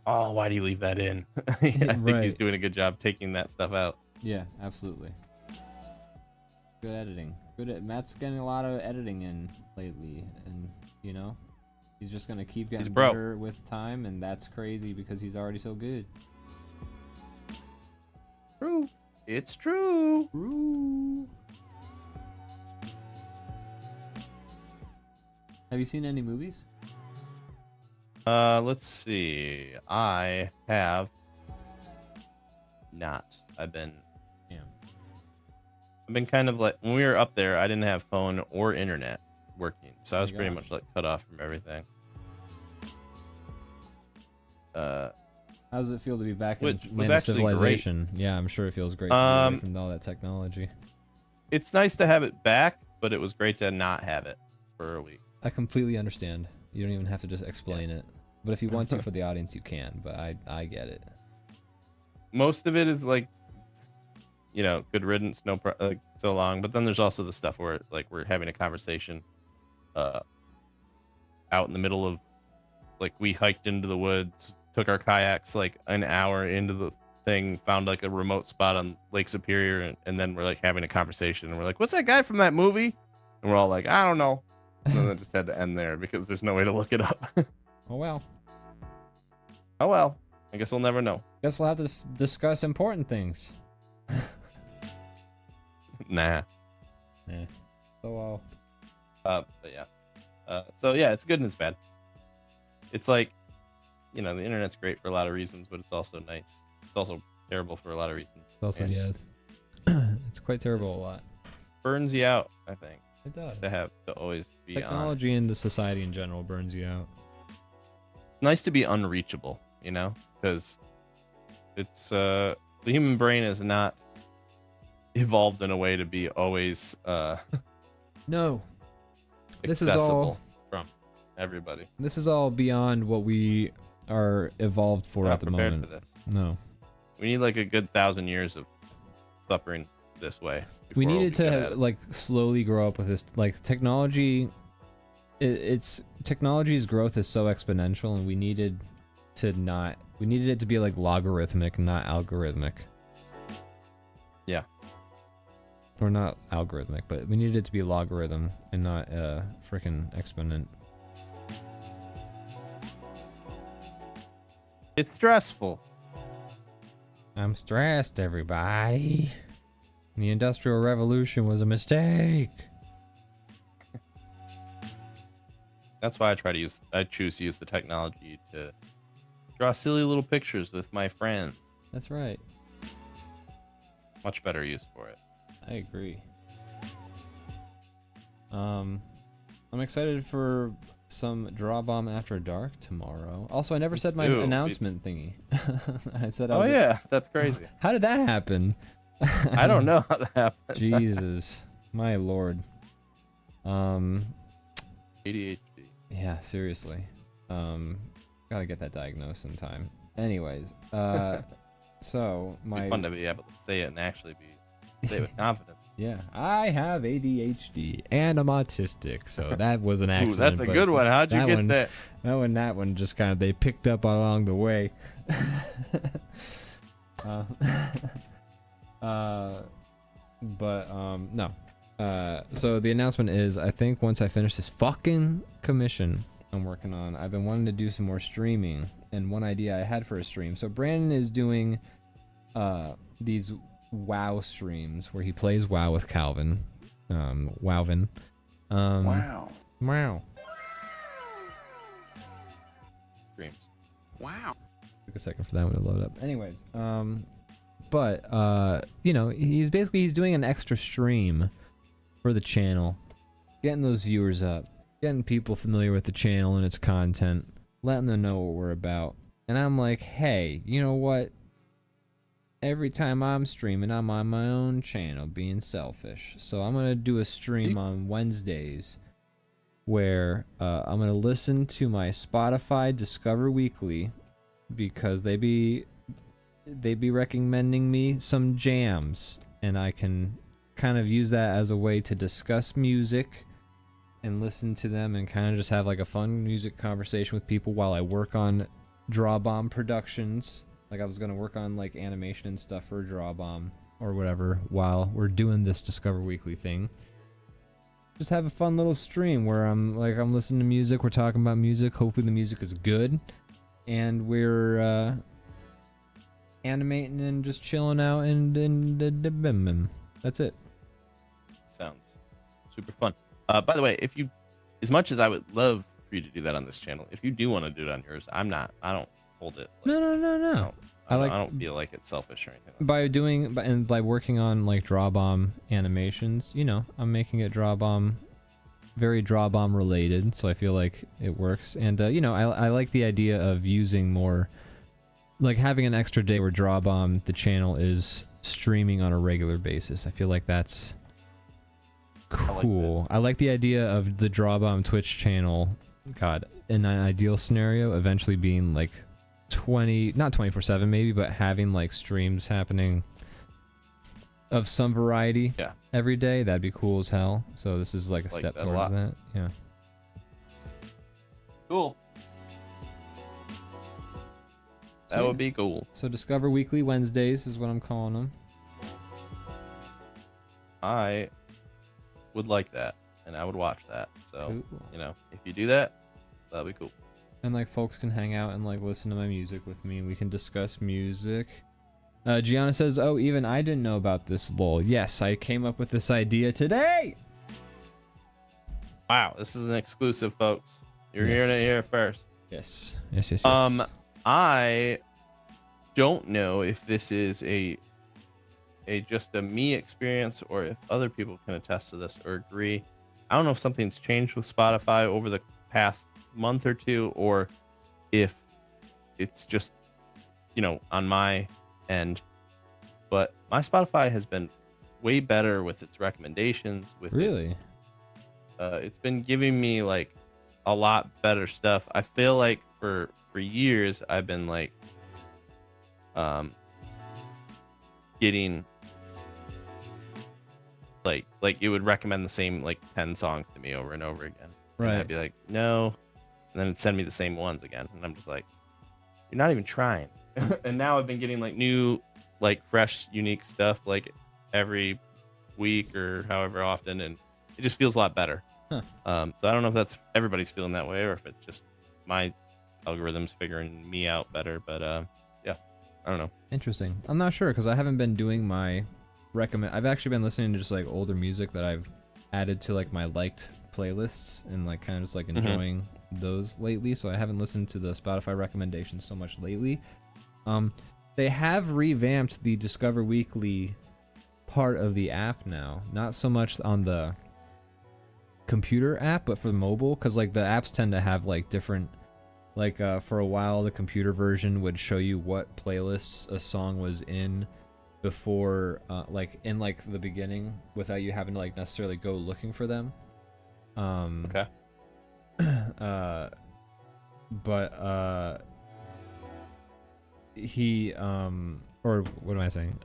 [SPEAKER 1] oh, why do you leave that in? I think he's
[SPEAKER 2] Right.
[SPEAKER 1] doing a good job taking that stuff out.
[SPEAKER 2] Yeah, absolutely. Good editing. Matt's getting a lot of editing in lately, and he's just gonna keep getting
[SPEAKER 1] bro.
[SPEAKER 2] better with time, and that's crazy because he's already so good.
[SPEAKER 1] True. It's true.
[SPEAKER 2] Ooh. Have you seen any movies?
[SPEAKER 1] Let's see. I have not. I've been kind of like, when we were up there, I didn't have phone or internet working, so I was pretty much like cut off from everything.
[SPEAKER 2] How does it feel to be back in
[SPEAKER 1] Which was
[SPEAKER 2] land of
[SPEAKER 1] actually great.
[SPEAKER 2] civilization? Yeah, I'm sure it feels great to be away from all that technology.
[SPEAKER 1] It's nice to have it back, but it was great to not have it for a week.
[SPEAKER 2] I completely understand. You don't even have to just explain it. But if you want to for the audience, you can. But I get it.
[SPEAKER 1] Most of it is like, good riddance, so long. But then there's also the stuff where like we're having a conversation out in the middle of like we hiked into the woods, took our kayaks like an hour into the thing, found like a remote spot on Lake Superior, and then we're like having a conversation, and we're like, "What's that guy from that movie?" And we're all like, "I don't know." And then it just had to end there because there's no way to look it up.
[SPEAKER 2] Oh well.
[SPEAKER 1] Oh well, I guess we'll never know.
[SPEAKER 2] Guess we'll have to discuss important things.
[SPEAKER 1] Nah.
[SPEAKER 2] Yeah. So
[SPEAKER 1] But yeah. So yeah, it's good and it's bad. It's like, you know, the internet's great for a lot of reasons, but it's also nice. It's also terrible for a lot of reasons.
[SPEAKER 2] it's also
[SPEAKER 1] And
[SPEAKER 2] yeah, it's quite terrible a lot.
[SPEAKER 1] burns you out, I think,
[SPEAKER 2] It does.
[SPEAKER 1] to have to always be on.
[SPEAKER 2] Technology and the society in general burns you out.
[SPEAKER 1] It's nice to be unreachable, you know, because it's the human brain is not evolved in a way to be always
[SPEAKER 2] No. This is
[SPEAKER 1] accessible
[SPEAKER 2] all
[SPEAKER 1] from everybody.
[SPEAKER 2] This is all beyond what we are evolved for
[SPEAKER 1] We're
[SPEAKER 2] at
[SPEAKER 1] not
[SPEAKER 2] the
[SPEAKER 1] prepared
[SPEAKER 2] moment.
[SPEAKER 1] for this.
[SPEAKER 2] No.
[SPEAKER 1] We need like a good 1,000 years of suffering this way.
[SPEAKER 2] We
[SPEAKER 1] before
[SPEAKER 2] needed
[SPEAKER 1] get
[SPEAKER 2] to
[SPEAKER 1] at it.
[SPEAKER 2] like slowly grow up with this like technology. It's technology's growth is so exponential, and we needed it to be like logarithmic, not algorithmic.
[SPEAKER 1] Yeah.
[SPEAKER 2] Or not algorithmic, but we needed it to be logarithm and not freaking exponent.
[SPEAKER 1] It's stressful.
[SPEAKER 2] I'm stressed, everybody. The Industrial Revolution was a mistake.
[SPEAKER 1] That's why I choose to use the technology to draw silly little pictures with my friends.
[SPEAKER 2] That's right.
[SPEAKER 1] Much better use for it.
[SPEAKER 2] I agree. I'm excited for some DrawBomb After Dark tomorrow. Also, I never said my
[SPEAKER 1] too.
[SPEAKER 2] announcement thingy. I said I
[SPEAKER 1] Oh
[SPEAKER 2] was
[SPEAKER 1] yeah, that's crazy.
[SPEAKER 2] How did that happen?
[SPEAKER 1] I don't know how that happened.
[SPEAKER 2] Jesus, my lord.
[SPEAKER 1] ADHD.
[SPEAKER 2] Yeah, seriously. Gotta get that diagnosed sometime. Anyways, so
[SPEAKER 1] It's
[SPEAKER 2] my
[SPEAKER 1] fun to be able to say it and actually say it with confidence.
[SPEAKER 2] yeah, I have ADHD and I'm autistic, so that was an
[SPEAKER 1] Ooh,
[SPEAKER 2] accident.
[SPEAKER 1] that's a
[SPEAKER 2] but
[SPEAKER 1] good one. How'd you get that?
[SPEAKER 2] That one just kind of they picked up along the way. No. So the announcement is, I think once I finish this fucking commission I'm working on, I've been wanting to do some more streaming, and one idea I had for a stream. So Brandon is doing these WoW streams where he plays WoW with Calvin. Wowvin.
[SPEAKER 4] Wow.
[SPEAKER 2] Wow.
[SPEAKER 1] Dreams.
[SPEAKER 4] Wow.
[SPEAKER 2] Took a second for that one to load up. Anyways, but you know, he's doing an extra stream for the channel, getting those viewers up, getting people familiar with the channel and its content, letting them know what we're about. And I'm like, hey, you know what? Every time I'm streaming, I'm on my own channel being selfish. So I'm gonna do a stream on Wednesdays where I'm gonna listen to my Spotify Discover Weekly, because they be recommending me some jams, and I can kind of use that as a way to discuss music and listen to them and kind of just have like a fun music conversation with people while I work on DrawBomb Productions. Like I was gonna work on like animation and stuff for DrawBomb or whatever while we're doing this Discover Weekly thing. Just have a fun little stream where I'm listening to music, we're talking about music, hopefully the music is good, and we're animating and just chilling out and that's it.
[SPEAKER 1] Sounds super fun. By the way, if you, as much as I would love for you to do that on this channel, if you do want to do it on yours, I don't hold it. Like,
[SPEAKER 2] No.
[SPEAKER 1] I don't feel like it's selfish or anything.
[SPEAKER 2] By working on like DrawBomb animations, you know, I'm making it very DrawBomb related, so I feel like it works. And you know, I like the idea of using more, like having an extra day where DrawBomb, the channel, is streaming on a regular basis. I feel like that's cool. I like the idea of the DrawBomb Twitch channel, God, in an ideal scenario, eventually being like not 24/7 maybe, but having like streams happening of some variety every day. That'd be cool as hell. So this is like a step
[SPEAKER 1] that a
[SPEAKER 2] towards
[SPEAKER 1] lot.
[SPEAKER 2] that. Yeah.
[SPEAKER 1] Cool. That would be cool.
[SPEAKER 2] So Discover Weekly Wednesdays is what I'm calling them.
[SPEAKER 1] I would like that, and I would watch that. So,
[SPEAKER 2] Cool.
[SPEAKER 1] you know, if you do that, that'll be cool.
[SPEAKER 2] And like folks can hang out and like listen to my music with me. We can discuss music. Gianna says, "Oh, even I didn't know about this, lol." Yes, I came up with this idea today.
[SPEAKER 1] Wow, this is an exclusive, folks. You're hearing it here first.
[SPEAKER 2] Yes. Yes.
[SPEAKER 1] I don't know if this is a just a me experience or if other people can attest to this or agree. I don't know if something's changed with Spotify over the past month or two, or if it's just, you know, on my end. But my Spotify has been way better with its recommendations. With
[SPEAKER 2] Really?
[SPEAKER 1] it's been giving me like a lot better stuff. I feel like for years I've been like getting like it would recommend the same like 10 songs to me over and over again.
[SPEAKER 2] Right.
[SPEAKER 1] And I'd be like, no, and then it'd send me the same ones again, and I'm just like, you're not even trying. And now I've been getting like new, like fresh, unique stuff like every week or however often, and it just feels a lot better.
[SPEAKER 2] Huh.
[SPEAKER 1] So I don't know if that's everybody's feeling that way or if it's just my algorithms figuring me out better, but yeah, I don't know.
[SPEAKER 2] Interesting. I'm not sure because I haven't been doing my recommend. I've actually been listening to just like older music that I've added to like my liked playlists and like kind of just like enjoying those lately. So I haven't listened to the Spotify recommendations so much lately. They have revamped the Discover Weekly part of the app now. Not so much on the computer app, but for mobile, because like the apps tend to have like different, like for a while the computer version would show you what playlists a song was in before, like in like the beginning, without you having to like necessarily go looking for them.
[SPEAKER 1] Okay.
[SPEAKER 2] But he or what am I saying?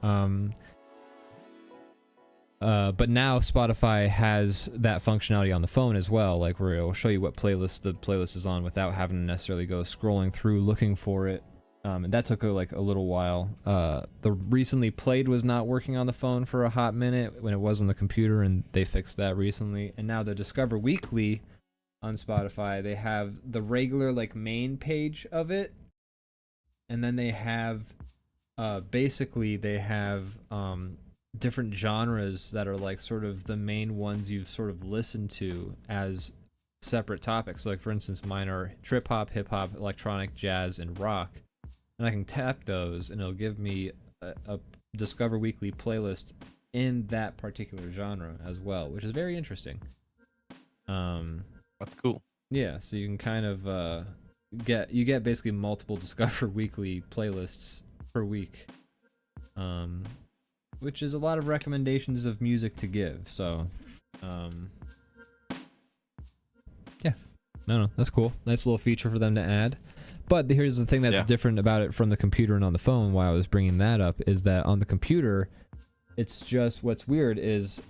[SPEAKER 2] But now Spotify has that functionality on the phone as well, like where it'll show you what playlist the playlist is on without having to necessarily go scrolling through looking for it. And that took like a little while. The recently played was not working on the phone for a hot minute when it was on the computer, and they fixed that recently. And now the Discover Weekly on Spotify, they have the regular like main page of it, and then they have basically they have different genres that are like sort of the main ones you've sort of listened to as separate topics. So like for instance, mine are trip hop, hip hop, electronic, jazz, and rock. And I can tap those and it'll give me a Discover Weekly playlist in that particular genre as well, which is very interesting.
[SPEAKER 1] That's cool.
[SPEAKER 2] Yeah, so you can kind of get basically multiple Discover Weekly playlists per week. Which is a lot of recommendations of music to give. So yeah. No, that's cool. Nice little feature for them to add. But here's the thing that's different about it from the computer and on the phone, why I was bringing that up, is that on the computer, it's just, what's weird is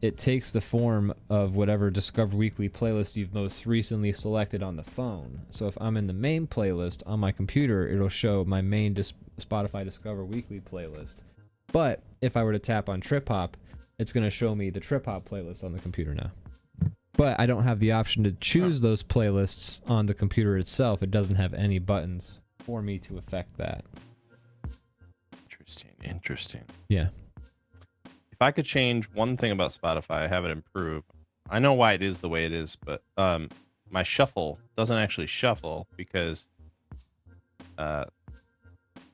[SPEAKER 2] it takes the form of whatever Discover Weekly playlist you've most recently selected on the phone. So if I'm in the main playlist on my computer, it'll show my main Spotify Discover Weekly playlist. But if I were to tap on trip hop, it's going to show me the trip hop playlist on the computer now. But I don't have the option to choose those playlists on the computer itself. It doesn't have any buttons for me to affect that.
[SPEAKER 1] Interesting.
[SPEAKER 2] Yeah.
[SPEAKER 1] If I could change one thing about Spotify, have it improve. I know why it is the way it is, but my shuffle doesn't actually shuffle because what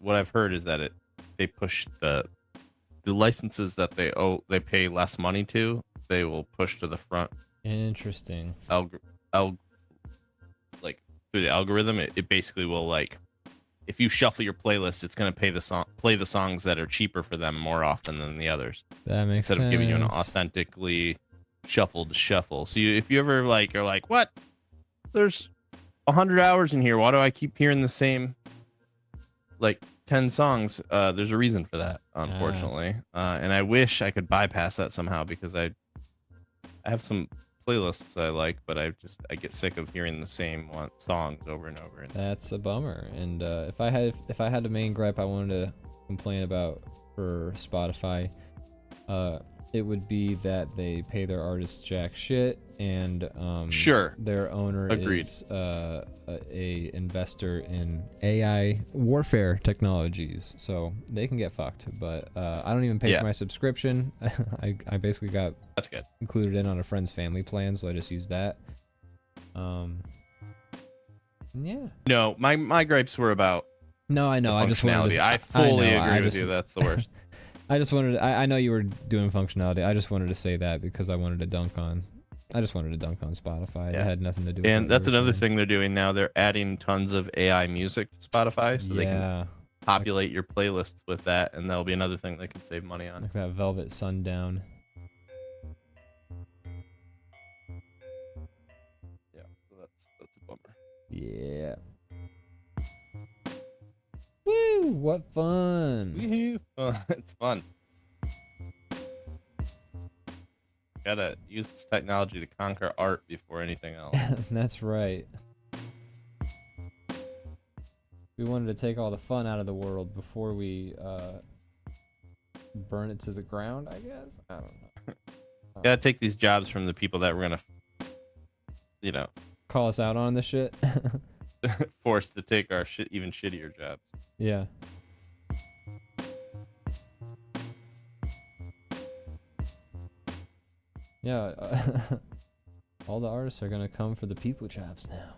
[SPEAKER 1] I've heard is that they push the licenses that they pay less money to, they will push to the front.
[SPEAKER 2] Interesting.
[SPEAKER 1] Like through the algorithm, it basically will, like, if you shuffle your playlist, it's going to play the songs that are cheaper for them more often than the others.
[SPEAKER 2] That makes sense.
[SPEAKER 1] Instead of giving you an authentically shuffled shuffle. So if you ever like, you're like, what? There's 100 hours in here. Why do I keep hearing the same, like, 10 songs? There's a reason for that, unfortunately. And I wish I could bypass that somehow, because I have some playlists I like, but I get sick of hearing the same songs over and over.
[SPEAKER 2] That's a bummer. And if I had a main gripe I wanted to complain about for Spotify, it would be that they pay their artists jack shit, and
[SPEAKER 1] sure,
[SPEAKER 2] their owner
[SPEAKER 1] Agreed.
[SPEAKER 2] is a investor in AI warfare technologies, so they can get fucked. But I don't even pay for my subscription. I basically got
[SPEAKER 1] that's good
[SPEAKER 2] included in on a friend's family plan, so I just use that. Yeah.
[SPEAKER 1] No, my gripes were about
[SPEAKER 2] No, I know. I just wanted to,
[SPEAKER 1] I fully
[SPEAKER 2] I know,
[SPEAKER 1] agree with you. That's the worst.
[SPEAKER 2] I just wanted. I know you were doing functionality. I just wanted to say that because I wanted to dunk on. I just wanted to dunk on Spotify.
[SPEAKER 1] Yeah.
[SPEAKER 2] It had nothing to do with.
[SPEAKER 1] And
[SPEAKER 2] what
[SPEAKER 1] that's
[SPEAKER 2] you were
[SPEAKER 1] another
[SPEAKER 2] saying.
[SPEAKER 1] thing they're doing now. They're adding tons of AI music to Spotify, so they can populate your playlist with that, and that'll be another thing they can save money on.
[SPEAKER 2] Like that Velvet Sundown.
[SPEAKER 1] Yeah, so that's a bummer.
[SPEAKER 2] Yeah. Woo! What fun!
[SPEAKER 1] Woohoo! It's fun. Gotta use this technology to conquer art before anything else.
[SPEAKER 2] That's right. We wanted to take all the fun out of the world before we burn it to the ground, I guess. I don't know.
[SPEAKER 1] Gotta take these jobs from the people that we're gonna,
[SPEAKER 2] Call us out on this shit.
[SPEAKER 1] forced to take our even shittier jobs.
[SPEAKER 2] Yeah. Yeah. All the artists are gonna come for the people jobs now.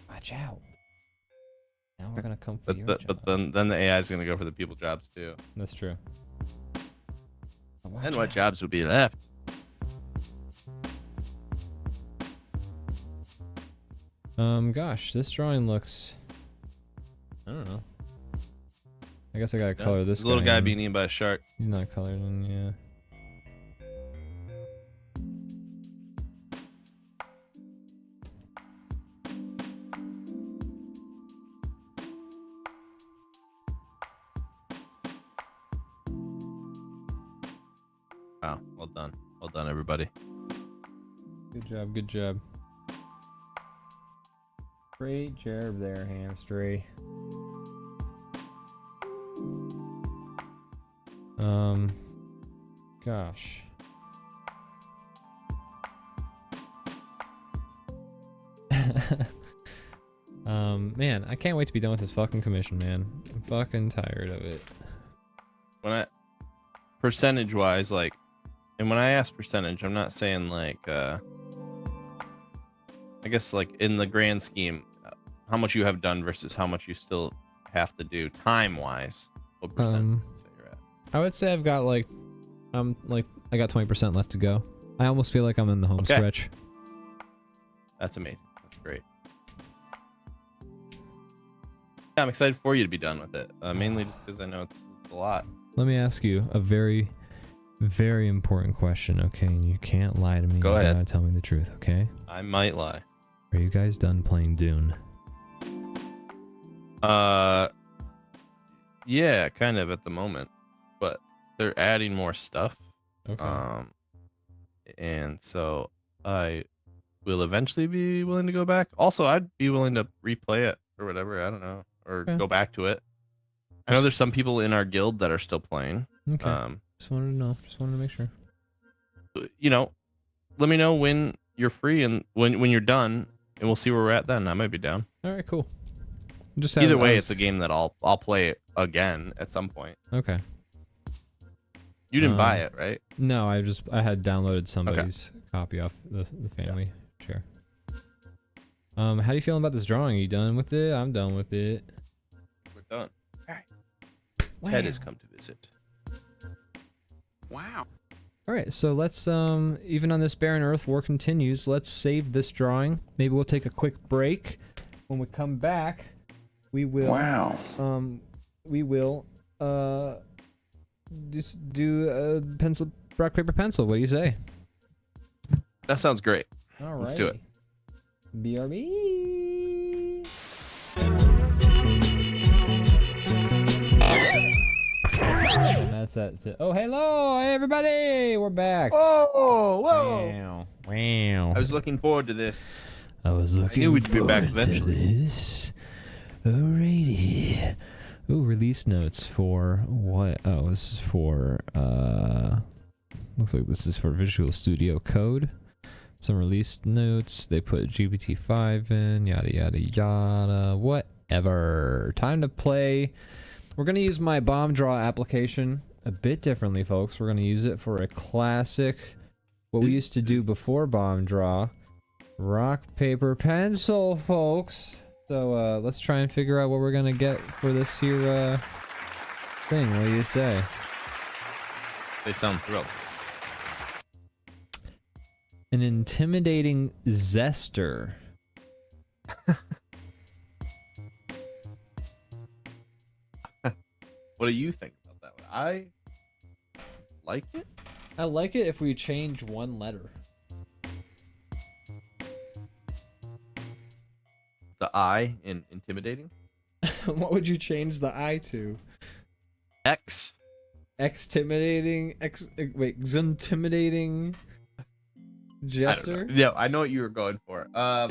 [SPEAKER 2] Watch out. Now we're gonna come for your jobs.
[SPEAKER 1] But then the AI is gonna go for the people jobs too.
[SPEAKER 2] That's true.
[SPEAKER 1] And what jobs would be left?
[SPEAKER 2] Gosh, this drawing looks. I don't know. I guess I gotta color this
[SPEAKER 1] little guy
[SPEAKER 2] in.
[SPEAKER 1] being eaten by a shark.
[SPEAKER 2] He's not colored in, yeah.
[SPEAKER 1] Wow, well done, everybody.
[SPEAKER 2] Good job, good job. Great job there, Hamstray. Gosh. Man, I can't wait to be done with this fucking commission, man. I'm fucking tired of it.
[SPEAKER 1] Percentage-wise, and when I ask percentage, I'm not saying I guess in the grand scheme, how much you have done versus how much you still have to do time-wise. What percentage would you say you're at?
[SPEAKER 2] I would say I've got I got 20% left to go. I almost feel like I'm in the home stretch.
[SPEAKER 1] That's amazing. That's great. Yeah, I'm excited for you to be done with it. Mainly just because I know it's a lot.
[SPEAKER 2] Let me ask you a very, very important question, okay? And you can't lie to me.
[SPEAKER 1] Go ahead.
[SPEAKER 2] You gotta tell me the truth, okay?
[SPEAKER 1] I might lie.
[SPEAKER 2] Are you guys done playing Dune?
[SPEAKER 1] Yeah, kind of at the moment, but they're adding more stuff.
[SPEAKER 2] Okay.
[SPEAKER 1] And so I will eventually be willing to go back. Also, I'd be willing to replay it or whatever. I don't know, or go back to it. I know there's some people in our guild that are still playing.
[SPEAKER 2] Okay. Just wanted to know. Just wanted to make sure.
[SPEAKER 1] Let me know when you're free and when you're done, and we'll see where we're at then. I might be down.
[SPEAKER 2] All right, cool.
[SPEAKER 1] Either way, it's a game that I'll play again at some point.
[SPEAKER 2] Okay.
[SPEAKER 1] You didn't buy it, right?
[SPEAKER 2] No, I had downloaded somebody's copy off the family share. How do you feeling about this drawing? Are you done with it? I'm done with it.
[SPEAKER 1] We're done. All right.
[SPEAKER 2] Wow.
[SPEAKER 1] Ted has come to visit.
[SPEAKER 4] Wow.
[SPEAKER 2] All right, so let's even on this barren earth, war continues. Let's save this drawing. Maybe we'll take a quick break. When we come back, we will.
[SPEAKER 4] Wow.
[SPEAKER 2] We will just do pencil, rock, paper, pencil. What do you say?
[SPEAKER 1] That sounds great.
[SPEAKER 2] All right.
[SPEAKER 1] Let's do it.
[SPEAKER 2] BRB. That's it. Oh, hello, everybody. We're back.
[SPEAKER 1] Oh, whoa.
[SPEAKER 2] Damn. Wow.
[SPEAKER 1] I was looking forward to this.
[SPEAKER 2] I was looking
[SPEAKER 1] knew we'd be back
[SPEAKER 2] forward to
[SPEAKER 1] eventually.
[SPEAKER 2] this. Alrighty. Ooh, release notes for what? Oh, this is for, looks like this is for Visual Studio Code. Some release notes. They put GPT-5 in, yada, yada, yada. Whatever. Time to play. We're going to use my bomb draw application a bit differently, folks. We're going to use it for a classic, what we used to do before bomb draw. Rock, paper, pencil, folks. So, let's try and figure out what we're gonna get for this here, thing. What do you say?
[SPEAKER 1] They sound thrilled.
[SPEAKER 2] An intimidating zester.
[SPEAKER 1] What do you think about that one? I like it.
[SPEAKER 2] I like it if we change one letter.
[SPEAKER 1] The I in intimidating.
[SPEAKER 2] What would you change the I to?
[SPEAKER 1] X.
[SPEAKER 2] Extimidating, intimidating jester?
[SPEAKER 1] Yeah, I know what you were going for. I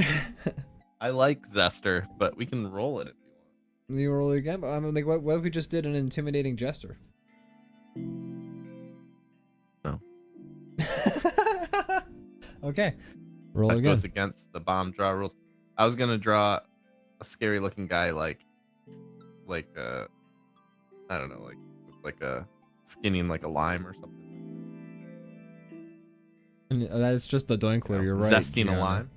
[SPEAKER 1] like Zester, but we can roll it if you want.
[SPEAKER 2] You roll it again? But I mean, like, what if we just did an intimidating jester?
[SPEAKER 1] No.
[SPEAKER 2] Okay. Roll
[SPEAKER 1] That
[SPEAKER 2] again.
[SPEAKER 1] goes against the bomb draw rules. I was gonna draw a scary looking guy like I don't know, like a skinning like a lime or something.
[SPEAKER 2] And that is just the doinkler, you're right.
[SPEAKER 1] Zesting a lime.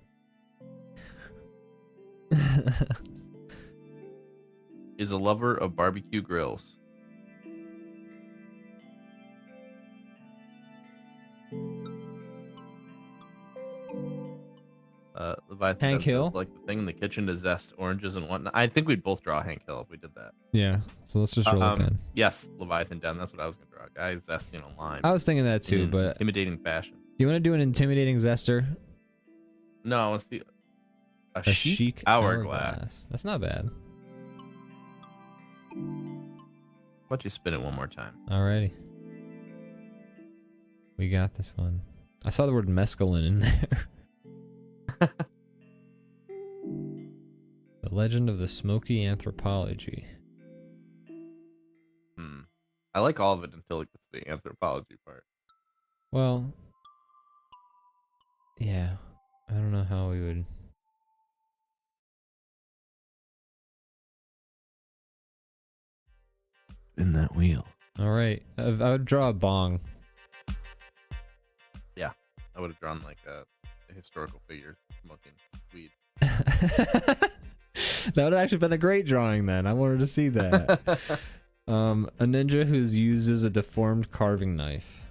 [SPEAKER 1] Is a lover of barbecue grills. Leviathan
[SPEAKER 2] Hank Hill?
[SPEAKER 1] does like the thing in the kitchen to zest oranges and whatnot. I think we'd both draw Hank Hill if we did that.
[SPEAKER 2] Yeah, so let's just roll again.
[SPEAKER 1] Yes, Leviathan Den. That's what I was gonna draw. A guy zesting a lime.
[SPEAKER 2] I was thinking that too,
[SPEAKER 1] in
[SPEAKER 2] but
[SPEAKER 1] intimidating fashion.
[SPEAKER 2] you want to do an intimidating zester?
[SPEAKER 1] No, I want to see a
[SPEAKER 2] A
[SPEAKER 1] chic
[SPEAKER 2] chic
[SPEAKER 1] hourglass.
[SPEAKER 2] That's not bad.
[SPEAKER 1] Why don't you spin it one more time?
[SPEAKER 2] Alrighty. We got this one. I saw the word mescaline in there. The Legend of the Smoky Anthropology.
[SPEAKER 1] I like all of it until it gets to the anthropology part.
[SPEAKER 2] Well, yeah. I don't know how we would...
[SPEAKER 1] In that wheel.
[SPEAKER 2] Alright, I would draw a bong.
[SPEAKER 1] Yeah, I would have drawn like a historical figure smoking weed.
[SPEAKER 2] That would have actually been a great drawing then. I wanted to see that. A ninja who uses a deformed carving knife.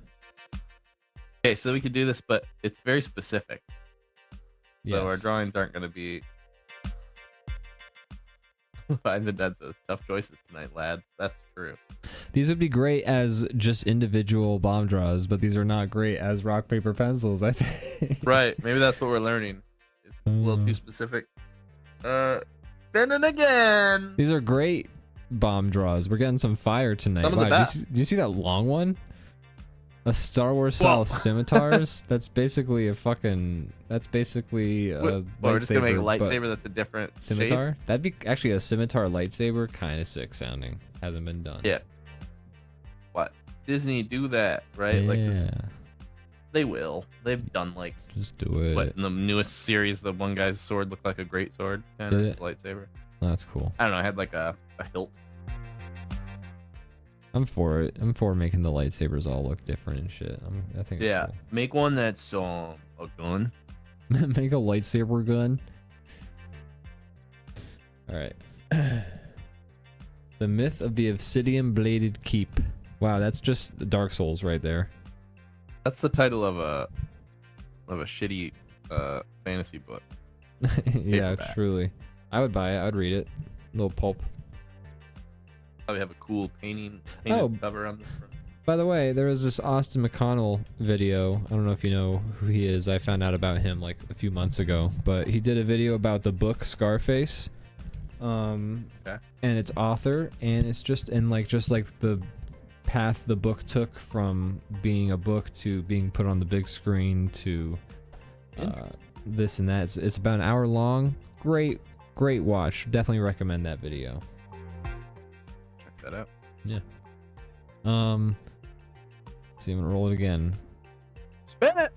[SPEAKER 1] Okay, so we could do this, but it's very specific.
[SPEAKER 2] Yes.
[SPEAKER 1] So our drawings aren't going to be... Find the dead says, tough choices tonight, lads. That's true.
[SPEAKER 2] These would be great as just individual bomb draws, but these are not great as rock, paper, pencils, I think.
[SPEAKER 1] Right, maybe that's what we're learning. It's a little too specific. Spinning again!
[SPEAKER 2] These are great bomb draws. We're getting some fire tonight.
[SPEAKER 1] Some of the
[SPEAKER 2] Wow,
[SPEAKER 1] best.
[SPEAKER 2] do you see that long one? A Star Wars style scimitars? That's basically a fucking... That's basically a
[SPEAKER 1] Well, we're just going to make a
[SPEAKER 2] but
[SPEAKER 1] lightsaber that's a different
[SPEAKER 2] scimitar?
[SPEAKER 1] shape.
[SPEAKER 2] That'd be actually a scimitar lightsaber. Kind of sick sounding. Hasn't been done.
[SPEAKER 1] Yeah. What? Disney do that, right? Like this,
[SPEAKER 2] Yeah.
[SPEAKER 1] they will. They've done like
[SPEAKER 2] Just do it.
[SPEAKER 1] what in the newest series, the one guy's sword looked like a great sword, kind
[SPEAKER 2] Did
[SPEAKER 1] of
[SPEAKER 2] it?
[SPEAKER 1] lightsaber.
[SPEAKER 2] Oh, that's cool.
[SPEAKER 1] I don't know. I had like a hilt.
[SPEAKER 2] I'm for it. I'm for making the lightsabers all look different and shit. I think it's
[SPEAKER 1] Yeah,
[SPEAKER 2] cool.
[SPEAKER 1] make one that's a gun.
[SPEAKER 2] Make a lightsaber gun. Alright. The Myth of the Obsidian Bladed Keep. Wow, that's just the Dark Souls right there.
[SPEAKER 1] That's the title of a shitty fantasy book.
[SPEAKER 2] Yeah,
[SPEAKER 1] Paperback.
[SPEAKER 2] truly. I would buy it. I would read it. Little pulp.
[SPEAKER 1] Probably have a cool painted
[SPEAKER 2] Oh.
[SPEAKER 1] cover on the front.
[SPEAKER 2] By the way, there was this Austin McConnell video. I don't know if you know who he is. I found out about him like a few months ago. But he did a video about the book Scarface.
[SPEAKER 1] Okay.
[SPEAKER 2] And its author. And it's just the path the book took from being a book to being put on the big screen to this and that. It's about an hour long. Great watch. Definitely recommend that video.
[SPEAKER 1] Check that out.
[SPEAKER 2] Yeah. Let's see, I'm gonna roll it again.
[SPEAKER 1] Spin it.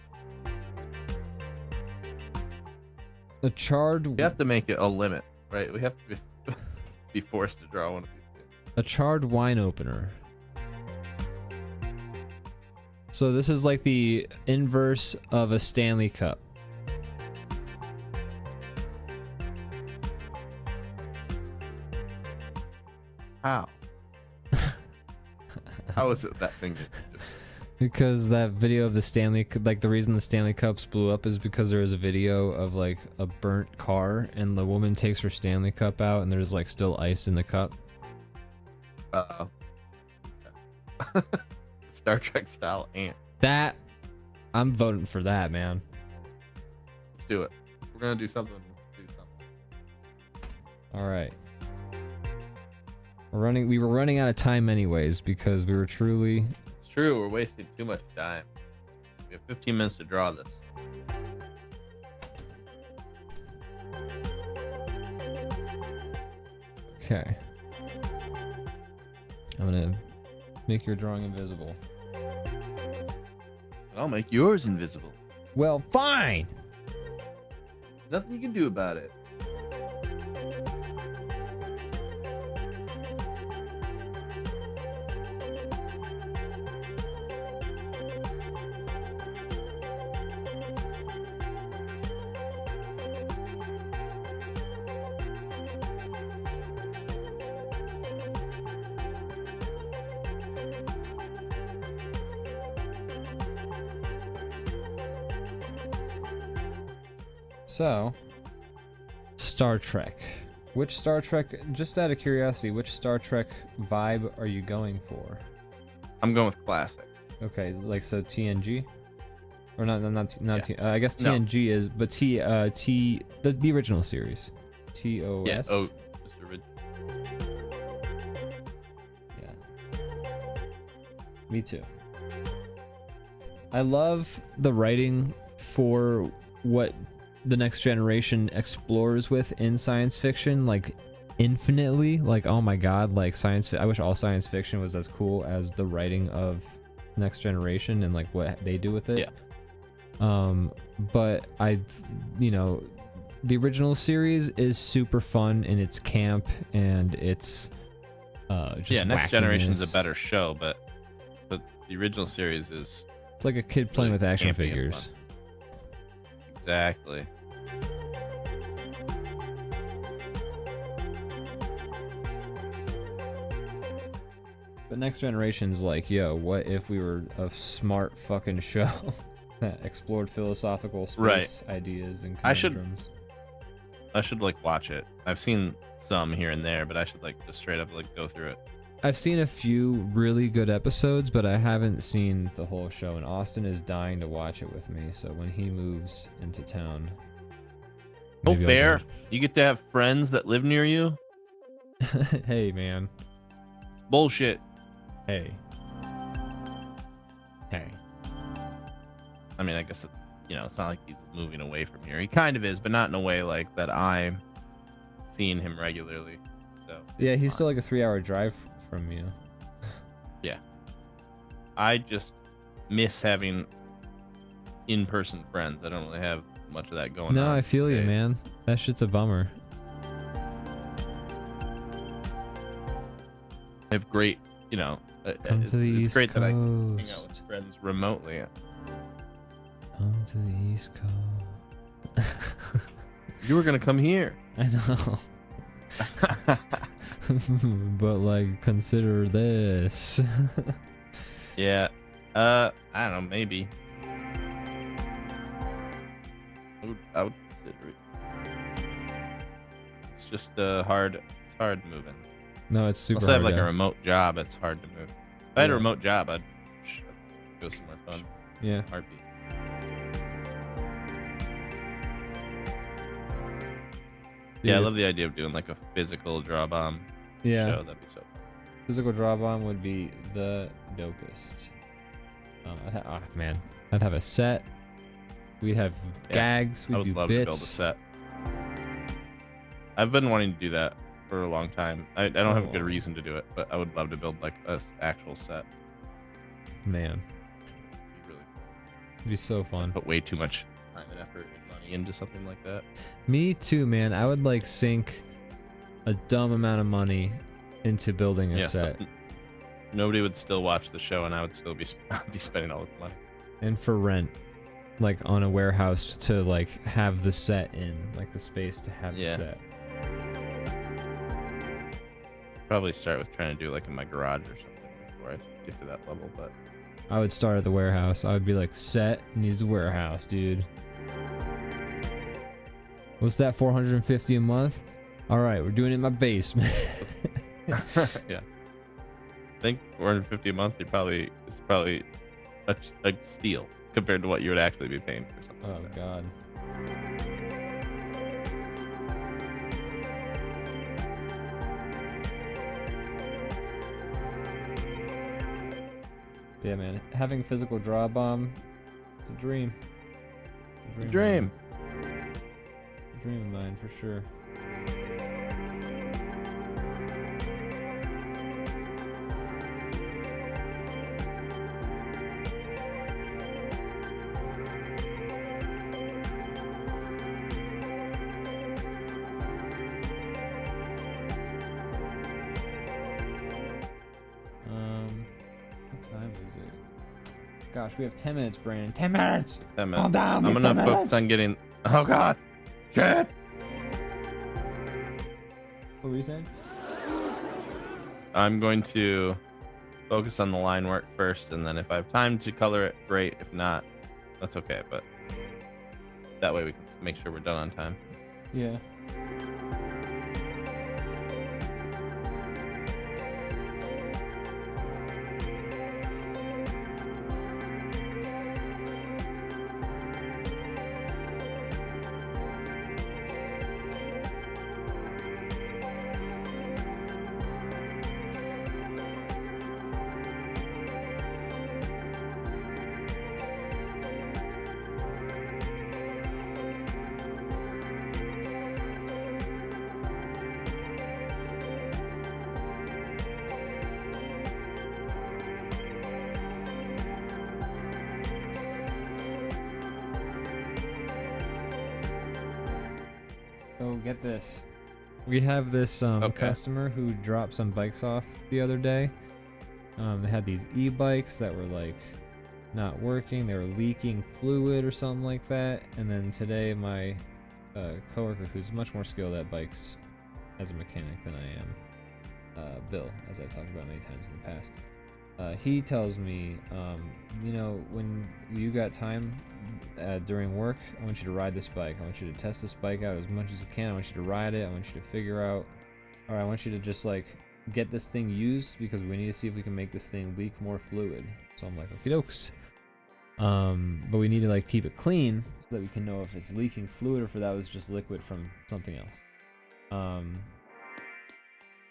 [SPEAKER 2] A charred.
[SPEAKER 1] We have to make it a limit, right? We have to be forced to draw one of these things.
[SPEAKER 2] A charred wine opener. So this is like the inverse of a Stanley Cup.
[SPEAKER 1] How? How is it that thing that you just...
[SPEAKER 2] Because that video of the like the reason the Stanley Cups blew up is because there was a video of like a burnt car and the woman takes her Stanley Cup out and there's like still ice in the cup.
[SPEAKER 1] Star Trek style ant.
[SPEAKER 2] That, I'm voting for that, man.
[SPEAKER 1] Let's do it. We're gonna do something.
[SPEAKER 2] All right. We were running out of time anyways because we were truly.
[SPEAKER 1] It's true. We're wasting too much time. We have 15 minutes to draw this.
[SPEAKER 2] Okay. I'm gonna make your drawing invisible.
[SPEAKER 1] I'll make yours invisible.
[SPEAKER 2] Well, fine.
[SPEAKER 1] Nothing you can do about it.
[SPEAKER 2] So, Star Trek. Which Star Trek, just out of curiosity, which Star Trek vibe are you going for?
[SPEAKER 1] I'm going with classic.
[SPEAKER 2] Okay, like so TNG? Or not
[SPEAKER 1] Yeah.
[SPEAKER 2] I guess
[SPEAKER 1] No.
[SPEAKER 2] TNG is, but the original series. TOS?
[SPEAKER 1] Yeah. Oh, just original.
[SPEAKER 2] Yeah. Me too. I love the writing for what the next generation explores with in science fiction, like infinitely. Like, oh my god, like I wish all science fiction was as cool as the writing of next generation and like what they do with it.
[SPEAKER 1] Yeah.
[SPEAKER 2] But the original series is super fun and it's camp and it's just
[SPEAKER 1] Next Generation's a
[SPEAKER 2] wackiness.
[SPEAKER 1] better show, but the original series is
[SPEAKER 2] It's like a kid playing
[SPEAKER 1] really
[SPEAKER 2] with action
[SPEAKER 1] campy and
[SPEAKER 2] figures.
[SPEAKER 1] fun. Exactly.
[SPEAKER 2] But Next Generation's like, yo, what if we were a smart fucking show that explored philosophical space ideas and
[SPEAKER 1] I should-
[SPEAKER 2] conundrums?
[SPEAKER 1] I should like watch it. I've seen some here and there, but I should like just straight up like go through it.
[SPEAKER 2] I've seen a few really good episodes, but I haven't seen the whole show, and Austin is dying to watch it with me, so when he moves into town...
[SPEAKER 1] Oh,
[SPEAKER 2] maybe I'll
[SPEAKER 1] fair. You get to have friends that live near you.
[SPEAKER 2] go. Hey, man.
[SPEAKER 1] It's bullshit.
[SPEAKER 2] Hey. Hey.
[SPEAKER 1] I mean, I guess it's, it's not like he's moving away from here. He kind of is, but not in a way like that I'm seeing him regularly. So
[SPEAKER 2] Yeah, he's still like a 3-hour drive from you.
[SPEAKER 1] I just miss having in-person friends. I don't really have much of that going on.
[SPEAKER 2] No, I feel you,
[SPEAKER 1] these days.
[SPEAKER 2] man. That shit's a bummer.
[SPEAKER 1] I have great,
[SPEAKER 2] Come
[SPEAKER 1] it's,
[SPEAKER 2] to the
[SPEAKER 1] it's
[SPEAKER 2] East
[SPEAKER 1] great that I
[SPEAKER 2] Coast.
[SPEAKER 1] hang out with friends remotely.
[SPEAKER 2] Come to the East Coast.
[SPEAKER 1] You were gonna come here.
[SPEAKER 2] I know. But like, consider this.
[SPEAKER 1] Yeah. I don't know, maybe. I would consider it. It's just hard. It's hard moving.
[SPEAKER 2] No, it's super
[SPEAKER 1] Unless I have
[SPEAKER 2] hard,
[SPEAKER 1] like
[SPEAKER 2] yeah.
[SPEAKER 1] a remote job, it's hard to move. If I had a
[SPEAKER 2] Yeah.
[SPEAKER 1] remote job, I'd go somewhere fun.
[SPEAKER 2] Yeah.
[SPEAKER 1] Heartbeat. Yeah, I
[SPEAKER 2] Dude,
[SPEAKER 1] love the idea of doing like a physical DrawBomb
[SPEAKER 2] Yeah.
[SPEAKER 1] show. That'd be so fun.
[SPEAKER 2] Physical DrawBomb would be the dopest. Man, I'd have a set. We'd have
[SPEAKER 1] Yeah,
[SPEAKER 2] gags.
[SPEAKER 1] I
[SPEAKER 2] We'd
[SPEAKER 1] would
[SPEAKER 2] do
[SPEAKER 1] love to build a
[SPEAKER 2] bits.
[SPEAKER 1] set. I've been wanting to do that for a long time. I don't have a good reason to do it, but I would love to build like a actual set.
[SPEAKER 2] Man,
[SPEAKER 1] It'd be really cool.
[SPEAKER 2] it'd be so fun.
[SPEAKER 1] Put way too much time and effort and money into something like that.
[SPEAKER 2] Me too, man. I would like sink a dumb amount of money into building a set.
[SPEAKER 1] Nobody would still watch the show, and I would still be spending all this money.
[SPEAKER 2] And for rent, like on a warehouse to like have the set in, like the space to have
[SPEAKER 1] Yeah.
[SPEAKER 2] the set.
[SPEAKER 1] Probably start with trying to do like in my garage or something before I get to that level, but
[SPEAKER 2] I would start at the warehouse. I would be like, set needs a warehouse, dude. What's that, 450 a month? All right, we're doing it in my basement.
[SPEAKER 1] yeah. I think 450 a month. It's probably a steal compared to what you would actually be paying for something.
[SPEAKER 2] Oh
[SPEAKER 1] like that.
[SPEAKER 2] God. Yeah, man. Having physical DrawBomb, it's a dream.
[SPEAKER 1] The dream.
[SPEAKER 2] A dream of mine for sure. What time is it? Gosh, we have 10 minutes, Brandon. 10 minutes!
[SPEAKER 1] 10
[SPEAKER 2] Calm
[SPEAKER 1] minutes.
[SPEAKER 2] down,
[SPEAKER 1] I'm
[SPEAKER 2] we have
[SPEAKER 1] gonna
[SPEAKER 2] 10
[SPEAKER 1] focus
[SPEAKER 2] minutes.
[SPEAKER 1] on getting. Oh God. Shit.
[SPEAKER 2] What were you saying?
[SPEAKER 1] I'm going to focus on the line work first, and then if I have time to color it, great. If not, that's okay. But that way we can make sure we're done on time.
[SPEAKER 2] Yeah. Oh, get this. We have this
[SPEAKER 1] Okay.
[SPEAKER 2] customer who dropped some bikes off the other day. They had these e-bikes that were like not working. They were leaking fluid or something like that. And then today my coworker, who's much more skilled at bikes as a mechanic than I am, Bill, as I've talked about many times in the past, he tells me, you know, when you got time during work, I want you to ride this bike. I want you to test this bike out as much as you can. I want you to ride it. I want you to figure out, or I want you to just like get this thing used because we need to see if we can make this thing leak more fluid. So I'm like, okie dokes. But we need to like keep it clean so that we can know if it's leaking fluid or if that was just liquid from something else.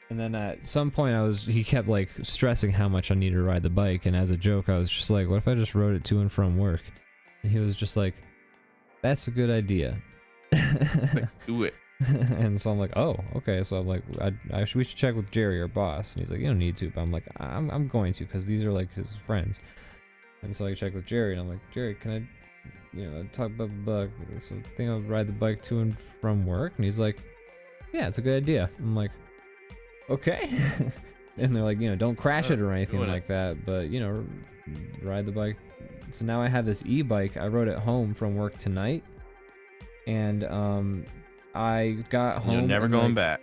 [SPEAKER 2] And then at some point he kept like stressing how much I needed to ride the bike, and as a joke I was just like, what if I just rode it to and from work? And he was just like, that's a good idea.
[SPEAKER 1] Like, do it.
[SPEAKER 2] And so I'm like, oh, okay. So I'm like, we should check with Jerry, our boss. And he's like, you don't need to. But I'm like, I'm going to, because these are like his friends. And so I check with Jerry, and I'm like, Jerry, can I, you know, talk about so I think I'll ride the bike to and from work. And he's like, yeah, it's a good idea. I'm like, okay. And they're like, you know, don't crash it or anything
[SPEAKER 1] doing it.
[SPEAKER 2] like that, but you know, ride the bike. So now I have this e-bike. I rode it home from work tonight, and I got home.
[SPEAKER 1] You're never
[SPEAKER 2] and,
[SPEAKER 1] going
[SPEAKER 2] like,
[SPEAKER 1] back.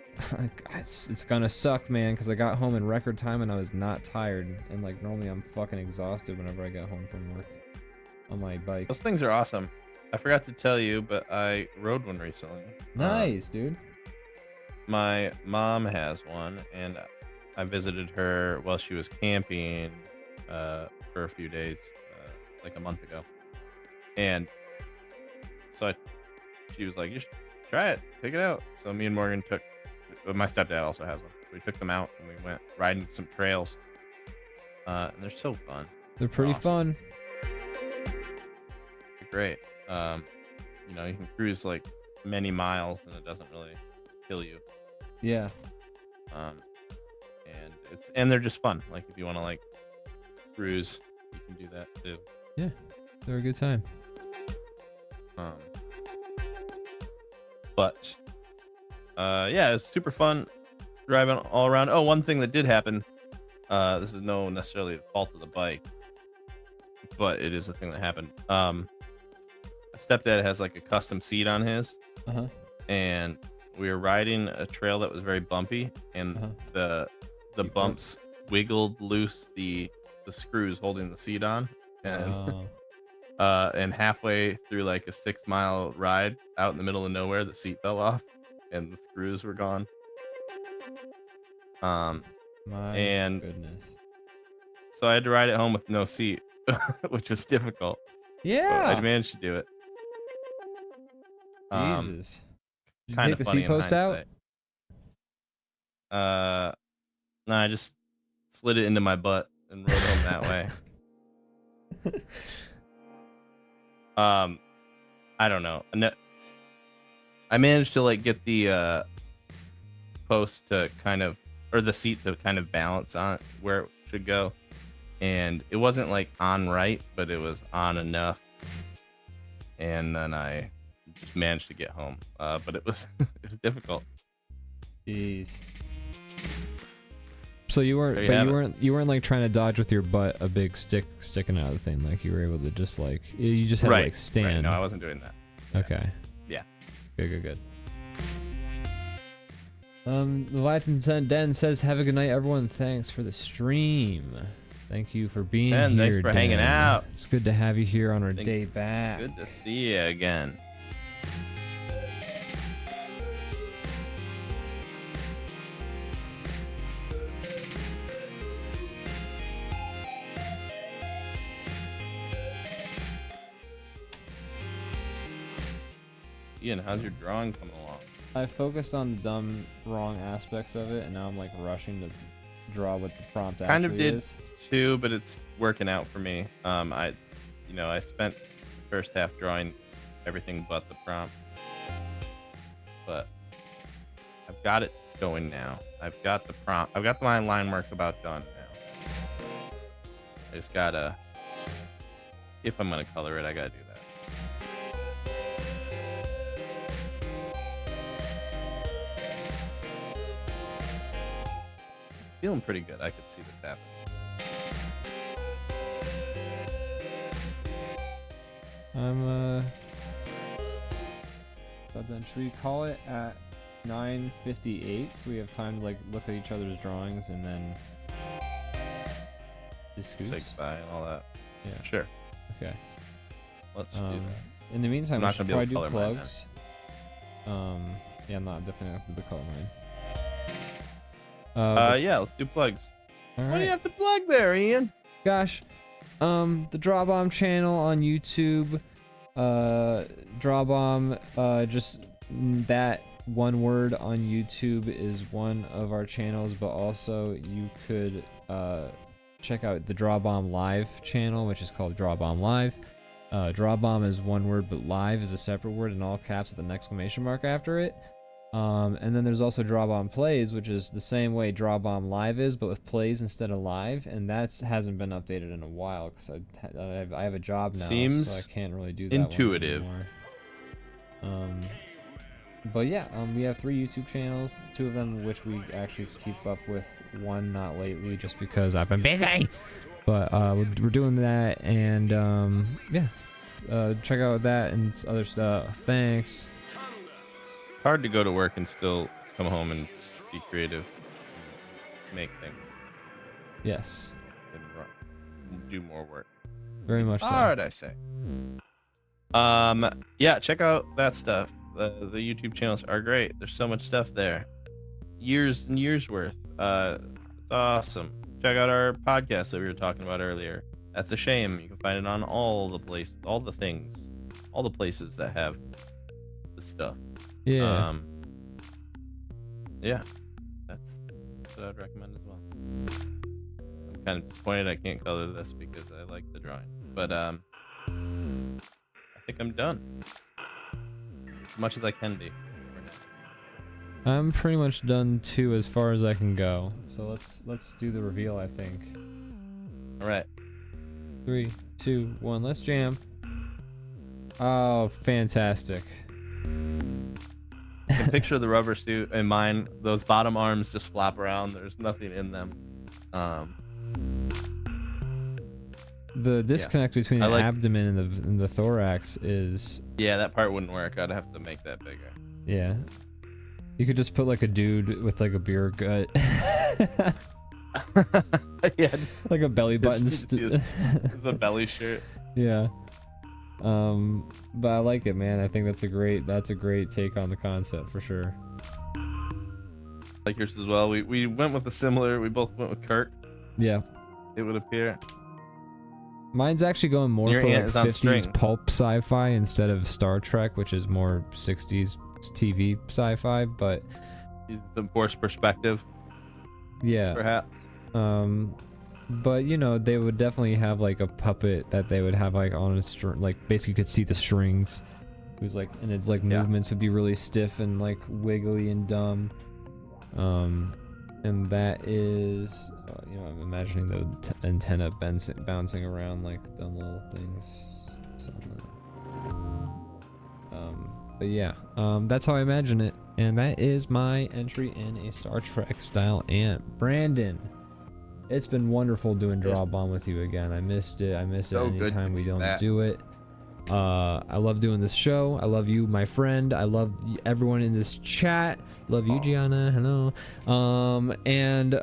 [SPEAKER 2] it's gonna suck, man, because I got home in record time and I was not tired. And like normally I'm fucking exhausted whenever I get home from work on my bike.
[SPEAKER 1] Those things are awesome. I forgot to tell you, but I rode one recently.
[SPEAKER 2] Nice, dude.
[SPEAKER 1] My mom has one, and I visited her while she was camping for a few days, like a month ago. And so she was like, you should try it, take it out. So me and Morgan took, my stepdad also has one. We took them out and we went riding some trails. And they're so fun.
[SPEAKER 2] They're pretty
[SPEAKER 1] Awesome.
[SPEAKER 2] fun.
[SPEAKER 1] great. You know, you can cruise like many miles and it doesn't really kill you.
[SPEAKER 2] Yeah.
[SPEAKER 1] And they're just fun. Like if you want to like cruise, you can do that too.
[SPEAKER 2] Yeah, they're a good time.
[SPEAKER 1] But yeah, it's super fun driving all around. Oh, one thing that did happen. This is no necessarily the fault of the bike, but it is a thing that happened. My stepdad has like a custom seat on his, and we were riding a trail that was very bumpy, and the bumps wiggled loose the screws holding the seat on, and and halfway through like a 6-mile ride out in the middle of nowhere, the seat fell off and the screws were gone.
[SPEAKER 2] My
[SPEAKER 1] and
[SPEAKER 2] goodness.
[SPEAKER 1] So I had to ride it home with no seat, which was difficult.
[SPEAKER 2] Yeah,
[SPEAKER 1] but I managed to do it.
[SPEAKER 2] Jesus. Did you
[SPEAKER 1] Kind
[SPEAKER 2] take
[SPEAKER 1] of
[SPEAKER 2] the
[SPEAKER 1] funny
[SPEAKER 2] seat post
[SPEAKER 1] in
[SPEAKER 2] out?
[SPEAKER 1] hindsight. No, I just slid it into my butt and rode home that way. I don't know. I managed to like get the post to kind of, or the seat to kind of balance on where it should go, and it wasn't like on right, but it was on enough, and then I just managed to get home. But it was it was difficult.
[SPEAKER 2] Jeez. So you weren't,
[SPEAKER 1] There you
[SPEAKER 2] but
[SPEAKER 1] have
[SPEAKER 2] you
[SPEAKER 1] it.
[SPEAKER 2] weren't, you weren't like trying to dodge with your butt a big stick sticking out of the thing. Like you were able to just like, you just had to like stand.
[SPEAKER 1] Right. No, I wasn't doing that.
[SPEAKER 2] Okay.
[SPEAKER 1] Yeah.
[SPEAKER 2] Good. Leviathan Den says, "Have a good night, everyone. Thanks for the stream. Thank you for being
[SPEAKER 1] Ben,
[SPEAKER 2] here.
[SPEAKER 1] thanks for hanging
[SPEAKER 2] Den.
[SPEAKER 1] out.
[SPEAKER 2] It's good to have you here on our day back."
[SPEAKER 1] Good to see you again. Ian, how's your drawing coming along?
[SPEAKER 2] I focused on the dumb, wrong aspects of it, and now I'm like rushing to draw what the prompt
[SPEAKER 1] Kind of
[SPEAKER 2] actually
[SPEAKER 1] did
[SPEAKER 2] is.
[SPEAKER 1] too, but it's working out for me. I spent the first half drawing everything but the prompt, but I've got it going now. I've got the prompt. I've got my line work about done now. I just gotta, if I'm gonna color it, I gotta do that. Feeling pretty good. I could see this happen.
[SPEAKER 2] I'm about done. Should we call it at 9:58 so we have time to like look at each other's drawings and then discuss?
[SPEAKER 1] Say goodbye and all that.
[SPEAKER 2] Yeah.
[SPEAKER 1] Sure.
[SPEAKER 2] Okay.
[SPEAKER 1] Let's do that.
[SPEAKER 2] In the meantime,
[SPEAKER 1] I'm
[SPEAKER 2] we
[SPEAKER 1] not
[SPEAKER 2] should
[SPEAKER 1] gonna be
[SPEAKER 2] probably
[SPEAKER 1] able
[SPEAKER 2] do
[SPEAKER 1] to color mine
[SPEAKER 2] plugs. Yeah, I'm not definitely not gonna color mine.
[SPEAKER 1] Yeah, let's do plugs.
[SPEAKER 2] All
[SPEAKER 1] What do
[SPEAKER 2] right.
[SPEAKER 1] you have to plug there, Ian?
[SPEAKER 2] Gosh, the DrawBomb channel on YouTube, DrawBomb, just that one word on YouTube is one of our channels, but also you could check out the DrawBomb Live channel, which is called DrawBomb Live. DrawBomb is one word, but live is a separate word in all caps with an exclamation mark after it. And then there's also DrawBomb Plays, which is the same way DrawBomb Live is, but with plays instead of live, and that hasn't been updated in a while because I have a job now,
[SPEAKER 1] Seems
[SPEAKER 2] so I can't really do that one
[SPEAKER 1] intuitive.
[SPEAKER 2] anymore. But yeah, we have 3 YouTube channels, 2 of them which we actually keep up with, one not lately just because I've been busy. But we're doing that, and yeah, check out that and other stuff. Thanks.
[SPEAKER 1] It's hard to go to work and still come home and be creative, and make things,
[SPEAKER 2] Yes,
[SPEAKER 1] and do more work.
[SPEAKER 2] very much so.
[SPEAKER 1] Hard, I say. Yeah, check out that stuff. The YouTube channels are great. There's so much stuff there. Years and years worth. It's awesome. Check out our podcast that we were talking about earlier. That's a shame. You can find it on all the places, all the things, all the places that have the stuff.
[SPEAKER 2] Yeah.
[SPEAKER 1] Yeah, that's what I'd recommend as well. I'm kind of disappointed I can't color this because I like the drawing, but I think I'm done. As much as I can be.
[SPEAKER 2] I'm pretty much done too, as far as I can go. So let's do the reveal. I think.
[SPEAKER 1] All right.
[SPEAKER 2] 3, 2, 1. Let's jam. Oh, fantastic.
[SPEAKER 1] I can picture the rubber suit in mine. Those bottom arms just flap around. There's nothing in them.
[SPEAKER 2] The disconnect between the
[SPEAKER 1] I like-
[SPEAKER 2] abdomen and the thorax is,
[SPEAKER 1] Yeah, that part wouldn't work. I'd have to make that bigger.
[SPEAKER 2] yeah. You could just put like a dude with like a beer gut,
[SPEAKER 1] Yeah,
[SPEAKER 2] like a belly button.
[SPEAKER 1] the belly shirt.
[SPEAKER 2] Yeah. But I like it, man. I think that's a great take on the concept for sure.
[SPEAKER 1] Like yours as well. We went with a similar. We both went with Kirk.
[SPEAKER 2] Yeah.
[SPEAKER 1] It would appear.
[SPEAKER 2] Mine's actually going more
[SPEAKER 1] Your
[SPEAKER 2] for like
[SPEAKER 1] aunt is on
[SPEAKER 2] 50s
[SPEAKER 1] string.
[SPEAKER 2] pulp sci-fi instead of Star Trek, which is more 60s TV sci-fi, but
[SPEAKER 1] The forced perspective,
[SPEAKER 2] yeah.
[SPEAKER 1] perhaps.
[SPEAKER 2] But you know, they would definitely have like a puppet that they would have like on a string, like basically you could see the strings. It was like, and its like movements would be really stiff and like wiggly and dumb. And that is, you know, I'm imagining the antenna bouncing around like dumb little things. But yeah, that's how I imagine it, and that is my entry in a Star Trek style ant. Brandon, it's been wonderful doing DrawBomb with you again. I missed it. I miss it
[SPEAKER 1] So good to
[SPEAKER 2] anytime we
[SPEAKER 1] do
[SPEAKER 2] don't
[SPEAKER 1] that.
[SPEAKER 2] do it. I love doing this show. I love you, my friend. I love everyone in this chat. Love you, Gianna. Hello. And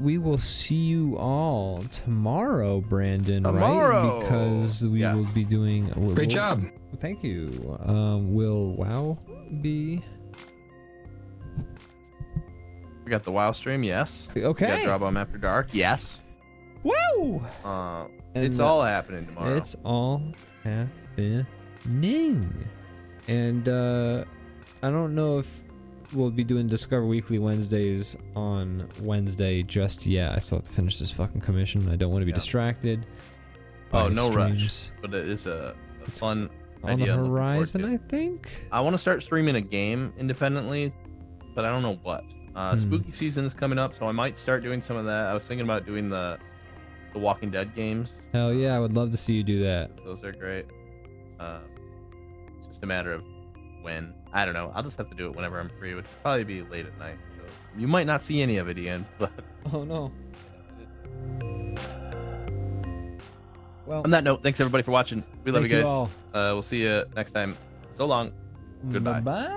[SPEAKER 2] we will see you all tomorrow, Brandon.
[SPEAKER 1] Tomorrow!
[SPEAKER 2] Right? Because we will be doing.
[SPEAKER 5] Great job.
[SPEAKER 2] Thank you. Will WoW be
[SPEAKER 1] We got the WoW stream, yes.
[SPEAKER 2] okay?
[SPEAKER 1] We got DrawBomb After Dark, yes.
[SPEAKER 2] Woo! And
[SPEAKER 1] It's all happening tomorrow.
[SPEAKER 2] It's all happening. And I don't know if we'll be doing Discover Weekly Wednesdays on Wednesday just yet. I still have to finish this fucking commission. I don't want to be distracted.
[SPEAKER 1] Oh,
[SPEAKER 2] by
[SPEAKER 1] no rush.
[SPEAKER 2] streams
[SPEAKER 1] But it is a fun
[SPEAKER 2] on the
[SPEAKER 1] idea. I'm looking forward
[SPEAKER 2] horizon,
[SPEAKER 1] to.
[SPEAKER 2] I think.
[SPEAKER 1] I want to start streaming a game independently, but I don't know what. Spooky season is coming up, so I might start doing some of that. I was thinking about doing the Walking Dead games.
[SPEAKER 2] Hell yeah, I would love to see you do that.
[SPEAKER 1] Those are great. It's just a matter of when. I don't know. I'll just have to do it whenever I'm free, which will probably be late at night. So you might not see any of it, Ian. But
[SPEAKER 2] Oh no. Well,
[SPEAKER 1] on that note, thanks everybody for watching. We love
[SPEAKER 2] thank
[SPEAKER 1] you guys.
[SPEAKER 2] all.
[SPEAKER 1] We'll see you next time. So long. Goodbye.
[SPEAKER 2] Bye.